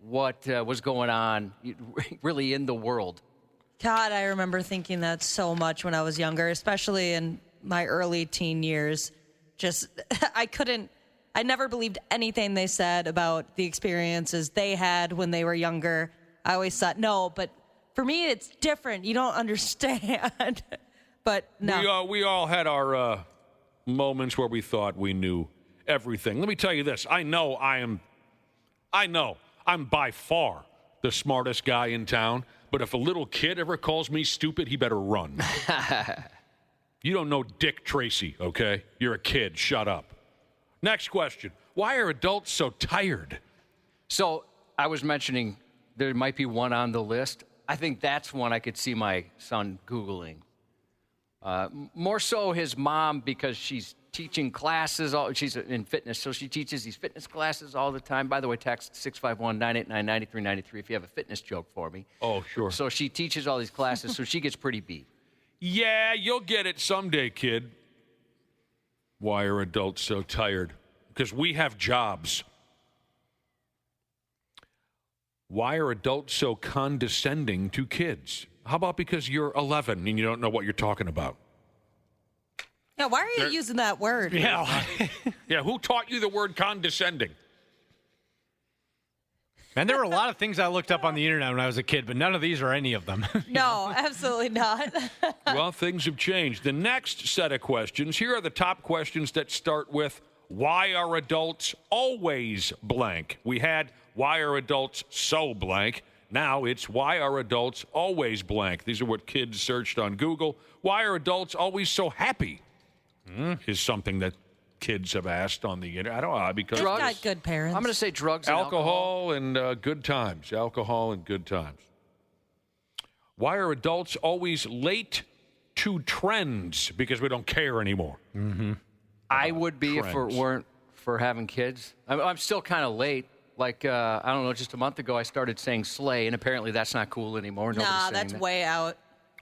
what was going on really in the world. God, I remember thinking that so much when I was younger, especially in my early teen years. Just, I never believed anything they said about the experiences they had when they were younger. I always thought, no, but for me, it's different. You don't understand. But no. We all had our moments where we thought we knew everything. Let me tell you this. I know I'm by far the smartest guy in town. But if a little kid ever calls me stupid, he better run. You don't know Dick Tracy, okay? You're a kid. Shut up. Next question. Why are adults so tired? So I was mentioning there might be one on the list. I think that's one I could see my son Googling. More so his mom, because she's teaching classes. She's in fitness, so she teaches these fitness classes all the time. By the way, text 651-989-9393 if you have a fitness joke for me. Oh, sure. So she teaches all these classes, so she gets pretty beat. Yeah, you'll get it someday, kid. Why are adults so tired? Because we have jobs. Why are adults so condescending to kids? How about because you're 11 and you don't know what you're talking about? Yeah, why are you using that word? Yeah. Yeah, who taught you the word condescending? And there were a lot of things I looked up on the internet when I was a kid, but none of these are any of them. No, absolutely not. Well, things have changed. The next set of questions, here are the top questions that start with, why are adults always blank? We had, why are adults so blank? Now it's, why are adults always blank? These are what kids searched on Google. Why are adults always so happy? Is something that kids have asked on the internet. I don't know, because They've got good parents. I'm going to say drugs and alcohol and good times. Alcohol and good times. Why are adults always late to trends? Because we don't care anymore. Mm-hmm. I would be if it weren't for having kids. I'm still kind of late. Like, I don't know, just a month ago I started saying slay, and apparently that's not cool anymore. Nah, that's way out.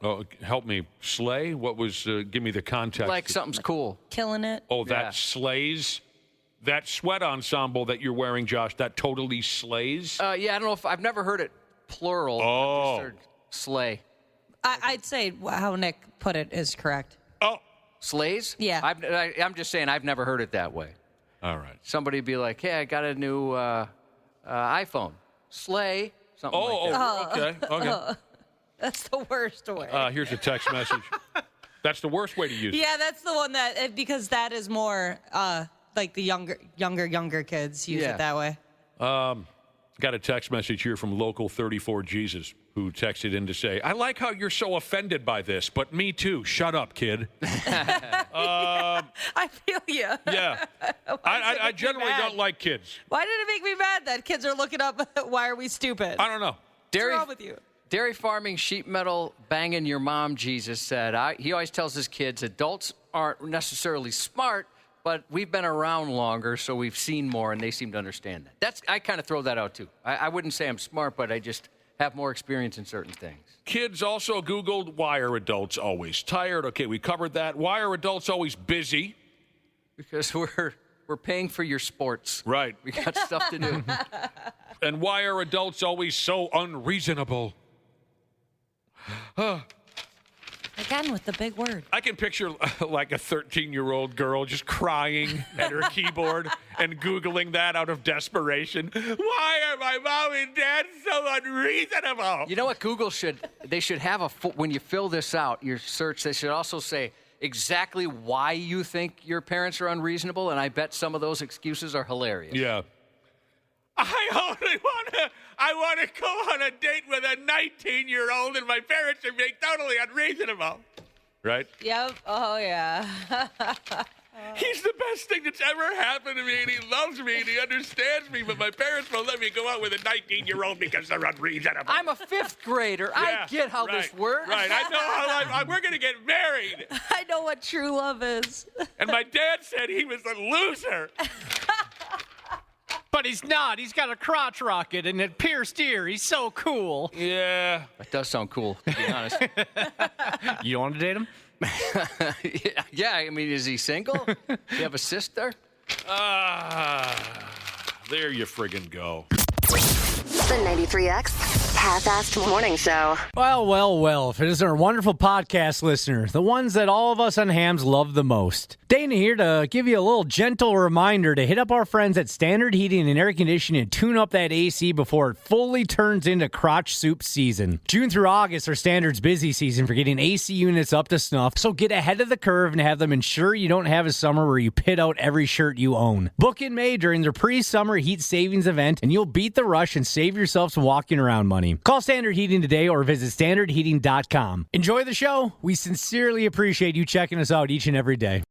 Oh, help me. Slay? What was, give me the context. Like something's cool. Killing it. Oh, that slays? That sweat ensemble that you're wearing, Josh, that totally slays? Yeah, I don't know if I've never heard it plural. Oh. I've just heard slay. I'd say how Nick put it is correct. Oh. Slays? Yeah. I'm just saying I've never heard it that way. All right. Somebody would be like, hey, I got a new iPhone. Slay. Something like that. Okay. That's the worst way. Here's a text message. That's the worst way to use it. Yeah, that's the one that, because that is more like the younger kids use it that way. Got a text message here from local 34 Jesus, who texted in to say, I like how you're so offended by this, but me too. Shut up, kid. I feel you. Yeah. I generally don't like kids. Why did it make me mad that kids are looking up, why are we stupid? I don't know. What's wrong with you? Dairy farming, sheep metal, banging your mom, Jesus said. He always tells his kids, adults aren't necessarily smart, but we've been around longer, so we've seen more, and they seem to understand that. I kind of throw that out, too. I wouldn't say I'm smart, but I just have more experience in certain things. Kids also Googled, why are adults always tired? Okay, we covered that. Why are adults always busy? Because we're paying for your sports. Right. We got stuff to do. And why are adults always so unreasonable? Again, with the big word. I can picture like a 13-year-old girl just crying at her keyboard and Googling that out of desperation. Why are my mom and dad so unreasonable? You know what Google they should have when you fill this out, your search, they should also say exactly why you think your parents are unreasonable, and I bet some of those excuses are hilarious. Yeah. I want to go on a date with a 19-year-old, and my parents are being totally unreasonable. Right? Yep. Oh, yeah. He's the best thing that's ever happened to me, and he loves me, and he understands me, but my parents won't let me go out with a 19-year-old because they're unreasonable. I'm a fifth grader. I get how this works. Right. I know how we're going to get married. I know what true love is. And my dad said he was a loser. But he's not. He's got a crotch rocket and a pierced ear. He's so cool. Yeah. That does sound cool, to be honest. You want to date him? Yeah, I mean, is he single? Do you have a sister? There you friggin' go. The 93X Half-Assed Morning Show. Well, if it isn't our wonderful podcast listener, the ones that all of us on Hams love the most. Dana here to give you a little gentle reminder to hit up our friends at Standard Heating and Air Conditioning and tune up that AC before it fully turns into crotch soup season. June through August are Standard's busy season for getting AC units up to snuff, so get ahead of the curve and have them ensure you don't have a summer where you pit out every shirt you own. Book in May during their pre-summer heat savings event, and you'll beat the rush and save yourself some walking around money. Call Standard Heating today or visit standardheating.com. Enjoy the show. We sincerely appreciate you checking us out each and every day.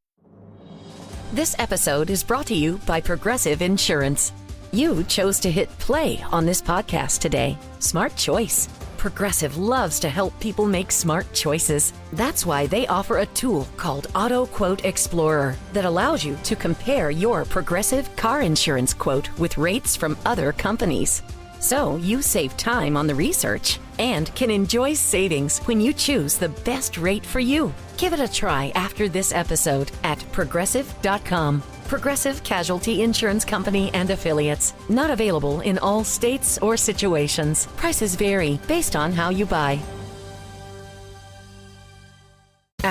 This episode is brought to you by Progressive Insurance. You chose to hit play on this podcast today. Smart choice. Progressive loves to help people make smart choices. That's why they offer a tool called Auto Quote Explorer that allows you to compare your Progressive car insurance quote with rates from other companies. So you save time on the research and can enjoy savings when you choose the best rate for you. Give it a try after this episode at Progressive.com. Progressive Casualty Insurance Company and Affiliates. Not available in all states or situations. Prices vary based on how you buy.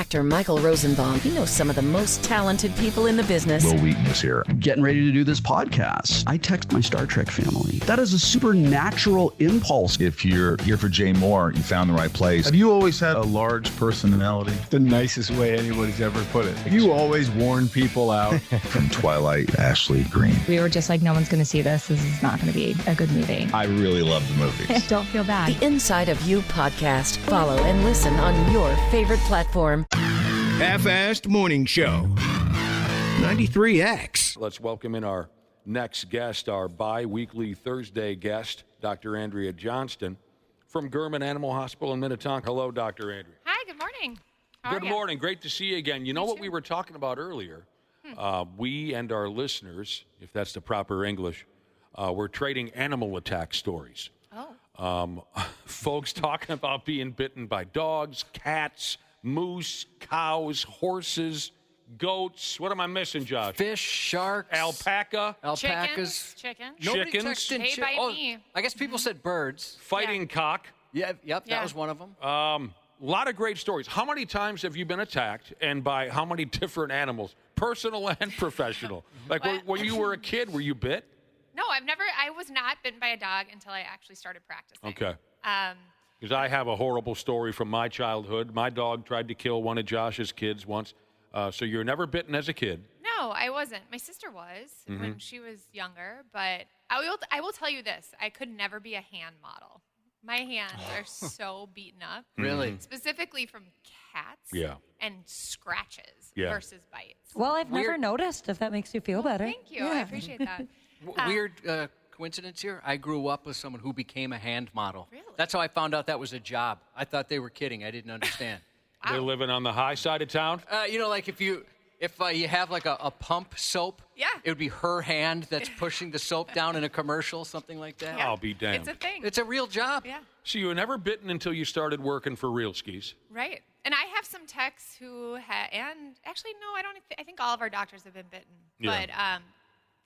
Actor Michael Rosenbaum. He knows some of the most talented people in the business. Will Wheaton is here. Getting ready to do this podcast. I text my Star Trek family. That is a supernatural impulse. If you're here for Jay Moore, you found the right place. Have you always had a large personality? The nicest way anybody's ever put it. You always warn people out. From Twilight, Ashley Green. We were just like, no one's going to see this. This is not going to be a good movie. I really love the movies. Don't feel bad. The Inside of You podcast. Follow and listen on your favorite platform. Half-assed Morning Show. 93X. Let's welcome in our next guest, our bi-weekly Thursday guest, Dr. Andrea Johnston from Gurman Animal Hospital in Minnetonka. Hello, Dr. Andrea. Hi, good morning. How Good are morning. Great to see you again. You know what we were talking about earlier? We and our listeners, if that's the proper English, we're trading animal attack stories. Folks talking about being bitten by dogs, cats, moose, cows, horses, goats. What am I missing, Josh? Fish, sharks, alpacas, Chickens. Nobody chickens. texted They bite me. I guess people said birds. Fighting cock. Yep, Yeah. that was one of them. A lot of great stories. How many times have you been attacked, and by how many different animals, personal and professional? Like when you were a kid, were you bit? No, I was not bitten by a dog until I actually started practicing. Okay. Because I have a horrible story from my childhood. My dog tried to kill one of Josh's kids once. So you were never bitten as a kid? No, I wasn't. My sister was when she was younger, but I will tell you this. I could never be a hand model. My hands are so beaten up. Really? Specifically from cats and scratches versus bites. Well, I've never noticed, if that makes you feel better. Thank you. I appreciate that. Weird coincidence here. I grew up with someone who became a hand model. Really? That's how I found out that was a job. I thought they were kidding. I didn't understand. They're living on the high side of town? Like if you have like a pump soap, it would be her hand that's pushing the soap down in a commercial, something like that. I'll be damned. It's a thing. It's a real job. Yeah. So you were never bitten until you started working for Real Skis. Right. And I have some techs who and actually, no, I don't. I think all of our doctors have been bitten. Yeah. But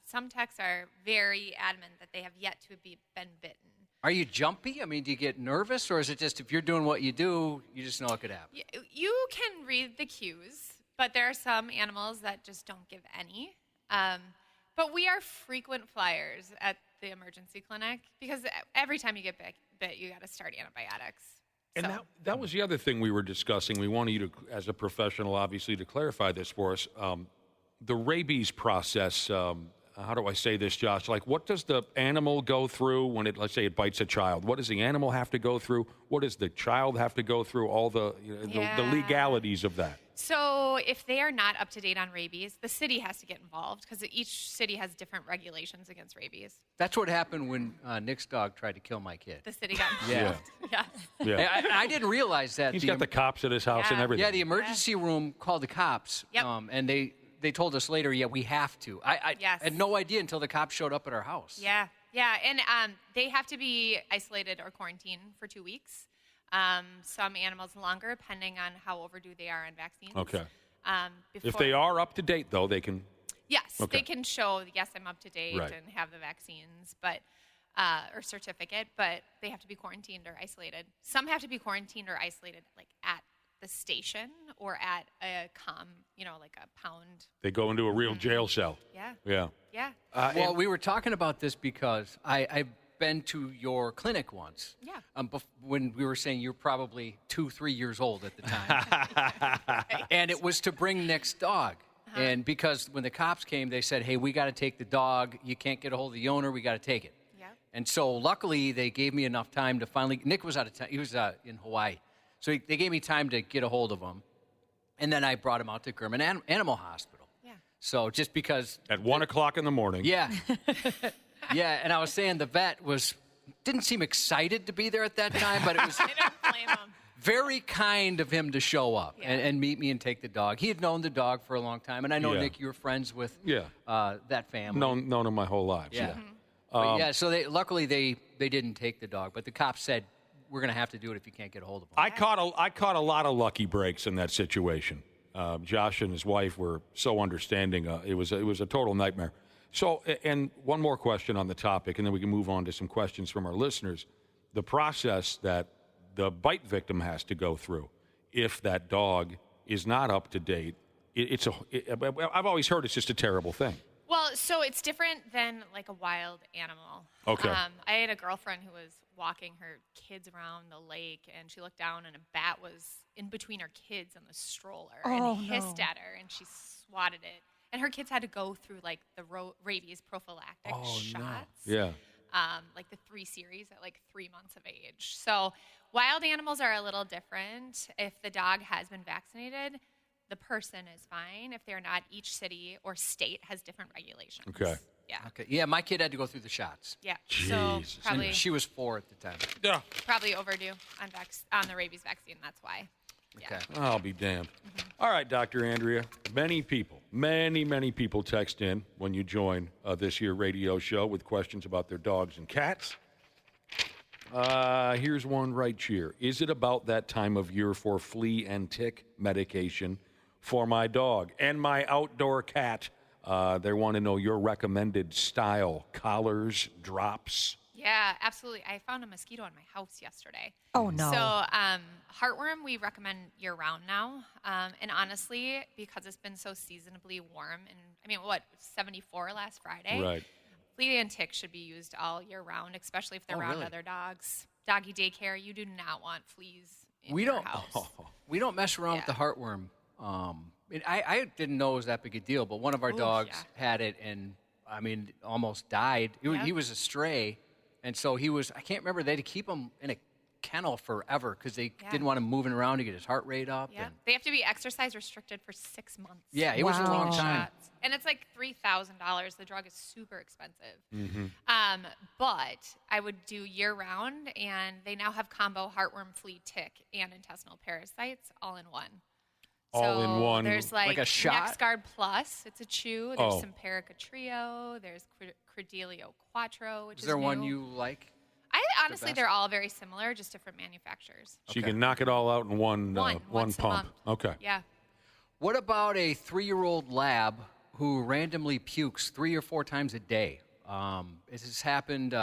some techs are very adamant that they have yet to been bitten. Are you jumpy? I mean, do you get nervous, or is it just if you're doing what you do, you just know it could happen? You can read the cues, but there are some animals that just don't give any. But we are frequent flyers at the emergency clinic because every time you get bit, you got to start antibiotics. And that was the other thing we were discussing. We wanted you to, as a professional, obviously, to clarify this for us. The rabies process, how do I say this, Josh? Like, what does the animal go through when let's say it bites a child? What does the animal have to go through? What does the child have to go through? All the legalities of that. So if they are not up to date on rabies, the city has to get involved because each city has different regulations against rabies. That's what happened when Nick's dog tried to kill my kid. The city got involved. Yeah. I didn't realize that. He's got the cops at his house and everything. Yeah, the emergency room called the cops. Yep. And they told us later, we have to. I had no idea until the cops showed up at our house. Yeah. And they have to be isolated or quarantined for 2 weeks. Some animals longer, depending on how overdue they are on vaccines. Okay. If they are up to date, though, they can. Yes, Okay. they can show, yes, I'm up to date Right. and have the vaccines, but or certificate, but they have to be quarantined or isolated. Some have to be quarantined or isolated, like at the station or at a like a pound. They go into a real jail cell. Yeah. Well, we were talking about this because I've been to your clinic once. Yeah. When we were saying you're probably 2-3 years old at the time. And it was to bring Nick's dog. And because when the cops came, they said, hey, we got to take the dog. You can't get a hold of the owner. We got to take it. And so luckily they gave me enough time to finally, Nick was out of town. He was in Hawaii. So they gave me time to get a hold of him. And then I brought him out to Gurman Animal Hospital. Yeah. So just because. At 1 o'clock in the morning. Yeah. Yeah. And I was saying the vet didn't seem excited to be there at that time, but it was very kind of him to show up and meet me and take the dog. He had known the dog for a long time. And I know, Nick, you were friends with that family. Known him my whole life. Yeah. But so luckily they didn't take the dog, but the cops said, we're going to have to do it if you can't get a hold of him. I caught a lot of lucky breaks in that situation. Josh and his wife were so understanding. It was a total nightmare. So, and one more question on the topic, and then we can move on to some questions from our listeners. The process that the bite victim has to go through if that dog is not up to date, I've always heard it's just a terrible thing. Well, so it's different than like a wild animal. Okay. I had a girlfriend who was walking her kids around the lake, and she looked down, and a bat was in between her kids on the stroller and hissed at her, and she swatted it. And her kids had to go through like the rabies prophylactic shots. Yeah. Like the 3 series at like 3 months of age. So wild animals are a little different. If the dog has been vaccinated, the person is fine. If they're not, each city or state has different regulations. Okay. Yeah. Okay. Yeah, my kid had to go through the shots. Yeah. So Jesus. probably And she was 4 at the time. Yeah. probably overdue on the rabies vaccine. That's why. Yeah. Okay. I'll be damned. All right, Dr. Andrea. Many people text in when you join this here radio show with questions about their dogs and cats. Here's one right here. Is it about that time of year for flea and tick medication for my dog and my outdoor cat? They want to know your recommended style, collars, drops. Yeah, absolutely. I found a mosquito in my house yesterday. Oh, no. So heartworm we recommend year-round now. And honestly, because it's been so seasonably warm, and 74 last Friday. Right. Flea and tick should be used all year round, especially if they're around other dogs. Doggy daycare, you do not want fleas in your house. We don't mess around with the heartworm. I didn't know it was that big a deal, but one of our dogs had it and, almost died. He was a stray, and so he was, I can't remember, they had to keep him in a kennel forever because they didn't want him moving around to get his heart rate up. Yeah, they have to be exercise restricted for 6 months. Yeah, it was a long time. Shots. And it's like $3,000. The drug is super expensive. Mm-hmm. But I would do year-round, and they now have combo heartworm, flea, tick, and intestinal parasites all in one. All in one? There's like a shot? NexGard Plus. It's a chew. There's Simparica Trio. There's Credelio Quattro, which is there new. one you like? Honestly, they're all very similar, just different manufacturers. So you can knock it all out in one once a pump. month. Okay. Yeah. What about a 3-year-old lab who randomly pukes 3 or 4 times a day? This has happened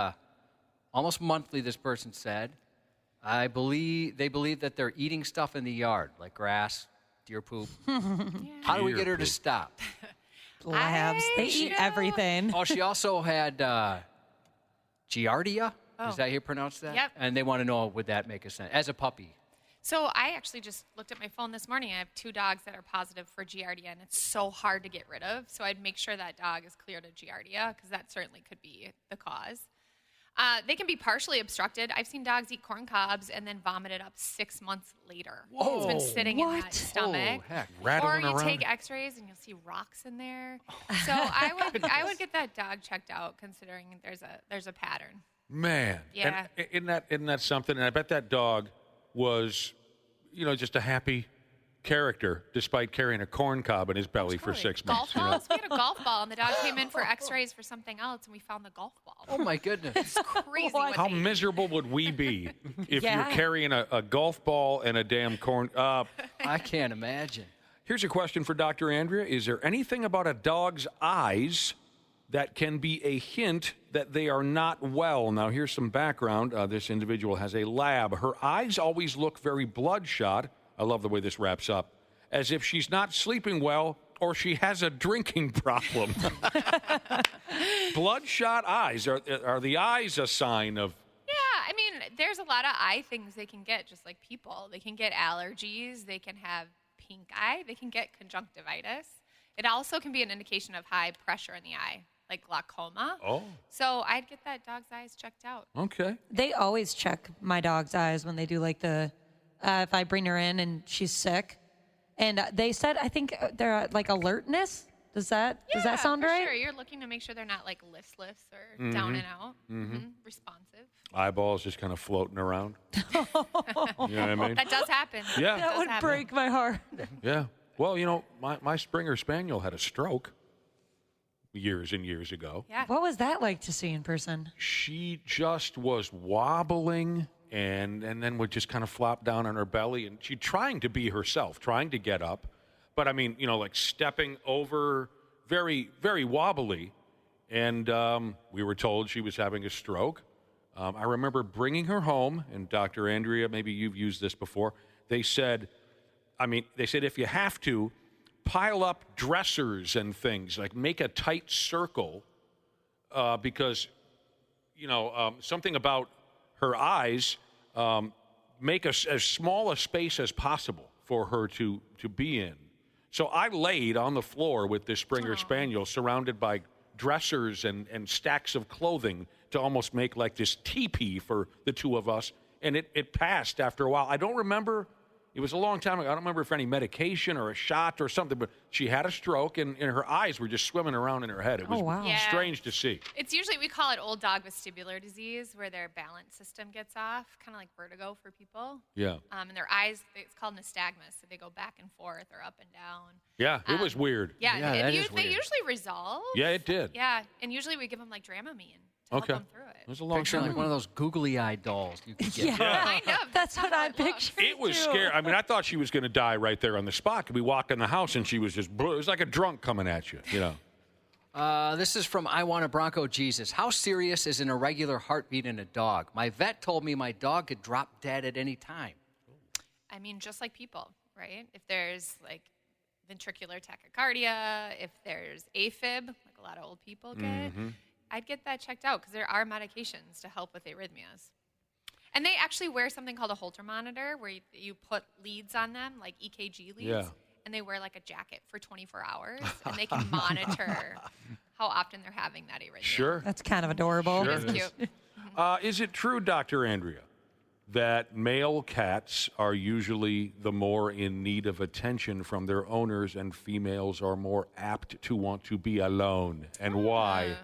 almost monthly, this person said. They believe that they're eating stuff in the yard, like grass, deer poop. How do we get her to stop? Labs, they eat everything. Oh, she also had Giardia. Is that how you pronounce that? Yep. And they want to know, would that make a sense? As a puppy. So I actually just looked at my phone this morning. I have 2 dogs that are positive for Giardia, and it's so hard to get rid of. So I'd make sure that dog is cleared of Giardia, because that certainly could be the cause. They can be partially obstructed. I've seen dogs eat corn cobs and then vomit it up 6 months later. Whoa. It's been sitting in that stomach. Oh, heck. Or you take X-rays and you'll see rocks in there. So I would get that dog checked out, considering there's a pattern. Man. Yeah. And isn't that something? And I bet that dog was, just a happy character despite carrying a corn cob in his belly for 6 months. Golf balls. We had a golf ball, and the dog came in for X-rays for something else, and we found the golf ball. Oh, my goodness. It's crazy. How miserable would we be if you're carrying a golf ball and a damn corn? I can't imagine. Here's a question for Dr. Andrea. Is there anything about a dog's eyes that can be a hint that they are not well? Now, here's some background. This individual has a lab. Her eyes always look very bloodshot. I love the way this wraps up. As if she's not sleeping well or she has a drinking problem. Bloodshot eyes. Are the eyes a sign of... Yeah, there's a lot of eye things they can get, just like people. They can get allergies. They can have pink eye. They can get conjunctivitis. It also can be an indication of high pressure in the eye, like glaucoma. Oh. So I'd get that dog's eyes checked out. Okay. They always check my dog's eyes when they do like if I bring her in and she's sick. And they said, I think they're like alertness. Does that sound for right? Sure. You're looking to make sure they're not like listless or down and out. Responsive. Eyeballs just kind of floating around. You know what I mean? That does happen. Yeah. That would break my heart. Yeah. Well, my Springer Spaniel had a stroke years and years ago. Yeah. What was that like to see in person? She just was wobbling and then would just kind of flop down on her belly. And she trying to be herself, trying to get up. But, like stepping over very, very wobbly. And we were told she was having a stroke. I remember bringing her home, and Dr. Andrea, maybe you've used this before. They said, I mean, they said if you have to, pile up dressers and things, like make a tight circle, because, something about her eyes, make as small a space as possible for her to be in. So I laid on the floor with this Springer Spaniel surrounded by dressers and stacks of clothing to almost make like this teepee for the two of us. And it passed after a while. I don't remember. It was a long time ago. I don't remember if any medication or a shot or something, but she had a stroke, and her eyes were just swimming around in her head. It was strange to see. It's usually, we call it old dog vestibular disease, where their balance system gets off, kind of like vertigo for people. Yeah. And their eyes, it's called nystagmus, so they go back and forth or up and down. Yeah, it was weird. Yeah, that they usually resolve. Yeah, it did. Yeah, and usually we give them like Dramamine to help them through it. It was a long Picture time like ago. one of those googly-eyed dolls you could get. I know. That's what I pictured. It was scary. I mean, I thought she was going to die right there on the spot. We walked in the house, and she was just, it was like a drunk coming at you, This is from I Want a Bronco Jesus. How serious is an irregular heartbeat in a dog? My vet told me my dog could drop dead at any time. I mean, just like people, right? If there's like ventricular tachycardia, if there's AFib, like a lot of old people get, I'd get that checked out because there are medications to help with arrhythmias. And they actually wear something called a Holter monitor where you put leads on them, like EKG leads, and they wear like a jacket for 24 hours, and they can monitor how often they're having that arrhythmia. Sure. That's kind of adorable. Sure. It is cute. Is it true, Dr. Andrea, that male cats are usually the more in need of attention from their owners and females are more apt to want to be alone? And why?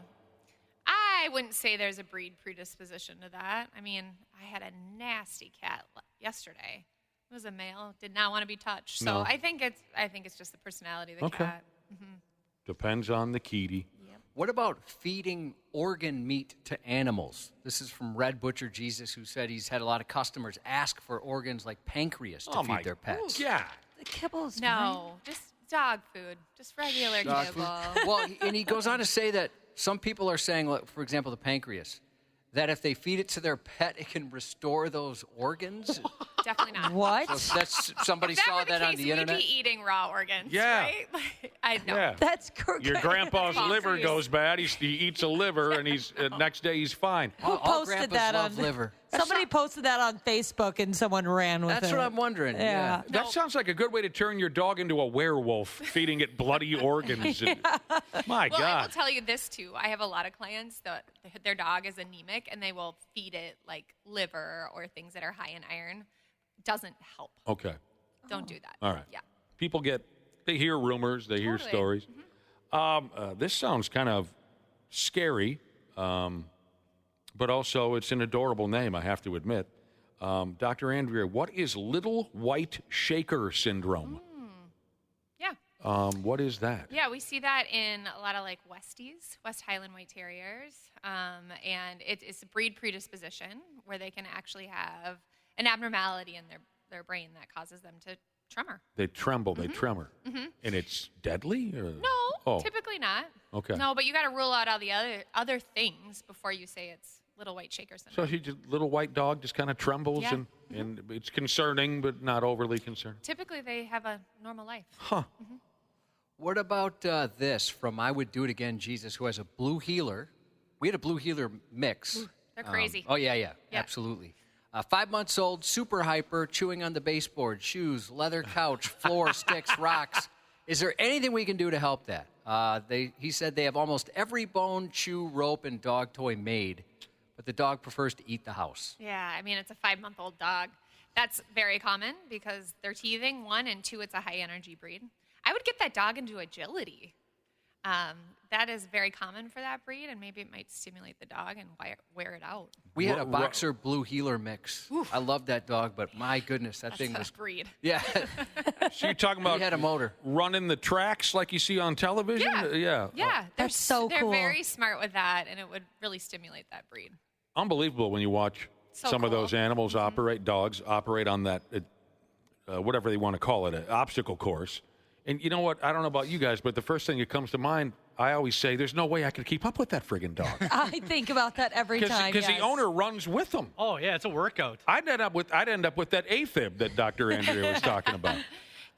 I wouldn't say there's a breed predisposition to that. I mean, I had a nasty cat yesterday. It was a male, did not want to be touched. So No. I think it's just the personality of the cat. Mm-hmm. Depends on the kitty. What about feeding organ meat to animals? This is from Red Butcher Jesus, who said he's had a lot of customers ask for organs like pancreas to feed their pets. Yeah. The kibbles. No, just dog food, just regular Dog kibble. food. Well, and he goes on to say that some people are saying, like, for example, the pancreas, that if they feed it to their pet, it can restore those organs. Definitely not. What? So that's somebody If that saw were the that on case, the we'd internet. be eating raw organs, Yeah. right? Like, I know. Yeah. That's correct. Your grandpa's Bonkers. liver goes bad. He eats a liver, and he's next day he's fine. Who All posted grandpas that love on liver. Somebody posted that on Facebook and someone ran with it. That's what I'm wondering. Yeah. That sounds like a good way to turn your dog into a werewolf, feeding it bloody organs. My Well, I will God. tell you this too. I have a lot of clients that their dog is anemic, and they will feed it like liver or things that are high in iron. Doesn't help. Okay. Don't do that. All right. Yeah. People they hear rumors, they hear Totally. stories. This sounds kind of scary, but also it's an adorable name, I have to admit. Dr. Andrea, what is little white shaker syndrome? Yeah. What is that? Yeah, we see that in a lot of like Westies, West Highland White Terriers, and it's a breed predisposition where they can actually have an abnormality in their brain that causes them to tremor. They tremble, they tremor. And it's deadly? Or? No, typically not. Okay. No, but you got to rule out all the other things before you say it's little white shaker syndrome. So little white dog just kind of trembles, Yeah. and it's concerning, but not overly concerning. Typically, they have a normal life. Huh. What about this from I Would Do It Again Jesus, who has a blue healer? We had a blue healer mix. They're crazy. Yeah, absolutely. 5 months old, super hyper, chewing on the baseboard, shoes, leather couch, floor, sticks, rocks. Is there anything we can do to help that? He said they have almost every bone, chew, rope, and dog toy made, but the dog prefers to eat the house. Yeah, I mean, it's a 5-month-old dog. That's very common because they're teething, 1, and 2, it's a high-energy breed. I would get that dog into agility. That is very common for that breed, and maybe it might stimulate the dog and wear it out. We had a boxer blue healer mix. I love that dog, but my goodness, that thing was... That's a breed. Yeah. So you're talking about He had a motor. running the tracks like you see on television? Yeah. Yeah, That's so they're cool. very smart with that, and it would really stimulate that breed. Unbelievable when you watch So some of cool. those animals dogs operate on that, whatever they want to call it, an obstacle course. And you know what? I don't know about you guys, but the first thing that comes to mind, I always say, there's no way I could keep up with that friggin' dog. I think about that every time. Because yes. the owner runs with them. Oh, yeah, it's a workout. I'd end up with that AFib that Dr. Andrea was talking about.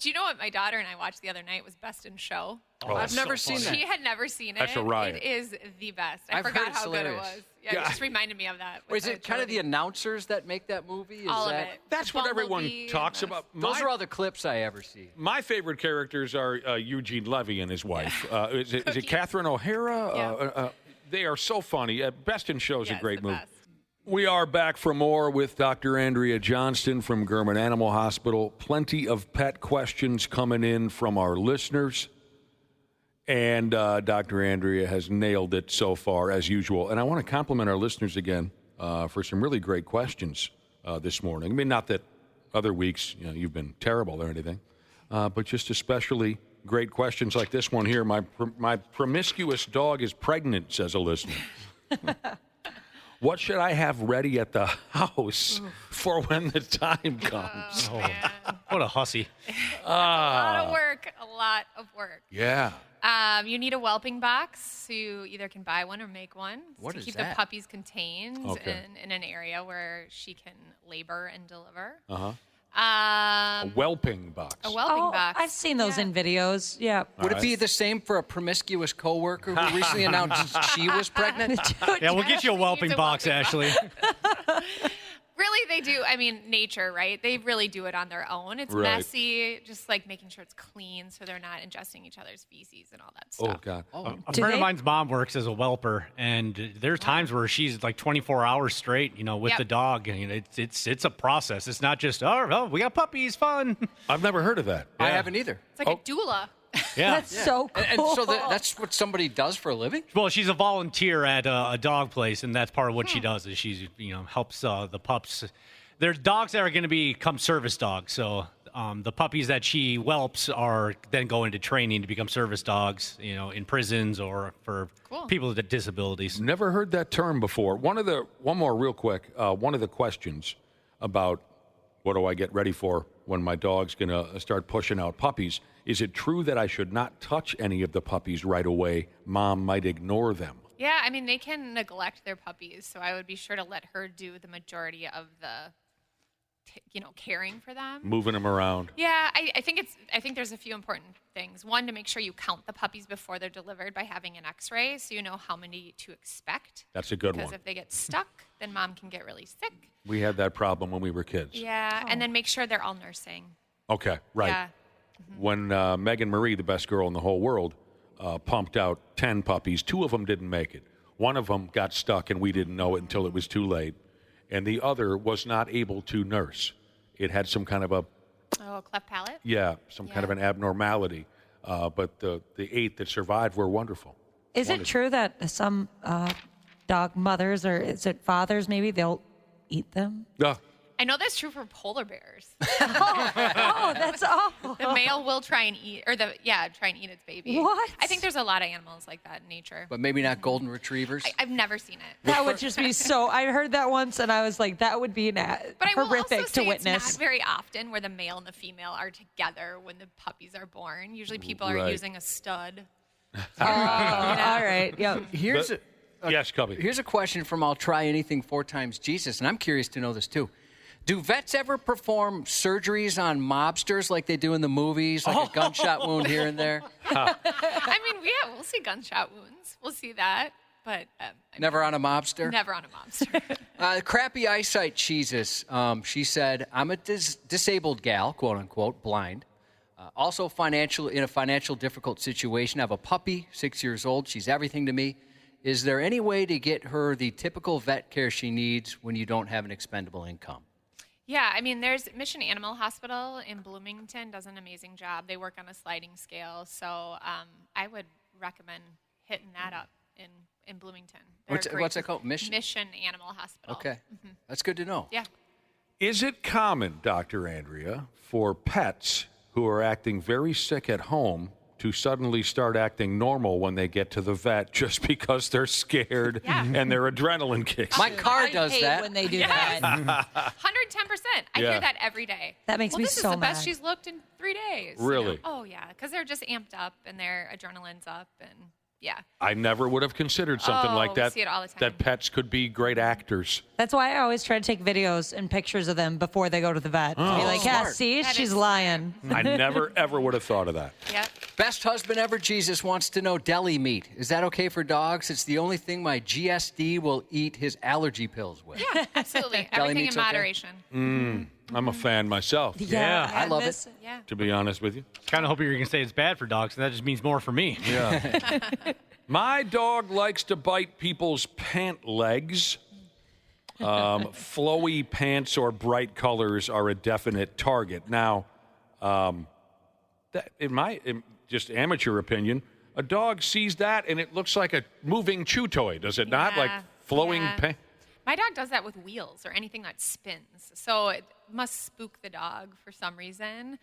Do you know what my daughter and I watched the other night was Best in Show? Oh, I've never seen that. She had never seen it. That's a riot. It is the best. I I've heard forgot it's how good it hilarious. was. Yeah, it just reminded me of that. Or is it kind of the announcers that make that movie? Is All of that... it. That's The what everyone Bumblebee talks and about. Those are all the clips I ever see. My favorite characters are Eugene Levy and his wife. Is it Catherine O'Hara? Yeah. They are so funny. Best in Show is a Yeah, great it's the movie. best. We are back for more with Dr. Andrea Johnston from Gurman Animal Hospital. Plenty of pet questions coming in from our listeners. And Dr. Andrea has nailed it so far, as usual. And I want to compliment our listeners again for some really great questions this morning. I mean, not that other weeks you've been terrible or anything, but just especially great questions like this one here. My promiscuous dog is pregnant, says a listener. What should I have ready at the house for when the time comes? What a hussy. A lot of work. A lot of work. Yeah. You need a whelping box, so you either can buy one or make one What to is keep that? the puppies contained Okay. in an area where she can labor and deliver. Uh-huh. A Um, whelping box. a whelping box. I've seen those in videos. Yeah. Would it be the same for a promiscuous coworker who recently announced she was pregnant? Yeah, we'll get you a whelping box, Ashley. Really, they do. I mean, nature, right? They really do it on their own. It's Right. messy, just like making sure it's clean so they're not ingesting each other's feces and all that stuff. Oh, God. A friend of mine's mom works as a whelper, and there's times where she's like 24 hours straight, with Yep. the dog. And it's a process. It's not just, oh, we got puppies, fun. I've never heard of that. I haven't either. It's like a doula. Yeah. That's so cool. And so that's what somebody does for a living? Well, she's a volunteer at a dog place, and that's part of what she does. Is she's helps the pups. There's dogs that are going to become service dogs. So the puppies that she whelps are then going to training to become service dogs. In prisons or for people with disabilities. Never heard that term before. One more real quick. One of the questions about what do I get ready for when my dog's going to start pushing out puppies. Is it true that I should not touch any of the puppies right away? Mom might ignore them. Yeah, I mean, they can neglect their puppies, so I would be sure to let her do the majority of the, caring for them. Moving them around. Yeah, I think there's a few important things. One, to make sure you count the puppies before they're delivered by having an X-ray, so you know how many to expect. That's a good Because one. if they get stuck, then mom can get really sick. We had that problem when we were kids. Yeah, and then make sure they're all nursing. Okay, right. Yeah. When Megan Marie, the best girl in the whole world, pumped out 10 puppies, 2 of them didn't make it. One of them got stuck, and we didn't know it until it was too late. And the other was not able to nurse. It had some kind of a cleft palate? kind of an abnormality. But the 8 that survived were wonderful. Is it true that some dog mothers, or is it fathers maybe, they'll eat them? I know that's true for polar bears. Oh, that's awful. The male will try and eat its baby. What? I think there's a lot of animals like that in nature. But maybe not golden retrievers? I've never seen it. That would just be so. I heard that once, and I was like, that would be But I will also horrific say to witness. it's not very often where the male and the female are together when the puppies are born. Usually people are Right. using a stud. All right. Yep. Yes, Cubby. Here's a question from I'll Try Anything 4 Times Jesus, and I'm curious to know this too. Do vets ever perform surgeries on mobsters like they do in the movies, like a gunshot wound here and there? I mean, we'll see gunshot wounds. We'll see that, but Never on a mobster? never on a mobster. Crappy eyesight cheeses. She said, I'm a disabled gal, quote unquote, blind. Also in a financial difficult situation. I have a puppy, 6 years old. She's everything to me. Is there any way to get her the typical vet care she needs when you don't have an expendable income? Yeah, I mean, there's Mission Animal Hospital in Bloomington does an amazing job. They work on a sliding scale, so I would recommend hitting that up in Bloomington. What's that called? Mission Animal Hospital. Okay, that's good to know. Yeah. Is it common, Dr. Andrea, for pets who are acting very sick at home to suddenly start acting normal when they get to the vet just because they're scared and their adrenaline kicks? My car does hate that. when they do Yes. that. 110%. I Yeah. hear that every day. That makes me this so is the best mad. she's looked in 3 days. Really? Oh, yeah, because they're just amped up and their adrenaline's up. And Yeah. I never would have considered something like we that. see it all the time. That pets could be great actors. That's why I always try to take videos and pictures of them before they go to the vet. To be like, yeah, Smart. see, she's lying. I never, ever would have thought of that. Yep. Best husband ever, Jesus wants to know deli meat. Is that okay for dogs? It's the only thing my GSD will eat his allergy pills with. Yeah, absolutely. Everything in meat's okay? moderation. I'm a fan myself, Yeah. I love it. Yeah. to be honest with you. Kind of hope you're going to say it's bad for dogs, and that just means more for me. Yeah. My dog likes to bite people's pant legs. Flowy pants or bright colors are a definite target. Now, that in just amateur opinion, a dog sees that and it looks like a moving chew toy, does it not? Like flowing pants. My dog does that with wheels or anything that spins. So it must spook the dog for some reason.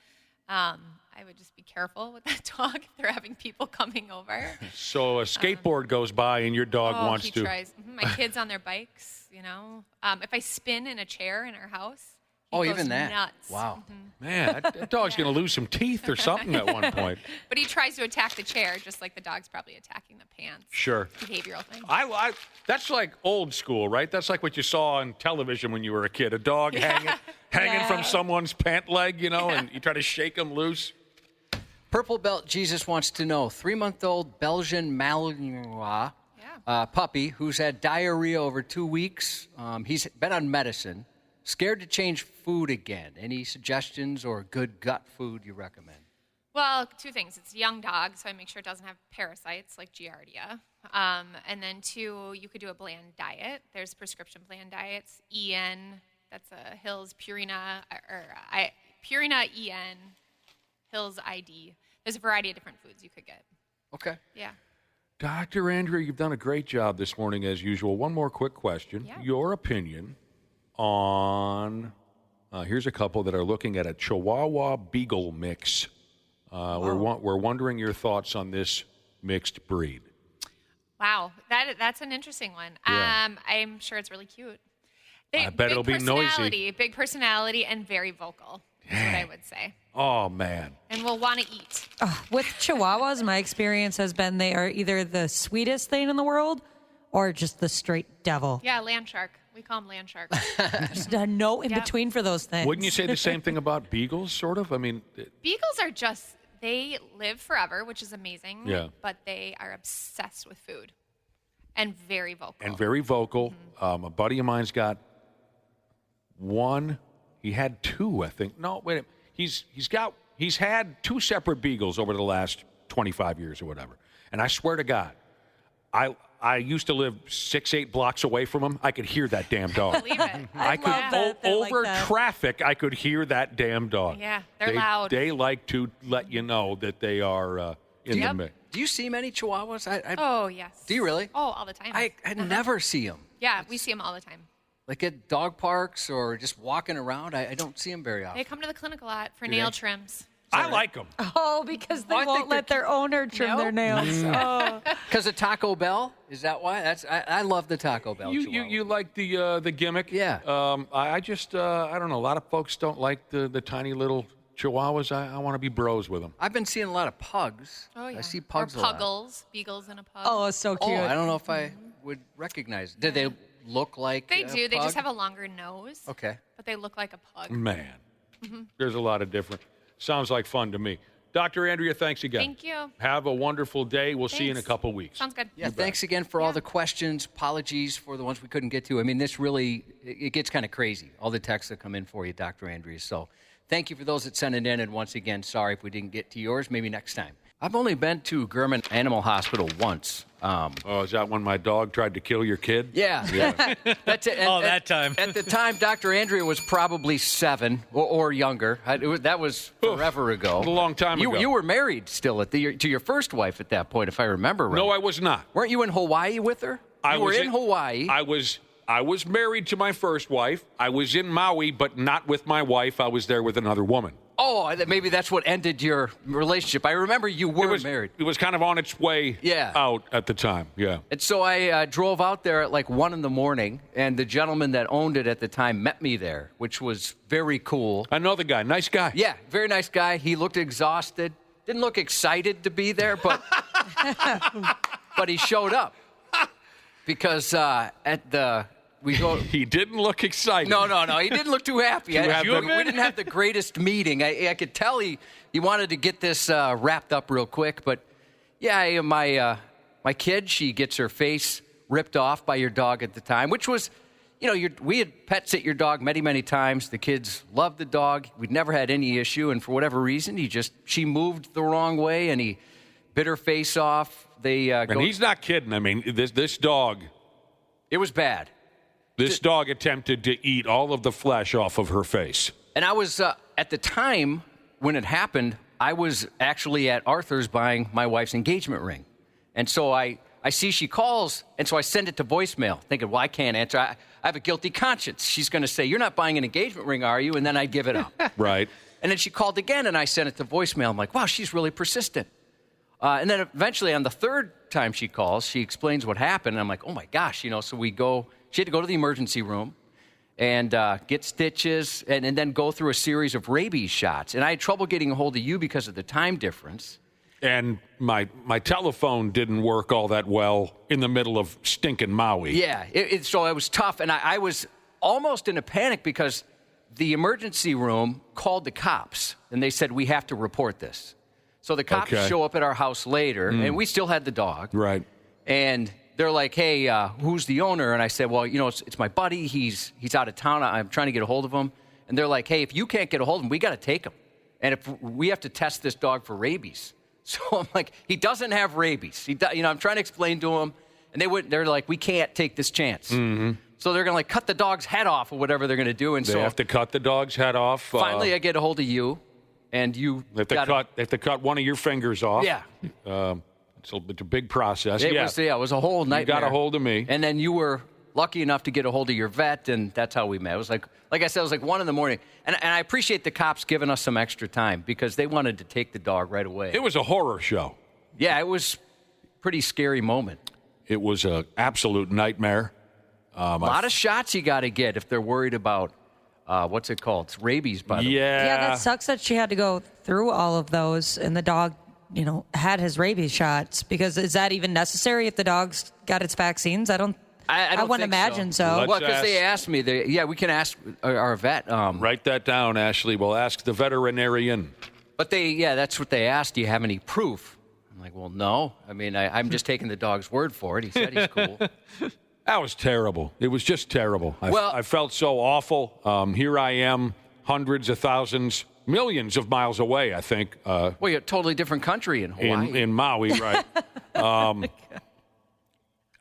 I would just be careful with that dog if they're having people coming over. So a skateboard goes by and your dog wants he to. tries. My kids on their bikes, you know. If I spin in a chair in our house, he Oh, goes even that. nuts. Wow. Man, that dog's going to lose some teeth or something at one point. But he tries to attack the chair just like the dog's probably attacking the pants. Sure. Behavioral thing. I that's like old school, right? That's like what you saw on television when you were a kid. A dog hanging from someone's pant leg, you know, and you try to shake him loose. Purple Belt Jesus wants to know 3-month-old Belgian Malinois puppy who's had diarrhea over 2 weeks. He's been on medicine. Scared to change food again. Any suggestions or good gut food you recommend? Well, 2 things. It's a young dog, so I make sure it doesn't have parasites like Giardia. And then 2, you could do a bland diet. There's prescription bland diets. EN, that's a Hills Purina, Purina EN, Hills ID. There's a variety of different foods you could get. Okay. Yeah. Dr. Andrea, you've done a great job this morning as usual. One more quick question. Yeah. Your opinion on, here's a couple that are looking at a Chihuahua Beagle mix. We're wondering your thoughts on this mixed breed. Wow, that's an interesting one. Yeah. I'm sure it's really cute. I bet it'll be noisy. Big personality and very vocal is what I would say. Oh, man. And will want to eat. With Chihuahuas, my experience has been they are either the sweetest thing in the world or just the straight devil. Yeah, land shark. We call them land shark. There's no in between for those things. Wouldn't you say the same thing about beagles, sort of? I mean, Beagles are just, they live forever, which is amazing. Yeah. But they are obsessed with food and very vocal. A buddy of mine's got one. He had 2, I think. No, wait a minute. He's had 2 separate beagles over the last 25 years or whatever. And I swear to God, I used to live 6-8 blocks away from him. I could hear that damn dog. Believe it. I could over traffic. I could hear that damn dog. Yeah, they're loud. They like to let you know that they are in the mix. Do you see many Chihuahuas? Oh, yes. Do you really? Oh, all the time. I never see them. Yeah, we see them all the time. Like at dog parks or just walking around, I don't see them very often. They come to the clinic a lot for Do nail they? trims. I like them. Oh, because they I won't think let their owner trim their nails. Oh. Because of Taco Bell? Is that why? I love the Taco Bell Chihuahua. You like the gimmick? Yeah. I just I don't know. A lot of folks don't like the tiny little Chihuahuas. I want to be bros with them. I've been seeing a lot of pugs. Oh, yeah. I see pugs or a lot. puggles, beagles and a pug. Oh, it's so cute. Oh, I don't know if I would recognize. Did they look like They a do. They pug? just have a longer nose. Okay. But they look like a pug. Man, Mhm. there's a lot of different. Sounds like fun to me. Dr. Andrea, thanks again. Thank you. Have a wonderful day. We'll see you in a Thanks. couple weeks. Sounds good. Yeah, thanks again for all the questions. Apologies for the ones we couldn't get to. I mean, this really, it gets kind of crazy, all the texts that come in for you, Dr. Andrea. So thank you for those that sent it in. And once again, sorry if we didn't get to yours. Maybe next time. I've only been to German Animal Hospital once. Is that when my dog tried to kill your kid? Yeah. That's it. That time. At the time, Dr. Andrea was probably 7 or younger. That was forever ago. A long time ago. You were married still to your first wife at that point, if I remember right. No, I was not. Weren't you in Hawaii with her? You were in Hawaii. I was married to my first wife. I was in Maui, but not with my wife. I was there with another woman. Oh, maybe that's what ended your relationship. I remember you were married. It was kind of on its way out at the time, yeah. And so I drove out there at like 1 in the morning, and the gentleman that owned it at the time met me there, which was very cool. I know the guy. Nice guy. Yeah, very nice guy. He looked exhausted. Didn't look excited to be there, but but he showed up because He didn't look excited. No. He didn't look too happy. We humid? didn't have the greatest meeting. I could tell he wanted to get this wrapped up real quick. But, yeah, my kid, she gets her face ripped off by your dog at the time, which was, we had pet sit your dog many, many times. The kids loved the dog. We'd never had any issue. And for whatever reason, she moved the wrong way, and he bit her face off. And he's not kidding. I mean, this dog. It was bad. This dog attempted to eat all of the flesh off of her face. And I was, at the time when it happened, I was actually at Arthur's buying my wife's engagement ring. And so I see she calls, and so I send it to voicemail, thinking, well, I can't answer. I have a guilty conscience. She's going to say, you're not buying an engagement ring, are you? And then I give it up. Right. And then she called again, and I sent it to voicemail. I'm like, wow, she's really persistent. And then eventually on the third time she calls, she explains what happened. And I'm like, oh, my gosh, so we go. She had to go to the emergency room and get stitches and then go through a series of rabies shots. And I had trouble getting a hold of you because of the time difference. And my telephone didn't work all that well in the middle of stinking Maui. Yeah, so it was tough. And I was almost in a panic because the emergency room called the cops. And they said, we have to report this. So the cops show up at our house later, and we still had the dog. Right. And they're like, hey, who's the owner? And I said, well, it's my buddy. He's out of town. I'm trying to get a hold of him. And they're like, hey, if you can't get a hold of him, we got to take him. And if we have to test this dog for rabies. So I'm like, he doesn't have rabies. I'm trying to explain to him. And they're like, we can't take this chance. Mm-hmm. So they're going to cut the dog's head off or whatever they're going to do. And they have to cut the dog's head off. Finally, I get a hold of you. And you they have to cut one of your fingers off. Yeah. It's a big process. It was a whole nightmare. You got a hold of me. And then you were lucky enough to get a hold of your vet, and that's how we met. It was like I said, it was like 1 a.m. And I appreciate the cops giving us some extra time because they wanted to take the dog right away. It was a horror show. Yeah, it was a pretty scary moment. It was an absolute nightmare. A lot of shots you got to get if they're worried about what's it called? It's rabies, by the way. Yeah, that sucks that she had to go through all of those, and the dog, had his rabies shots. Because is that even necessary if the dog's got its vaccines? I wouldn't imagine so. Well, because they asked me. We can ask our vet. Write that down, Ashley. We'll ask the veterinarian. But that's what they asked. Do you have any proof? I'm like, well, no. I mean, I'm just taking the dog's word for it. He said he's cool. That was terrible. It was just terrible. I felt so awful. Here I am, hundreds of thousands, millions of miles away, I think. Well, you're a totally different country in Hawaii. In Maui, right.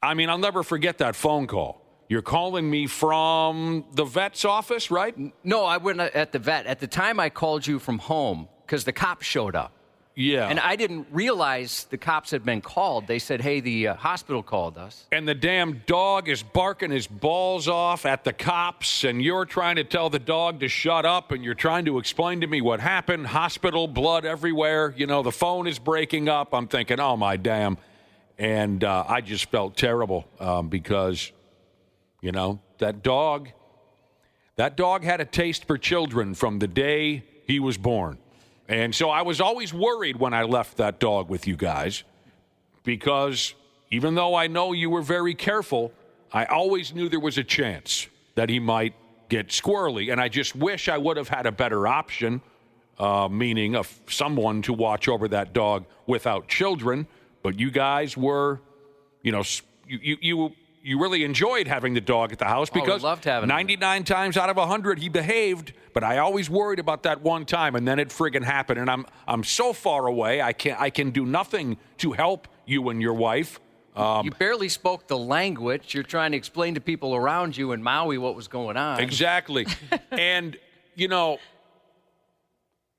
I mean, I'll never forget that phone call. You're calling me from the vet's office, right? No, I wasn't at the vet. At the time, I called you from home because the cops showed up. Yeah. And I didn't realize the cops had been called. They said, hey, the hospital called us. And the damn dog is barking his balls off at the cops, and you're trying to tell the dog to shut up, and you're trying to explain to me what happened. Hospital, blood everywhere. The phone is breaking up. I'm thinking, oh, my damn. And I just felt terrible because, that dog had a taste for children from the day he was born. And so I was always worried when I left that dog with you guys because even though I know you were very careful, I always knew there was a chance that he might get squirrely. And I just wish I would have had a better option, meaning of someone to watch over that dog without children. But you guys were, you really enjoyed having the dog at the house because loved having 99 times out of 100 he behaved, but I always worried about that one time, and then it friggin' happened. And I'm so far away, I can do nothing to help you and your wife. You barely spoke the language. You're trying to explain to people around you in Maui what was going on. Exactly. And,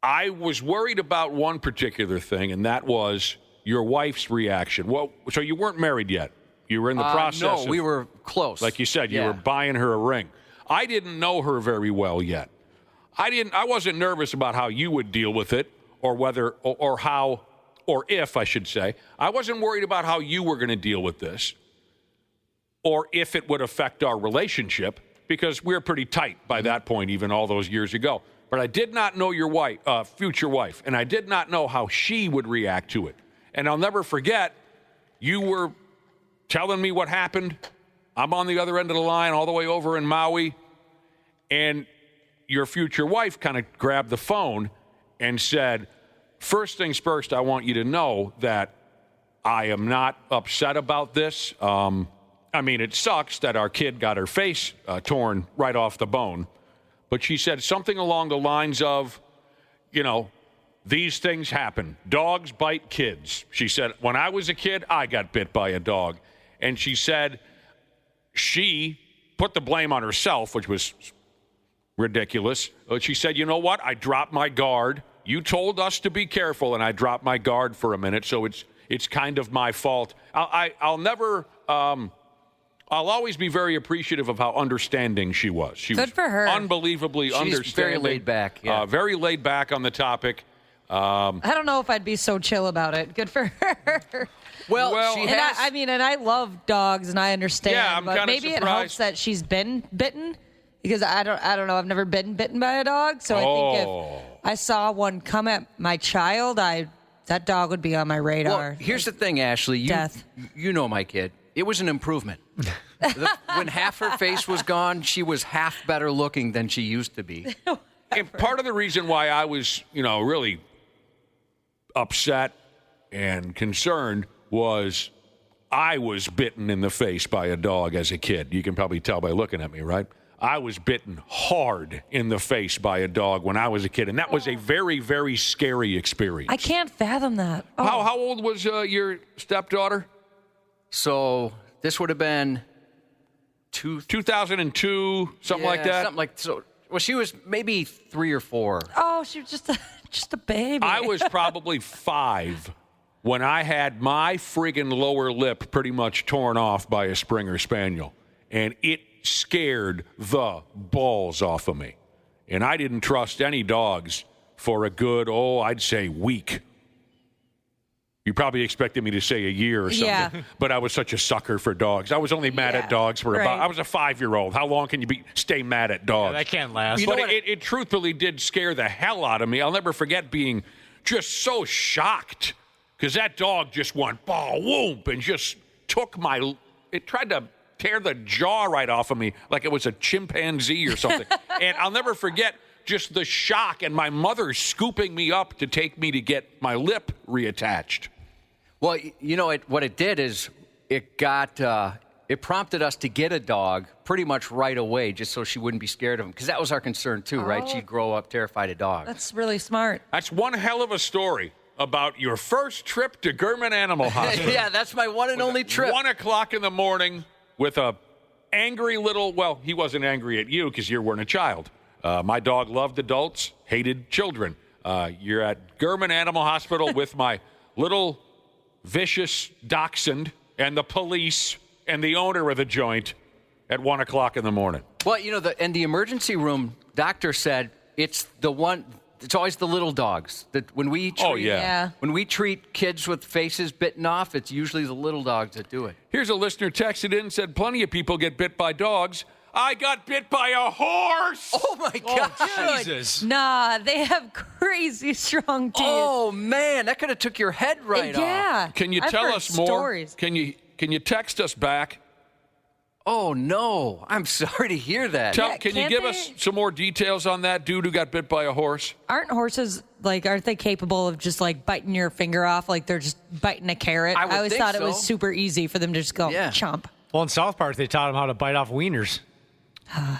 I was worried about one particular thing, and that was your wife's reaction. Well, so you weren't married yet. You were in the process. No, we were close. Like you said, you were buying her a ring. I didn't know her very well yet. I wasn't nervous about how you would deal with it or whether or how or if I should say. I wasn't worried about how you were going to deal with this or if it would affect our relationship because we were pretty tight by that point, even all those years ago. But I did not know your wife, future wife, and I did not know how she would react to it. And I'll never forget, you were telling me what happened. I'm on the other end of the line all the way over in Maui, and your future wife kind of grabbed the phone and said, first things first, I want you to know that I am not upset about this. I mean, it sucks that our kid got her face torn right off the bone. But she said something along the lines of, you know, these things happen. Dogs bite kids. She said, when I was a kid, I got bit by a dog. And she said she put the blame on herself, which was ridiculous. But she said, you know what? I dropped my guard. You told us to be careful, and I dropped my guard for a minute, so it's kind of my fault. I'll never... I'll always be very appreciative of how understanding she was. She Good was for her. Unbelievably understanding. She's very laid back. Yeah. Very laid back on the topic. I don't know if I'd be so chill about it. Good for her. Well, she and has. and I love dogs, and I understand. Yeah, I'm but kinda maybe it surprised. helps that she's been bitten, because I don't know. I've never been bitten by a dog, so I think if I saw one come at my child, that dog would be on my radar. Well, here's the thing, Ashley. You know my kid. It was an improvement. When half her face was gone, she was half better looking than she used to be. And part of the reason why I was, really upset and concerned was I was bitten in the face by a dog as a kid. You can probably tell by looking at me, right? I was bitten hard in the face by a dog when I was a kid, and that was a very, very scary experience. I can't fathom that. Oh. How old was your stepdaughter? So this would have been 2002, something like that? Something like so. Well, she was maybe 3 or 4. Oh, she was just a baby. I was probably 5 when I had my friggin' lower lip pretty much torn off by a Springer Spaniel. And it scared the balls off of me. And I didn't trust any dogs for a good, I'd say week. You probably expected me to say a year or something. Yeah. But I was such a sucker for dogs. I was only mad at dogs for I was a 5-year-old. How long can you stay mad at dogs? Yeah, that can't last. But it truthfully did scare the hell out of me. I'll never forget being just so shocked because that dog just went whoop and just took it tried to tear the jaw right off of me like it was a chimpanzee or something. And I'll never forget just the shock and my mother scooping me up to take me to get my lip reattached. Well, what it did is it prompted us to get a dog pretty much right away just so she wouldn't be scared of him. Because that was our concern, too, right? She'd grow up terrified of dogs. That's really smart. That's one hell of a story about your first trip to Gurman Animal Hospital. Yeah, that's my one and only trip. 1 o'clock in the morning with a angry little, he wasn't angry at you because you weren't a child. My dog loved adults, hated children. You're at Gurman Animal Hospital with my little vicious dachshund and the police and the owner of the joint at 1 o'clock in the morning. Well, in the emergency room, doctor said it's always the little dogs. That when we treat kids with faces bitten off, it's usually the little dogs that do it. Here's a listener texted in and said, plenty of people get bit by dogs. I got bit by a horse. Oh, my God. Jesus. Nah, they have crazy strong teeth. Oh, man, that could have took your head right off. Yeah. Can you tell us more? Stories. Can you text us back? Oh, no. I'm sorry to hear that. Can you give us some more details on that dude who got bit by a horse? Aren't horses, aren't they capable of just, biting your finger off like they're just biting a carrot? I always thought it was super easy for them to just go chomp. Well, in South Park, they taught them how to bite off wieners.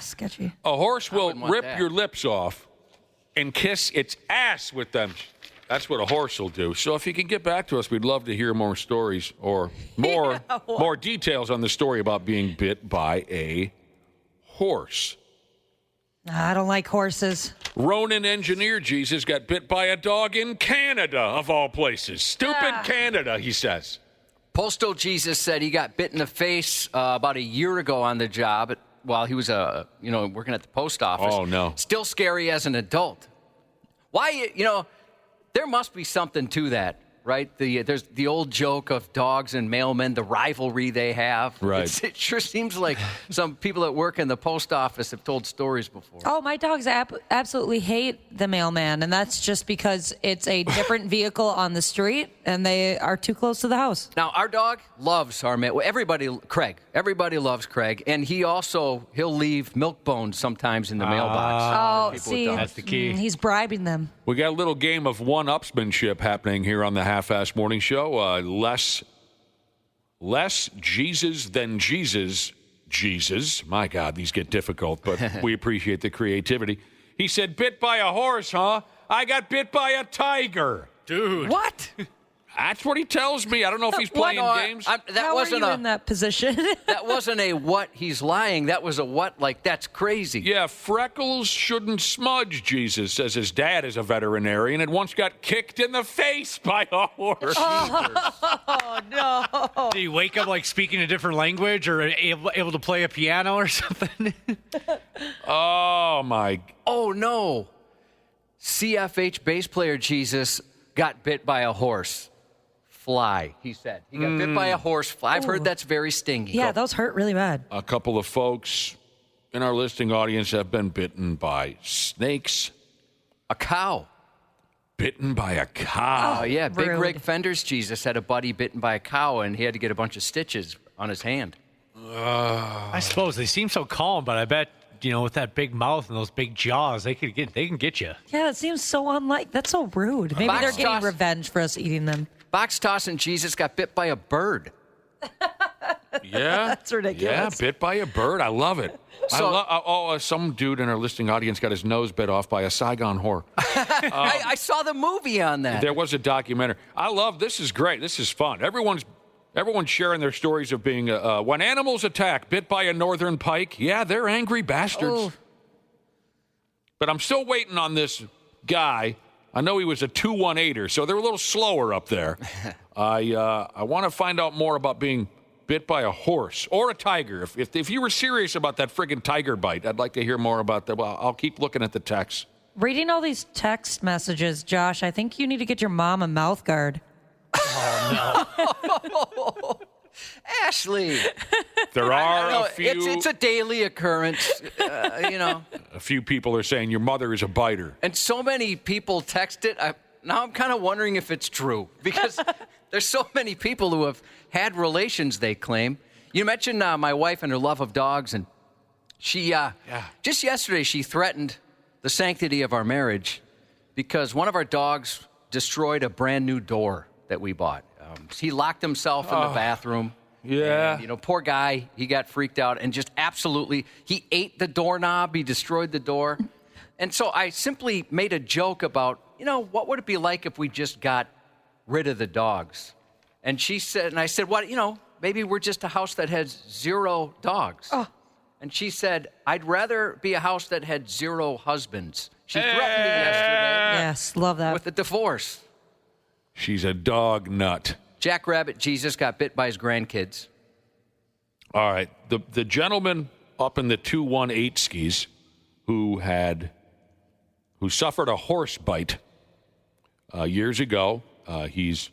Sketchy. A horse will rip your lips off and kiss its ass with them. That's what a horse will do. So if you can get back to us, we'd love to hear more stories or more details on the story about being bit by a horse. I don't like horses. Ronan Engineer Jesus got bit by a dog in Canada, of all places. Stupid Canada, he says. Postal Jesus said he got bit in the face about a year ago on the job while he was working at the post office. Oh, no. Still scary as an adult. Why, there must be something to that. right? There's the old joke of dogs and mailmen, the rivalry they have. Right. It sure seems like some people that work in the post office have told stories before. Oh, my dogs absolutely hate the mailman, and that's just because it's a different vehicle on the street, and they are too close to the house. Now, our dog loves our mail. Everybody loves Craig, and he'll leave milk bones sometimes in the mailbox. Oh, see, That's the key. He's bribing them. We got a little game of one-upsmanship happening here on the Half-Assed Morning Show. Less Jesus than Jesus. My God, these get difficult, but we appreciate the creativity. He said, bit by a horse, huh? I got bit by a tiger. Dude. What? That's what he tells me. I don't know if he's playing games. How are you in that position? That wasn't a what, he's lying. That was a what, like, that's crazy. Yeah, freckles shouldn't smudge, Jesus says his dad is a veterinarian and once got kicked in the face by a horse. Oh, no. Do you wake up like speaking a different language or able to play a piano or something? Oh, my. Oh, no. CFH bass player Jesus got bit by a horse. Fly, he said. He got bit by a horse fly. I've heard that's very stingy. Yeah, those hurt really bad. A couple of folks in our listening audience have been bitten by snakes. A cow. Bitten by a cow. Oh, yeah. Big rude. Rig Fender's Jesus had a buddy bitten by a cow, and he had to get a bunch of stitches on his hand. I suppose they seem so calm, but I bet, with that big mouth and those big jaws, they can get you. Yeah, that seems so unlike. That's so rude. Maybe they're getting revenge for us eating them. Box tossing Jesus got bit by a bird. Yeah. That's ridiculous. Yeah, bit by a bird. I love it. Some dude in our listening audience got his nose bit off by a Saigon whore. I saw the movie on that. There was a documentary. This is great. This is fun. Everyone's sharing their stories of being, when animals attack, bit by a northern pike. Yeah, they're angry bastards. Oh. But I'm still waiting on this guy. I know he was a 218er, so they're a little slower up there. I want to find out more about being bit by a horse or a tiger. If you were serious about that friggin' tiger bite, I'd like to hear more about that. Well, I'll keep looking at the text. Reading all these text messages, Josh, I think you need to get your mom a mouth guard. Oh, no. Ashley. There are a few. It's a daily occurrence, A few people are saying your mother is a biter. And so many people text it. Now I'm kind of wondering if it's true because there's so many people who have had relations, they claim. You mentioned my wife and her love of dogs, and she just yesterday she threatened the sanctity of our marriage because one of our dogs destroyed a brand new door that we bought. He locked himself in the bathroom. Yeah. And, poor guy, he got freaked out and just absolutely, he ate the doorknob. He destroyed the door. And so I simply made a joke about, what would it be like if we just got rid of the dogs? And she said, and I said, what, maybe we're just a house that has 0 dogs. Oh. And she said, I'd rather be a house that had 0 husbands. She threatened me yesterday. Yes, love that. With a divorce. She's a dog nut. Jackrabbit Jesus got bit by his grandkids. All right. The gentleman up in the 218 skis who suffered a horse bite years ago, he's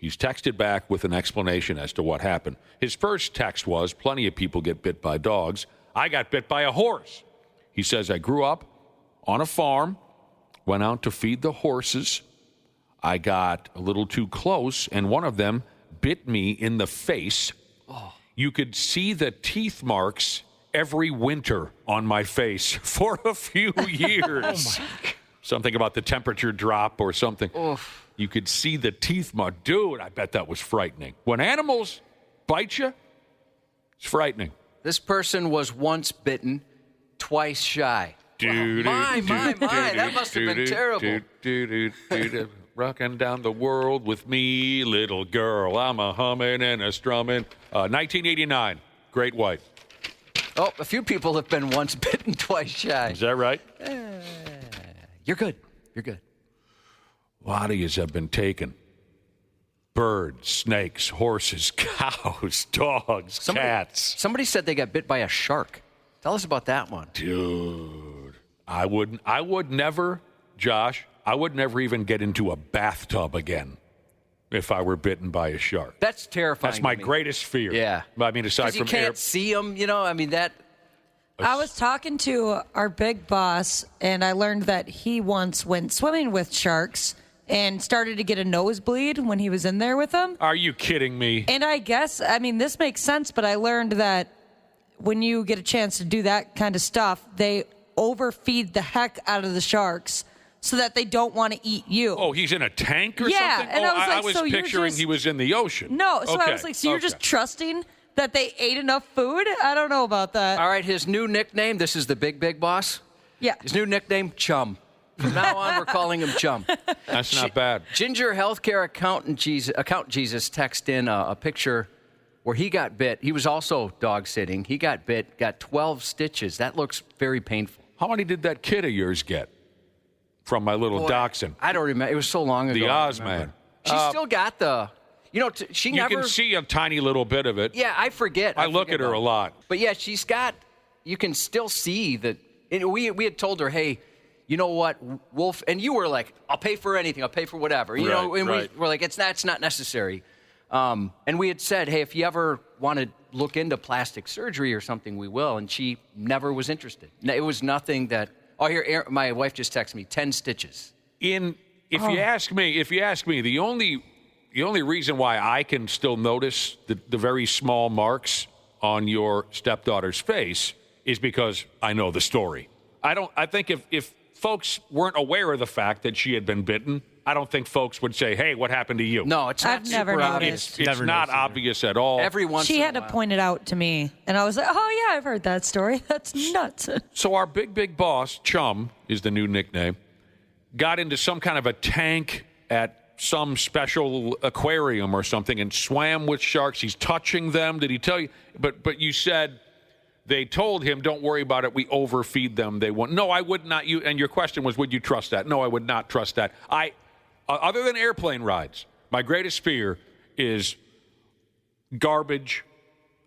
texted back with an explanation as to what happened. His first text was, plenty of people get bit by dogs. I got bit by a horse. He says, I grew up on a farm, went out to feed the horses. I got a little too close, and one of them bit me in the face. Oh. You could see the teeth marks every winter on my face for a few years. Something about the temperature drop or something. Oof. You could see the teeth mark. Dude, I bet that was frightening. When animals bite you, it's frightening. This person was once bitten, twice shy. My, that must have been terrible. Rocking down the world with me, little girl. I'm a humming and a strumming. 1989, Great White. Oh, a few people have been once bitten, twice shy. Is that right? You're good. You're good. A lot of yous have been taken. Birds, snakes, horses, cows, dogs, cats. Somebody said they got bit by a shark. Tell us about that one. Dude, I would never, Josh, I would never even get into a bathtub again. if I were bitten by a shark. That's terrifying. That's my to me. greatest fear. Yeah. I mean, aside Because you from can't see them, I mean, that... I was talking to our big boss, and I learned that he once went swimming with sharks and started to get a nosebleed when he was in there with them. Are you kidding me? And I guess, I mean, this makes sense, but I learned that when you get a chance to do that kind of stuff, they overfeed the heck out of the sharks so that they don't want to eat you. Oh, he's in a tank or Yeah, something? and oh, I was like, I was so you're picturing just- he was in the ocean. No, so Okay, I was like, so you're just okay. trusting that they ate enough food? I don't know about that. All right, his new nickname, this is the big boss. Yeah. His new nickname, Chum. From now on, we're calling him Chum. That's not bad. Ginger Healthcare Accountant Jesus texted in a picture where he got bit. He was also dog sitting. He got bit, got 12 stitches. That looks very painful. How many did that kid of yours get from my little Boy, dachshund? I don't remember. It was so long ago. The I Oz don't remember. man. She still got the... she You never... can see a tiny little bit of it. Yeah, I forget. I look at her a lot. But yeah, she's got... You can still see that... We had told her, hey, you know what, Wolf... And you were like, I'll pay for anything. I'll pay for whatever. You know, and right. we were like, it's not necessary. And we had said, hey, if you ever want to look into plastic surgery or something, we will. And she never was interested. It was nothing that... Oh, here, my wife just texted me, 10 stitches. If you ask me, the only reason why I can still notice the very small marks on your stepdaughter's face is because I know the story. I think if folks weren't aware of the fact that she had been bitten, I don't think folks would say, hey, what happened to you? No, it's not I've never super noticed. obvious. It's not obvious at all. Every once She in a had to while. point it out to me, and I was like, oh, yeah, I've heard that story. That's nuts. So our big boss, Chum is the new nickname, got into some kind of a tank at some special aquarium or something and swam with sharks. He's touching them. Did he tell you? But you said they told him, don't worry about it. We overfeed them. They won't. No, I would not. And your question was, would you trust that? No, I would not trust that. Other than airplane rides, my greatest fear is garbage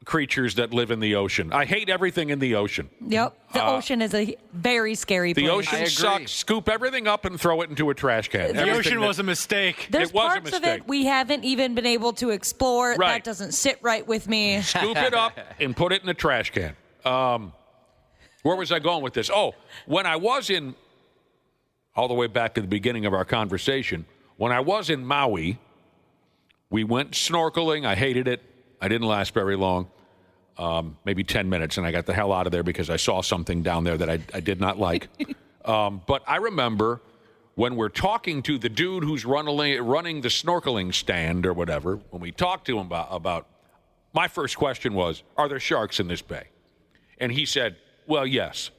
creatures that live in the ocean. I hate everything in the ocean. Yep. The ocean is a very scary place. The ocean sucks. Scoop everything up and throw it into a trash can. The ocean was a mistake. There's It was a parts of mistake. it we haven't even been able to explore. Right. That doesn't sit right with me. Scoop it up and put it in a trash can. Where was I going with this? Oh, when I was in, all the way back to the beginning of our conversation, when I was in Maui, we went snorkeling. I hated it. I didn't last very long, maybe 10 minutes, and I got the hell out of there because I saw something down there that I did not like. But I remember when we're talking to the dude who's running the snorkeling stand or whatever, when we talked to him about my first question was, are there sharks in this bay? And he said, well, yes.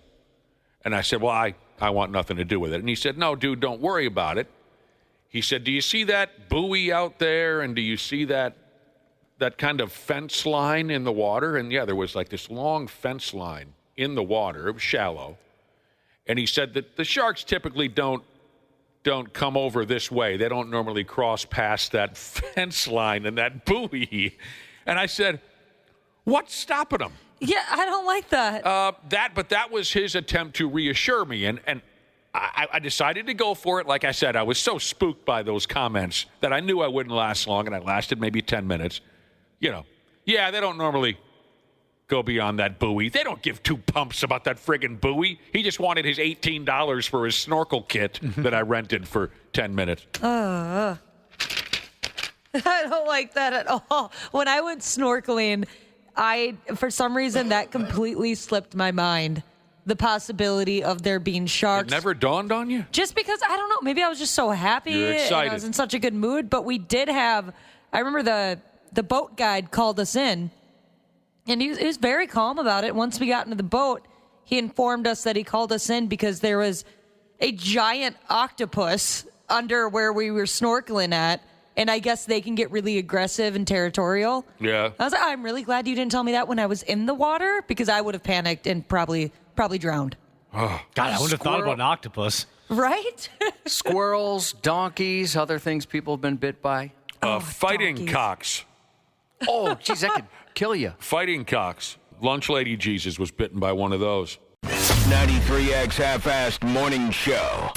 And I said, well, I want nothing to do with it. And he said, no, dude, don't worry about it. He said, do you see that buoy out there? And do you see that kind of fence line in the water? And yeah, there was like this long fence line in the water. It was shallow. And he said that the sharks typically don't come over this way. They don't normally cross past that fence line and that buoy. And I said, what's stopping them? Yeah, I don't like that. But that was his attempt to reassure me. And I decided to go for it. Like I said, I was so spooked by those comments that I knew I wouldn't last long, and I lasted maybe 10 minutes. You know, yeah, they don't normally go beyond that buoy. They don't give two pumps about that friggin' buoy. He just wanted his $18 for his snorkel kit that I rented for 10 minutes. I don't like that at all. When I went snorkeling, for some reason, that completely slipped my mind. The possibility of there being sharks. It never dawned on you? Just because, I don't know, maybe I was just so happy. You're And excited. I was in such a good mood. But we did have, I remember the boat guide called us in. And he was very calm about it. Once we got into the boat, he informed us that he called us in because there was a giant octopus under where we were snorkeling at. And I guess they can get really aggressive and territorial. Yeah. I was like, I'm really glad you didn't tell me that when I was in the water because I would have panicked and probably drowned. Oh, God, I would have thought about an octopus. Right? Squirrels, donkeys, other things people have been bit by. Fighting donkeys. cocks. Oh, geez, that could kill you. Fighting cocks. Lunch Lady Jesus was bitten by one of those. 93X Half-Assed Morning Show.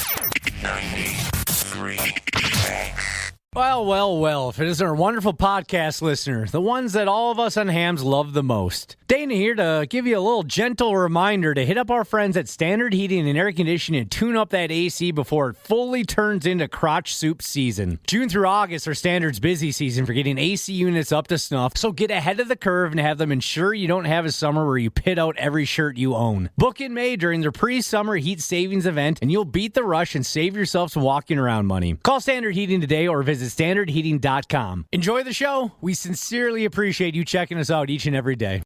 93X. Well, if it isn't our wonderful podcast listener, the ones that all of us on hams love the most. Dana here to give you a little gentle reminder to hit up our friends at Standard Heating and Air Conditioning and tune up that AC before it fully turns into crotch soup season. June through August are Standard's busy season for getting AC units up to snuff, so get ahead of the curve and have them ensure you don't have a summer where you pit out every shirt you own. Book in May during their pre-summer heat savings event, and you'll beat the rush and save yourself some walking around money. Call Standard Heating today or visit standardheating.com. Enjoy the show. We sincerely appreciate you checking us out each and every day.